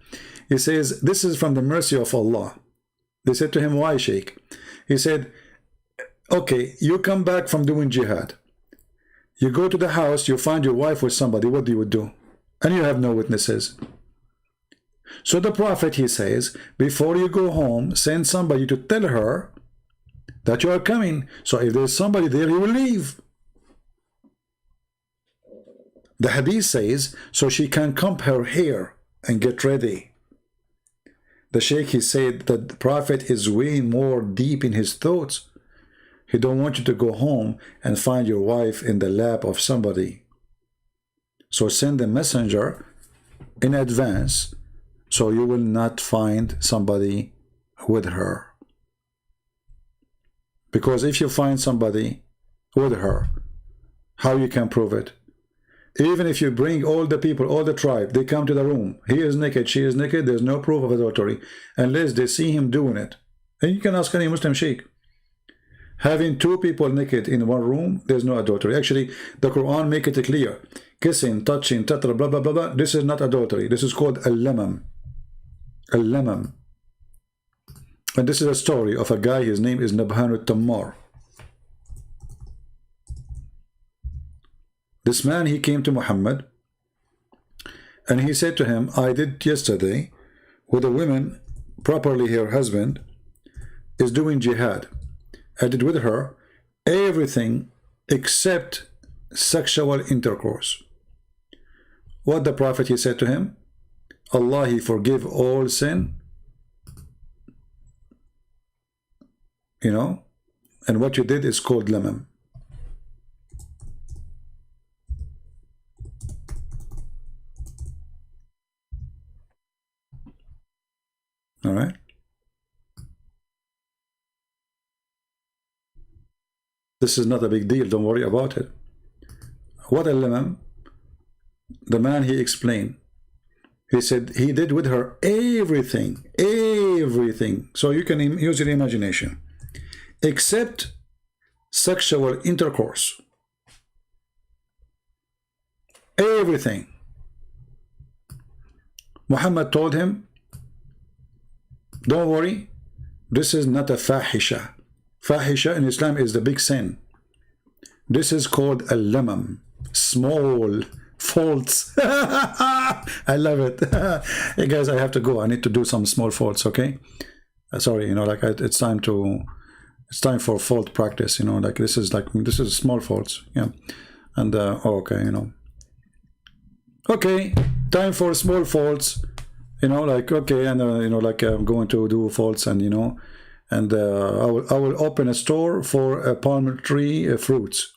He says, this is from the mercy of Allah. They said to him, why, sheikh? He said, okay, you come back from doing jihad. You go to the house, you find your wife with somebody, what do you do? And you have no witnesses. So the Prophet, he says, before you go home, send somebody to tell her that you are coming. So if there's somebody there, he will leave. The hadith says, so she can comb her hair and get ready. The sheikh, he said that the Prophet is way more deep in his thoughts. He don't want you to go home and find your wife in the lap of somebody. So send a messenger in advance so you will not find somebody with her. Because if you find somebody with her, how you can prove it? Even if you bring all the people, all the tribe, they come to the room. He is naked, she is naked, there's no proof of adultery unless they see him doing it. And you can ask any Muslim sheikh. Having 2 people naked in one room, there's no adultery. Actually, the Quran make it clear. Kissing, touching, tatra, blah, blah, blah, blah. This is not adultery. This is called al-lamam. Al-lamam. And this is a story of a guy, his name is Nabhan al-Tammar. This man, he came to Muhammad and he said to him, I did yesterday with a woman, properly her husband, is doing jihad. I did with her everything except sexual intercourse. What the Prophet, he said to him, Allah, he forgive all sin. You know, and what you did is called lamam. All right. This is not a big deal. Don't worry about it. What al-lamam? The man, he explained. He said he did with her everything, everything. So you can use your imagination. Except sexual intercourse. Everything. Muhammad told him, don't worry, this is not a fahisha. Fahisha in Islam is the big sin. This is called al-lamam, small faults. I love it. Hey guys, I have to go. I need to do some small faults, okay? Sorry, you know, like it's time for fault practice, you know, like this is small faults, yeah. And okay, you know, okay, time for small faults, you know, like okay, and you know, like I'm going to do faults, and you know, and I will open a store for palm tree fruits,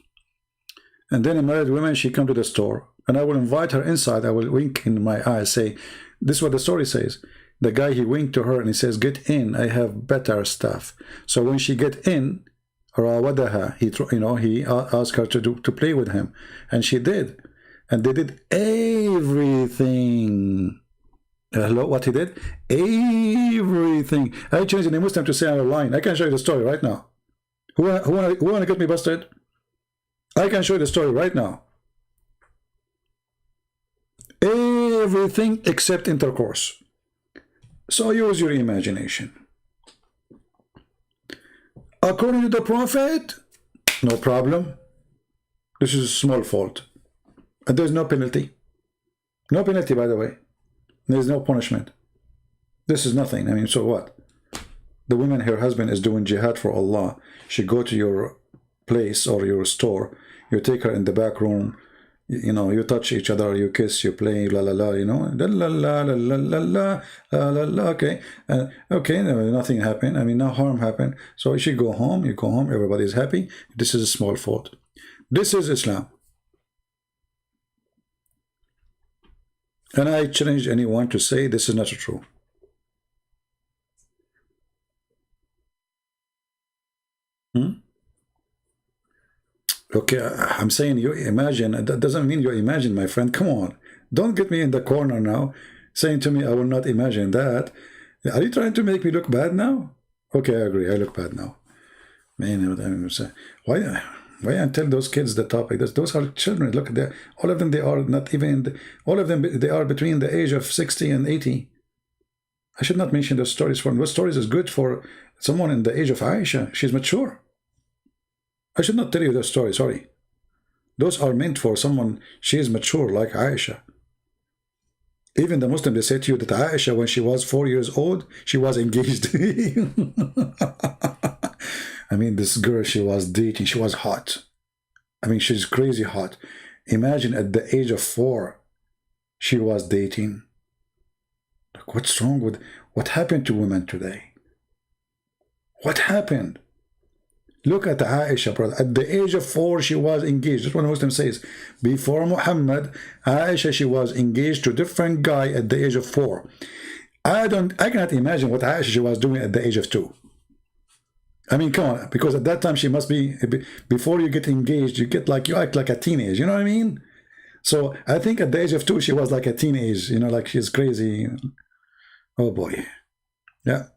and then a married woman, she come to the store, and I will invite her inside. I will wink in my eyes, say, this is what the story says. The guy, he winked to her and he says, get in, I have better stuff. So when she get in, rawadaha, he asked her to play with him, and she did, and they did everything. Hello, what he did? Everything. I changed the Muslim to say I'm lying. I can show you the story right now. Who wanna get me busted? I can show you the story right now. Everything except intercourse. So use your imagination. According to the Prophet, no problem. This is a small fault. And there's no penalty. No penalty, by the way. There's no punishment. This is nothing. I mean, so what? The woman, her husband is doing jihad for Allah. She go to your place or your store. You take her in the back room. You know, you touch each other, you kiss, you play, la la la, you know, la la la la la la la la la. Okay, okay, nothing happened. I mean, no harm happened. So she go home, you go home, everybody's happy. This is a small fault. This is Islam. And I challenge anyone to say this is not true. Okay, I'm saying you imagine. That doesn't mean you imagine, my friend. Come on. Don't get me in the corner now saying to me, I will not imagine that. Are you trying to make me look bad now? Okay, I agree. I look bad now. Man, why I tell those kids the topic? Those are children. Look, all of them, they are not even, all of them, they are between the age of 60 and 80. I should not mention those stories for them. Those stories is good for someone in the age of Aisha. She's mature. I should not tell you those stories, sorry. Those are meant for someone, she is mature like Aisha. Even the Muslim, they say to you that Aisha, when she was 4 years old, she was engaged. I mean, this girl, she was dating, she was hot. I mean, she's crazy hot. Imagine at the age of 4, she was dating. Like, what's wrong with, what happened to women today? What happened? Look at Aisha, brother. At the age of 4, she was engaged. That's what the Muslim says. Before Muhammad, Aisha, she was engaged to a different guy at the age of 4. I cannot imagine what Aisha she was doing at the age of 2. I mean, come on, because at that time she must be, before you get engaged, you act like a teenage, you know what I mean? So I think at the age of 2, she was like a teenage, you know, like she's crazy. Oh boy. Yeah.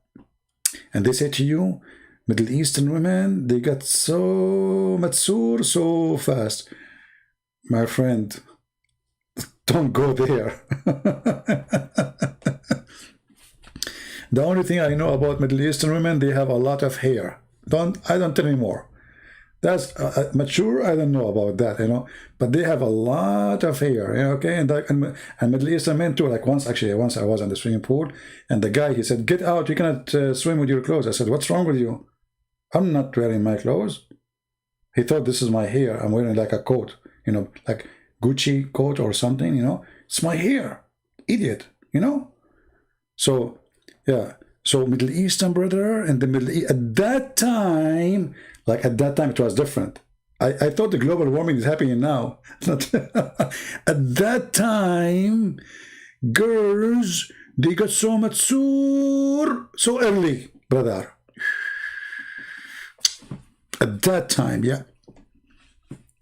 And they say to you, Middle Eastern women, they got so mature so fast. My friend, don't go there. The only thing I know about Middle Eastern women, they have a lot of hair. Don't tell me more. That's mature. I don't know about that, you know. But they have a lot of hair, you know, okay. And Middle Eastern men too. Like once I was in the swimming pool, and the guy, he said, "Get out! You cannot swim with your clothes." I said, "What's wrong with you? I'm not wearing my clothes." He thought this is my hair. I'm wearing like a coat, you know, like Gucci coat or something, you know. It's my hair, idiot, you know. So yeah. So Middle Eastern, brother, and the Middle East, at that time, like at that time, it was different. I thought the global warming is happening now. At that time, girls, they got so mature so early, brother. At that time, yeah.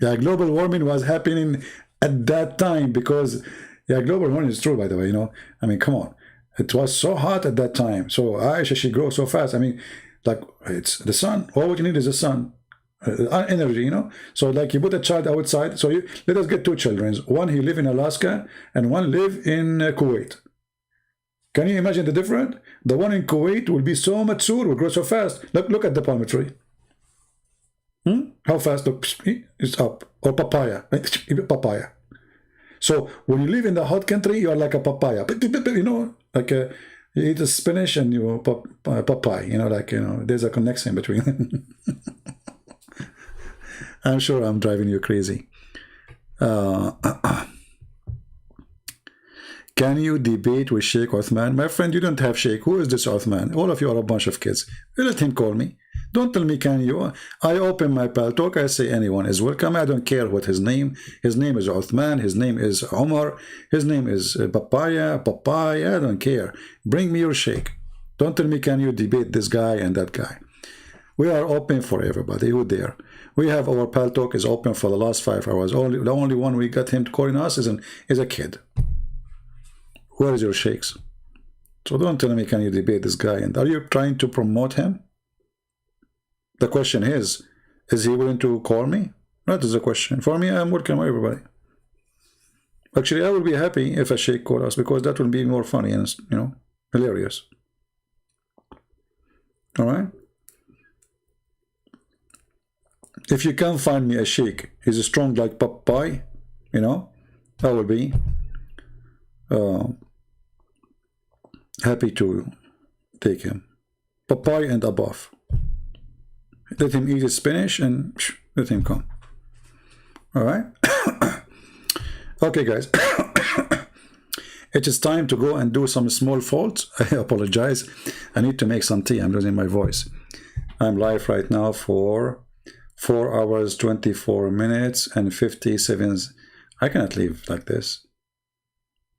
Yeah, global warming was happening at that time because, yeah, global warming is true, by the way, you know. I mean, come on. It was so hot at that time. So Aisha, she grows so fast. I mean, like, it's the sun. All what you need is the sun. Energy, you know. So like you put a child outside. So let us get 2 children. One, he live in Alaska, and one live in Kuwait. Can you imagine the difference? The one in Kuwait will be so mature, will grow so fast. Look at the palm tree. How fast? Look, it's up. Or papaya. Papaya. So when you live in the hot country, you are like a papaya. You know, like you eat a spinach and you papaya. You know, like, you know, there's a connection between them. I'm sure I'm driving you crazy. Can you debate with Sheikh Uthman? My friend, you don't have Sheikh. Who is this Uthman? All of you are a bunch of kids. Let him call me. Don't tell me can you. I open my pal talk. I say anyone is welcome. I don't care what his name. His name is Uthman. His name is Omar. His name is Papaya. I don't care. Bring me your Sheikh. Don't tell me can you debate this guy and that guy. We are open for everybody who dare. We have our pal talk is open for the last 5 hours. The only one we got him to calling us is a kid. Where is your sheikhs? So don't tell me can you debate this guy. And are you trying to promote him? The question is he willing to call me? That is the question. For me, I'm welcome everybody. Actually, I will be happy if a sheikh call us, because that will be more funny and, you know, hilarious. All right. If you can find me a sheikh, he's strong like Popeye, you know, I will be happy to take him. Popeye and above. Let him eat his spinach and let him come. All right. Okay, guys. It is time to go and do some small faults. I apologize. I need to make some tea. I'm losing my voice. I'm live right now for 4 hours, 24 minutes and 57. I cannot leave like this.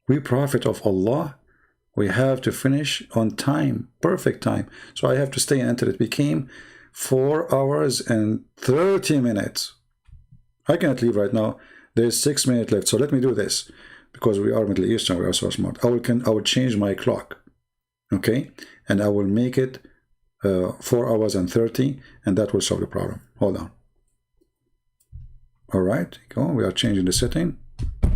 We prophet of Allah, we have to finish on time, perfect time. So I have to stay until it became 4 hours and 30 minutes. I cannot leave right now. There's 6 minutes left. So let me do this, because we are Middle Eastern, we are so smart. I will change my clock, okay? And I will make it 4 hours and 30, and that will solve the problem. Hold on. All right, go. We are changing the setting.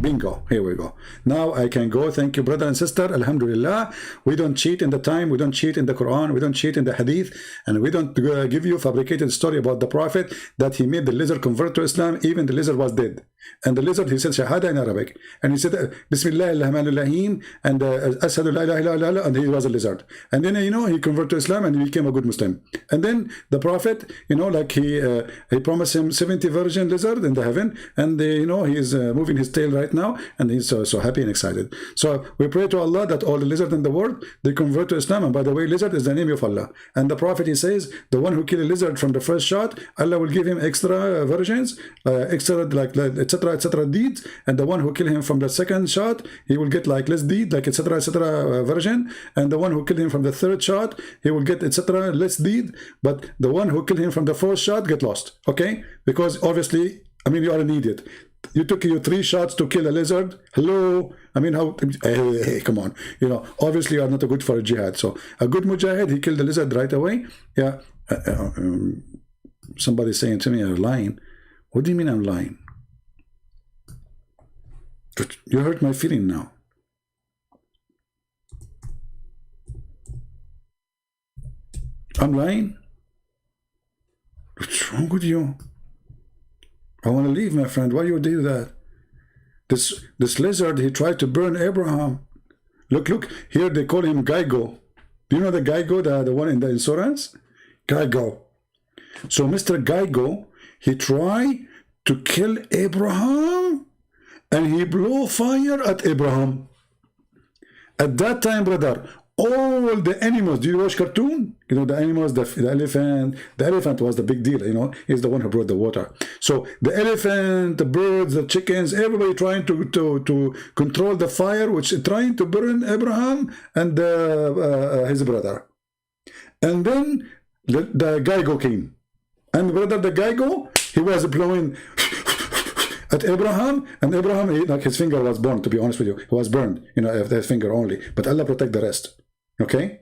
Bingo, here we go. Now I can go. Thank you, brother and sister. Alhamdulillah. We don't cheat in the time. We don't cheat in the Quran. We don't cheat in the Hadith. And we don't give you fabricated story about the Prophet that he made the lizard convert to Islam. Even the lizard was dead. And the lizard, he said Shahada in Arabic. And he said Bismillah ar-Rahman ar-Rahim and Ashhadu la ilaha illallah, and he was a lizard. And then, you know, he converted to Islam and he became a good Muslim. And then the Prophet, you know, like he promised him 70 virgin lizard in the heaven. And, you know, he is moving his tail right now. And he's so happy and excited. So we pray to Allah that all the lizards in the world, they convert to Islam. And by the way, lizard is the name of Allah. And the Prophet, he says, the one who killed a lizard from the first shot, Allah will give him extra virgins, extra like etc deeds. And the one who killed him from the second shot, he will get like less deed, like etc virgin. And the one who killed him from the third shot, he will get etc less deed. But the one who killed him from the fourth shot get lost. Okay? Because obviously, I mean, you are an idiot. You took 3 shots to kill a lizard. Hello? I mean, how? Hey, come on. You know, obviously you are not a good for a jihad. So a good mujahid, he killed the lizard right away. Yeah. Somebody saying to me, I'm lying. What do you mean I'm lying? But you hurt my feeling now. I'm lying? What's wrong with you? I want to leave, my friend. Why you do that? This lizard, he tried to burn Abraham. Look, here they call him Geigo. Do you know the Geigo, the one in the insurance? Geigo. So Mr. Geigo, he tried to kill Abraham, and he blew fire at Abraham. At that time, brother, all the animals, do you watch cartoon? You know, the animals, the elephant was the big deal, you know, he's the one who brought the water. So the elephant, the birds, the chickens, everybody trying to control the fire, which is trying to burn Abraham and his brother. And then the Geigo came. And brother, the Geigo, he was blowing at Abraham, and Abraham, like his finger was burned, to be honest with you. He was burned, you know, his finger only. But Allah protect the rest. Okay?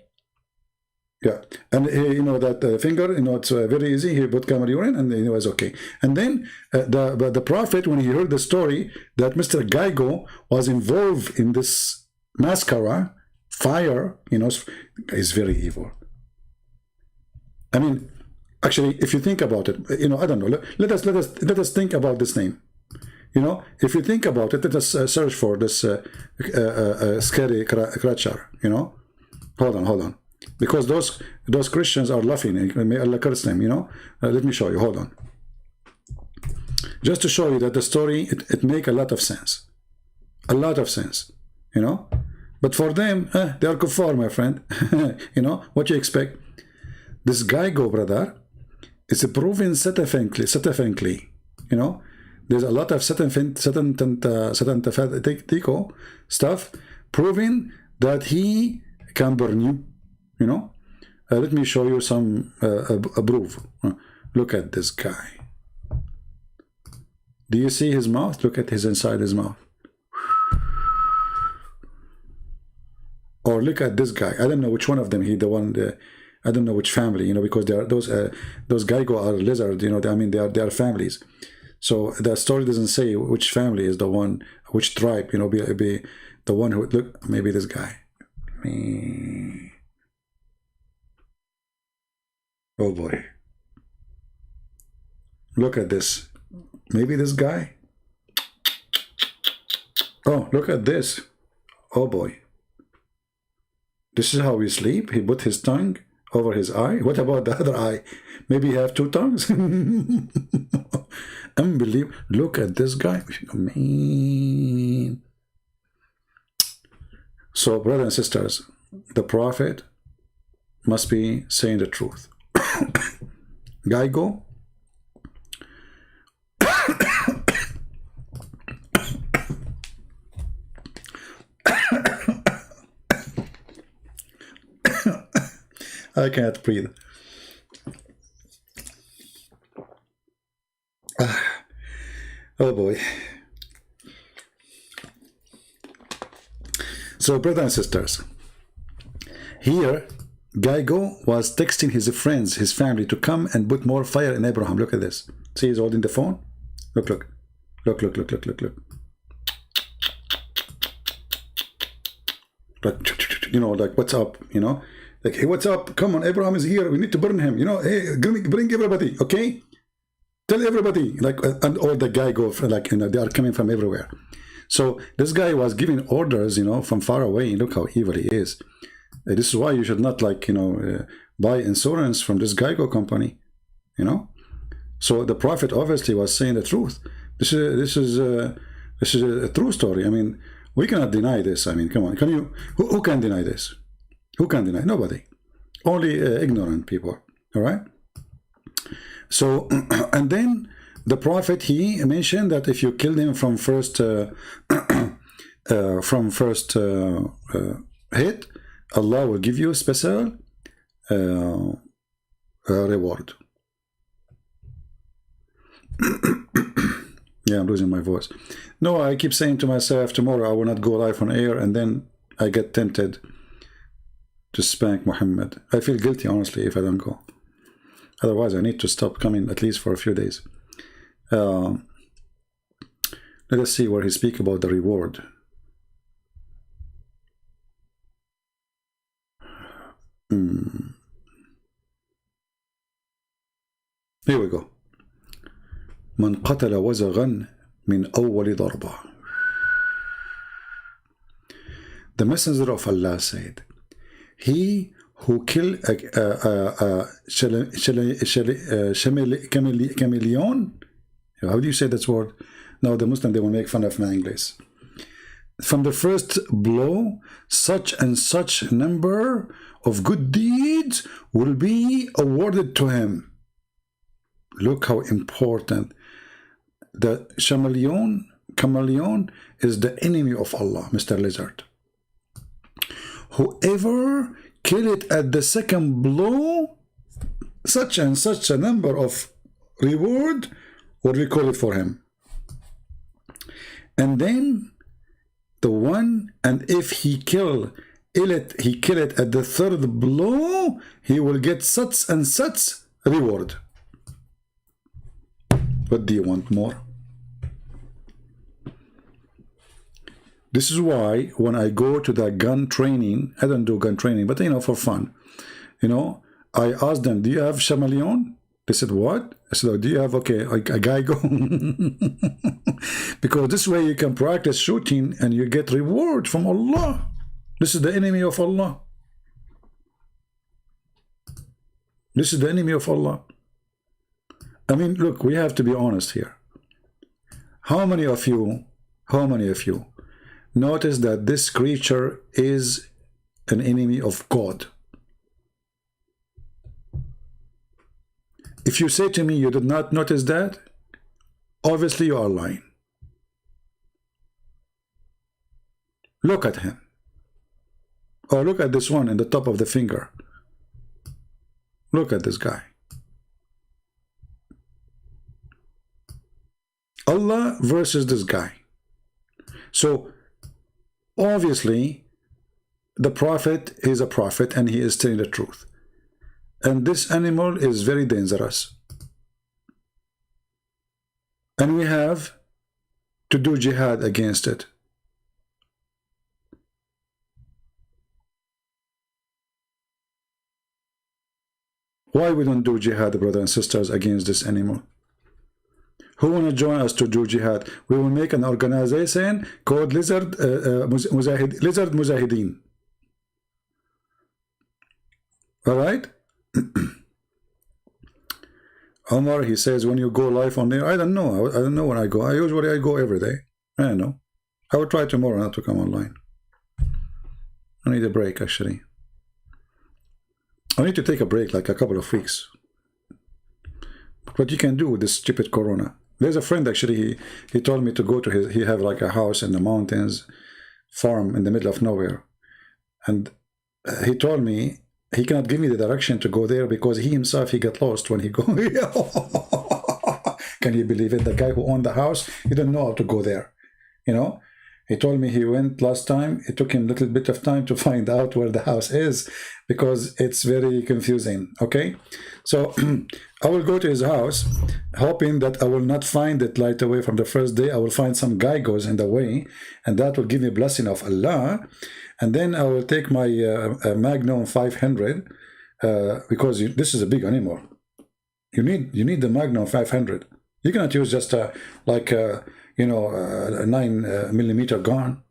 Yeah. And you know, that finger, you know, it's very easy. He put camel urine and he was okay. And then the Prophet, when he heard the story that Mr. Geigo was involved in this mascara, fire, you know, is very evil. I mean, actually, if you think about it, you know, I don't know. Let us think about this name. You know, if you think about it, let us search for this scary creature. You know, hold on, because those Christians are laughing. May Allah curse them. You know, let me show you. Hold on, just to show you that the story it make a lot of sense, You know, but for them, they are kuffar, my friend. You know what you expect? This Geigo, brother, is proven scientifically. You know. There's a lot of Tico stuff proving that he can burn you. You know, let me show you some proof. Look at this guy. Do you see his mouth? Look at his inside his mouth. Or look at this guy. I don't know which one of them. He the one. I don't know which family. You know, because they are those Geigo are lizards. You know, I mean they are families. So the story doesn't say which family is the one, which tribe, you know, be the one who, look, maybe this guy. Oh boy. Look at this. Maybe this guy. Oh, look at this. Oh boy. This is how we sleep. He put his tongue over his eye. What about the other eye? Maybe he have two tongues? Unbelievable. Look at this guy. Man. So, brothers and sisters, the Prophet must be saying the truth. Guy go. I can't breathe. Oh boy. So, brothers and sisters, here Gaigo was texting his friends, his family, to come and put more fire in Abraham. Look at this. See, he's holding the phone. Look, look. Look, look, look, look, look, look. Like, you know, like, what's up, you know? Like, hey, what's up? Come on, Abraham is here. We need to burn him. You know, hey, bring everybody, okay? Tell everybody. Like, and all the guy go, like, you know, they are coming from everywhere. So this guy was giving orders, you know, from far away. Look how evil he is. This is why you should not, like, you know, buy insurance from this Geico company, you know. So the Prophet obviously was saying the truth. This is a true story. I mean, we cannot deny this. I mean, come on, can you? Who can deny this? Who can deny? Nobody. Only ignorant people. All right. So, and then the Prophet, he mentioned that if you kill him from first hit, Allah will give you a special reward. Yeah, I'm losing my voice. No, I keep saying to myself, tomorrow I will not go live on air, and then I get tempted to spank Muhammad. I feel guilty, honestly, if I don't go. Otherwise, I need to stop coming at least for a few days. Let us see where he speaks about the reward. Here we go. من قتل وزغا من أول ضربة. The Messenger of Allah said, he who killed a chameleon, how do you say that word? Now the Muslim, they will make fun of my English. From the first blow, such and such number of good deeds will be awarded to him. Look how important. The chameleon is the enemy of Allah, Mr. Lizard. Whoever kill it at the second blow, such and such a number of reward will recall it for him. And then the one, and if he kill it at the third blow, he will get such and such reward. What do you want more? This is why when I go to the gun training, I don't do gun training, but you know, for fun, you know, I ask them, do you have chameleon? They said, what? I said, oh, do you have, okay, a guy go? Because this way you can practice shooting and you get reward from Allah. This is the enemy of Allah. This is the enemy of Allah. I mean, look, we have to be honest here. How many of you notice that this creature is an enemy of God? If you say to me you did not notice that, obviously you are lying. Look at him. Or look at this one in the top of the finger. Look at this guy. Allah versus this guy. So obviously the Prophet is a prophet and he is telling the truth. And this animal is very dangerous. and we have to do jihad against it. Why we don't do jihad, brothers and sisters, against this anymore? Who want to join us to do jihad? We will make an organization called Lizard Mujahideen. All right? Omar, he says, when you go live on there, I don't know. I don't know when I go. I go every day. I don't know. I will try tomorrow not to come online. I need a break, actually. I need to take a break, like a couple of weeks. What you can do with this stupid corona. There's a friend, actually, he told me to go to he have like a house in the mountains, farm in the middle of nowhere. And he told me he cannot give me the direction to go there because he himself, he got lost when he go. Can you believe it? The guy who owned the house, he didn't know how to go there. You know? He told me he went last time. It took him a little bit of time to find out where the house is because it's very confusing. Okay? So I will go to his house hoping that I will not find it right away from the first day. I will find some guy goes in the way and that will give me a blessing of Allah. And then I will take my Magnum 500 because this is a big animal. You need the Magnum 500. You cannot use just a 9mm gun.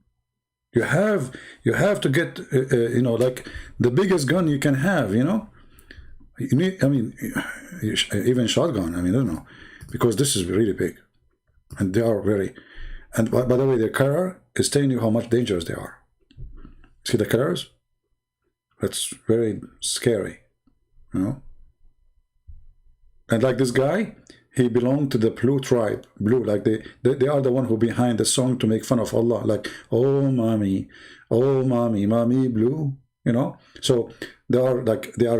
You have to get like the biggest gun you can have. You need, I mean, even shotgun. I mean, I don't know, because this is really big, and they are very. And by the way, the color is telling you how much dangerous they are. See the colors? That's very scary, And like this guy, he belonged to the Blue tribe. Blue, like they are the one who behind the song to make fun of Allah, like oh mommy, mommy blue. So they are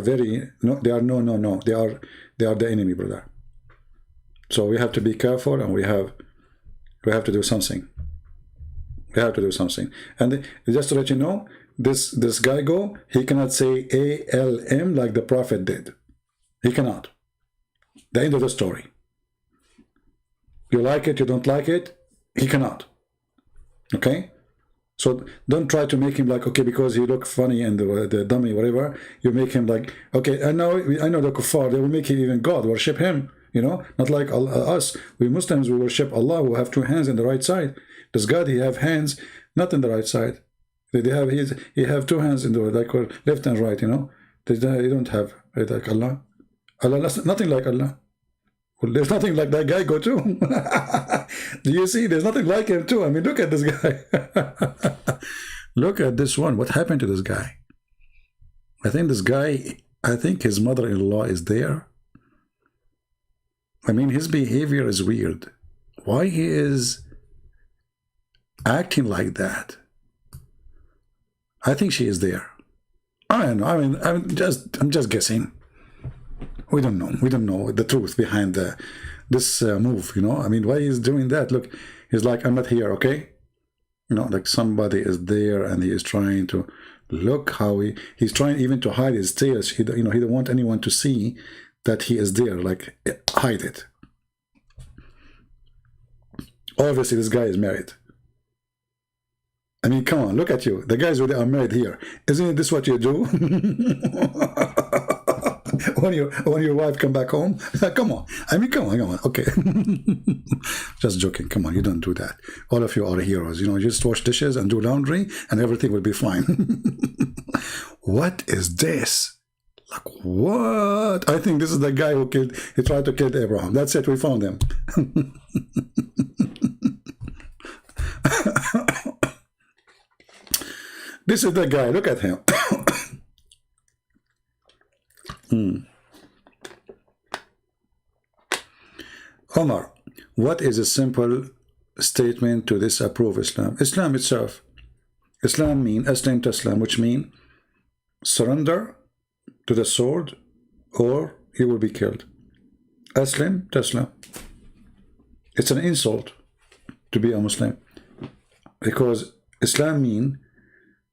very they are the enemy, brother. So we have to be careful, and we have to do something. We have to do something. And just to let you know, this guy he cannot say ALM like the Prophet did. He cannot. The end of the story. You like it, you don't like it, he cannot. Okay? So don't try to make him like, okay, because he look funny and the dummy, whatever, you make him like, okay, I know the kuffar, they will make him even God, worship him, not like us. We Muslims, we worship Allah, who have two hands in the right side. This God, he have hands not in the right side. He have two hands in the like left and right, They don't have like Allah. Allah, nothing like Allah. Well, there's nothing like that guy too. Do you see? There's nothing like him too. I mean, look at this guy. Look at this one. What happened to this guy? I think his mother-in-law is there. I mean, his behavior is weird. Why he is acting like that? I think she is there. I don't know. I mean, I'm just guessing. We don't know. We don't know the truth behind this move, I mean, why he's doing that? Look, he's like, I'm not here, okay? Like somebody is there and he is trying to look how he's trying even to hide his tears. He don't want anyone to see that he is there, like hide it. Obviously, this guy is married. I mean, come on, look at you. The guys who are married here. Isn't this what you do? when your wife come back home, come on. I mean, come on. Okay, just joking. Come on, you don't do that. All of you are heroes. Just wash dishes and do laundry, and everything will be fine. What is this? Like what? I think this is the guy who tried to kill Abraham. That's it. We found him. This is the guy. Look at him. Omar, what is a simple statement to disapprove Islam? Islam itself. Islam means Aslam Taslam, which means surrender to the sword or you will be killed. Aslam Taslam. It's an insult to be a Muslim, because Islam means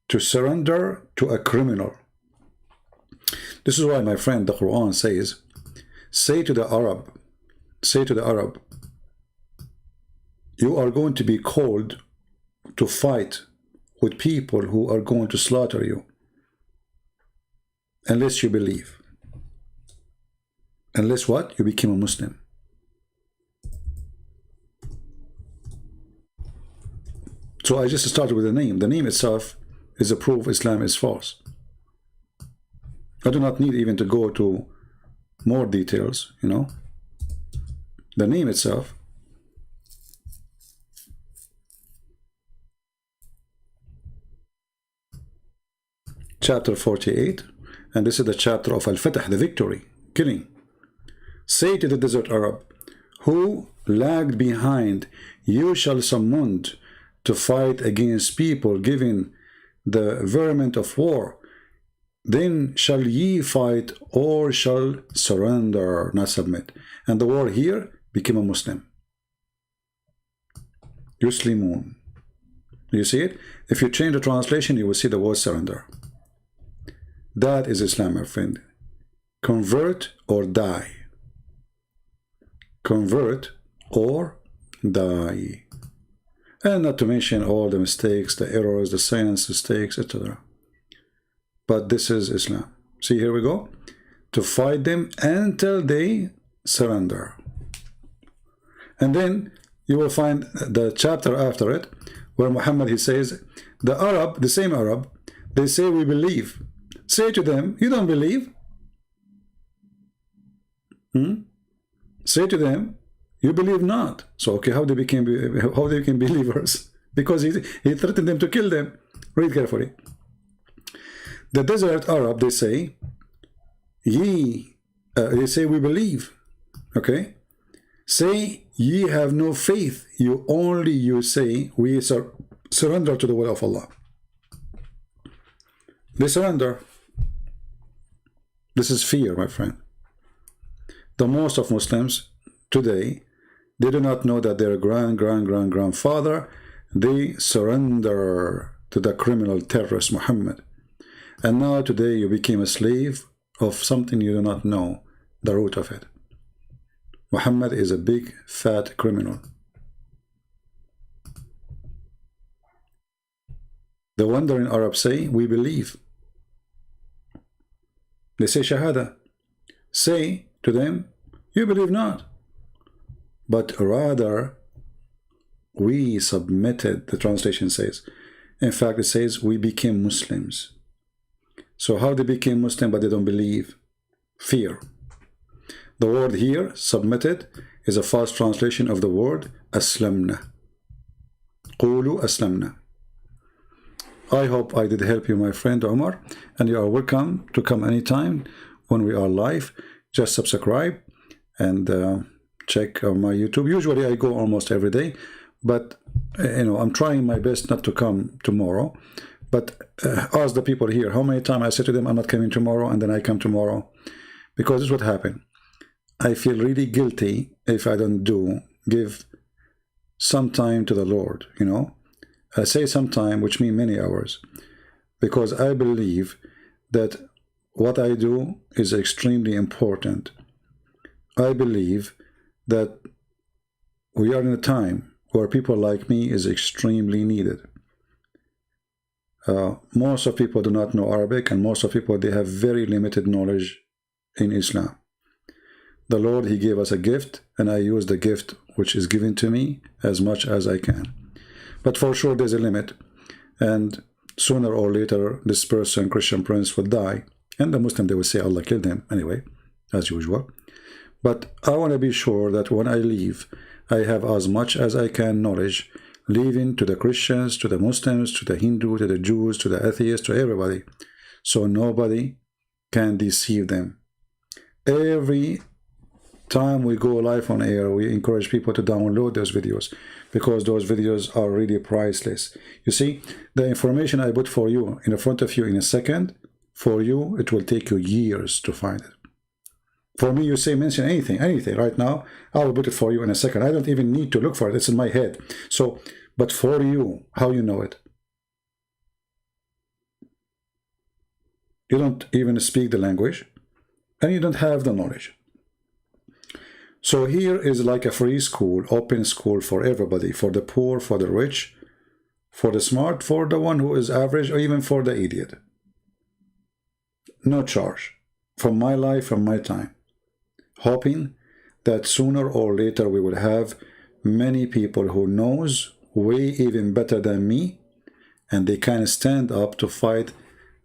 to surrender to a criminal. This is why, my friend, the Quran says, say to the Arab, you are going to be called to fight with people who are going to slaughter you unless you believe. Unless what? You became a Muslim. So I just started with the name. The name itself is a proof Islam is false. I do not need even to go to more details, you know. The name itself. Chapter 48, and this is the chapter of Al-Fatah, the victory, killing. Say to the desert Arab, who lagged behind, you shall summoned to fight against people given the vermin of war. Then shall ye fight or shall surrender, not submit. And the word here became a Muslim. Yuslimun. You see it? If you change the translation, you will see the word surrender. That is Islam, my friend. Convert or die. Convert or die. And not to mention all the mistakes, the errors, the science mistakes, etc. But this is Islam. See, here we go. To fight them until they surrender. And then you will find the chapter after it, where Muhammad, he says, the Arab, the same Arab, they say we believe. Say to them, you don't believe? Say to them, you believe not. So, okay, how they became believers? Because he threatened them to kill them. Read carefully. The desert Arab, they say, they say we believe. Okay? Say, ye have no faith. You say, we surrender to the will of Allah. They surrender. This is fear, my friend. The most of Muslims today, they do not know that their grandfather, they surrender to the criminal terrorist Muhammad. And now today you became a slave of something you do not know the root of it. Muhammad is a big fat criminal. The wandering Arabs say, we believe. They say Shahada. Say to them, you believe not. But rather, we submitted, the translation says. In fact, it says, we became Muslims. So how they became Muslim but they don't believe? Fear. The word here, submitted, is a false translation of the word aslamna. Qulu aslamna. I hope I did help you, my friend Omar, and you are welcome to come anytime when we are live. Just subscribe and check my YouTube. Usually I go almost every day, but you know, I'm trying my best not to come tomorrow. But ask the people here, how many times I say to them, I'm not coming tomorrow, and then I come tomorrow. Because this is what happened. I feel really guilty if I don't give some time to the Lord, you know. I say some time, which means many hours, because I believe that what I do is extremely important. I believe that we are in a time where people like me is extremely needed. Most of people do not know Arabic, and most of people, they have very limited knowledge in Islam. The Lord, he gave us a gift, and I use the gift which is given to me as much as I can. But for sure there's a limit, and sooner or later this person, Christian prince, will die, and the Muslim, they will say Allah killed him anyway, as usual. But I want to be sure that when I leave, I have as much as I can knowledge, leaving to the Christians, to the Muslims, to the Hindu, to the Jews, to the atheists, to everybody, so nobody can deceive them. Every time we go live on air, we encourage people to download those videos, because those videos are really priceless. You see, the information I put for you in front of you in a second, for you, it will take you years to find it. For me, you say mention anything right now, I will put it for you in a second. I don't even need to look for it, it's in my head. So, but for you, how you know it? You don't even speak the language, and you don't have the knowledge. So here is like a free school, open school for everybody, for the poor, for the rich, for the smart, for the one who is average, or even for the idiot. No charge. From my life, from my time. Hoping that sooner or later we will have many people who knows way even better than me, and they can stand up to fight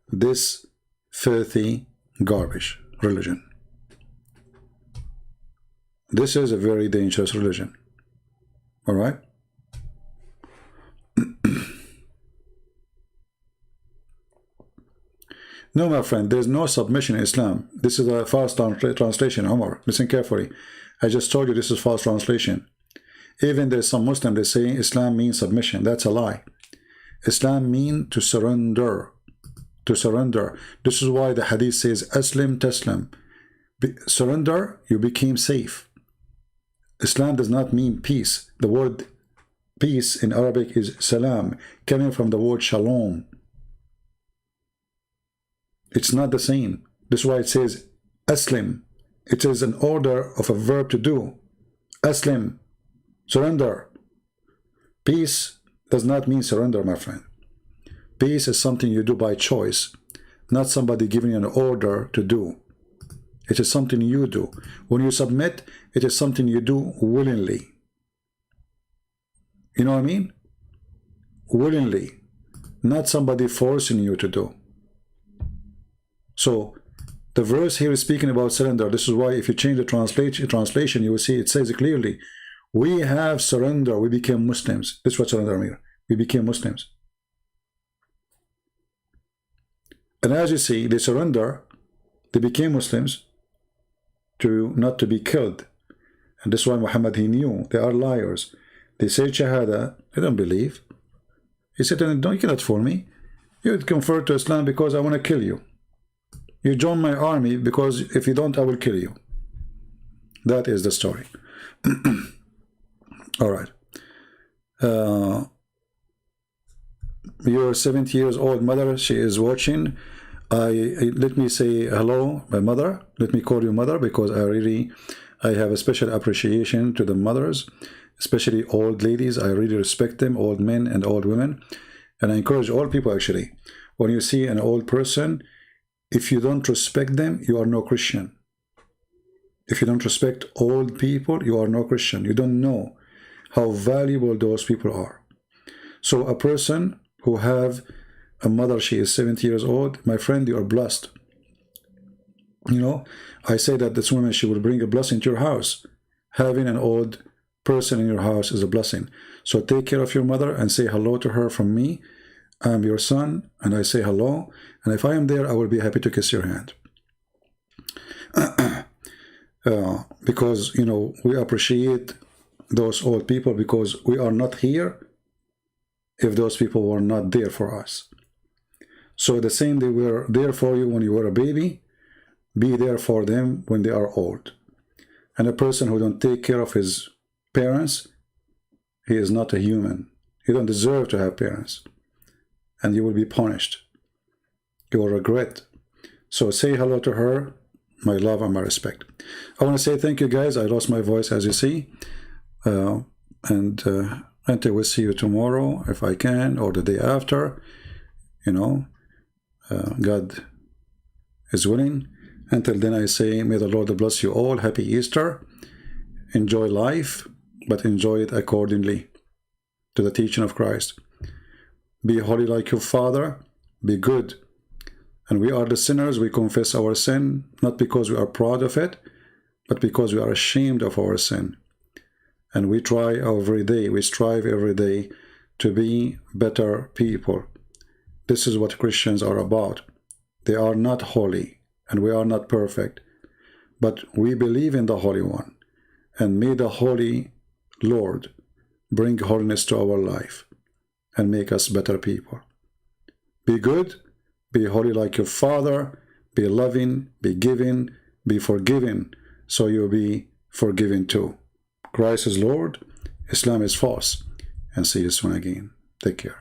this filthy garbage religion. This is a very dangerous religion. All right? No, my friend, there's no submission in Islam. This is a false translation, Omar. Listen carefully. I just told you this is false translation. Even there's some Muslims that say Islam means submission. That's a lie. Islam means to surrender. To surrender. This is why the hadith says, Aslim Taslim. Surrender, you became safe. Islam does not mean peace. The word peace in Arabic is salam, coming from the word shalom. It's not the same. This is why it says Aslim. It is an order of a verb to do. Aslim, surrender. Peace does not mean surrender, my friend. Peace is something you do by choice, not somebody giving you an order to do. It is something you do. When you submit, it is something you do willingly. You know what I mean? Willingly, not somebody forcing you to do. So the verse here is speaking about surrender. This is why if you change the translation, you will see it says it clearly. We have surrender. We became Muslims. This is what surrender means. We became Muslims. And as you see, they surrender. They became Muslims to not to be killed. And this is why Muhammad, he knew they are liars. They say Shahada. They don't believe. He said, no, you cannot fool me. You would convert to Islam because I want to kill you. You join my army because if you don't, I will kill you. That is the story. All right. Your 70 years old mother, she is watching. Let me say hello, my mother. Let me call you mother because I have a special appreciation to the mothers, especially old ladies. I really respect them, old men and old women. And I encourage all people actually. When you see an old person, if you don't respect them, you are no Christian. If you don't respect old people, you are no Christian. You don't know how valuable those people are. So a person who have a mother, she is 70 years old, my friend, you are blessed. You know, I say that this woman, she will bring a blessing to your house. Having an old person in your house is a blessing. So take care of your mother and say hello to her from me. I'm your son, and I say hello. And if I am there, I will be happy to kiss your hand. Because, you know, we appreciate those old people because we are not here if those people were not there for us. So the same they were there for you when you were a baby, be there for them when they are old. And a person who don't take care of his parents, he is not a human. He don't deserve to have parents. And you will be punished. You will regret. So say hello to her, my love and my respect. I want to say thank you guys. I lost my voice as you see. And I will see you tomorrow if I can, or the day after. You know, God is willing. Until then I say, may the Lord bless you all. Happy Easter. Enjoy life, but enjoy it accordingly to the teaching of Christ. Be holy like your Father. Be good. And we are the sinners. We confess our sin, not because we are proud of it, but because we are ashamed of our sin. And we try every day, we strive every day to be better people. This is what Christians are about. They are not holy, and we are not perfect. But we believe in the Holy One. And may the Holy Lord bring holiness to our life and make us better people. Be good, be holy like your Father, be loving, be giving, be forgiving, so you'll be forgiven too. Christ is Lord, Islam is false, and see you soon again. Take care.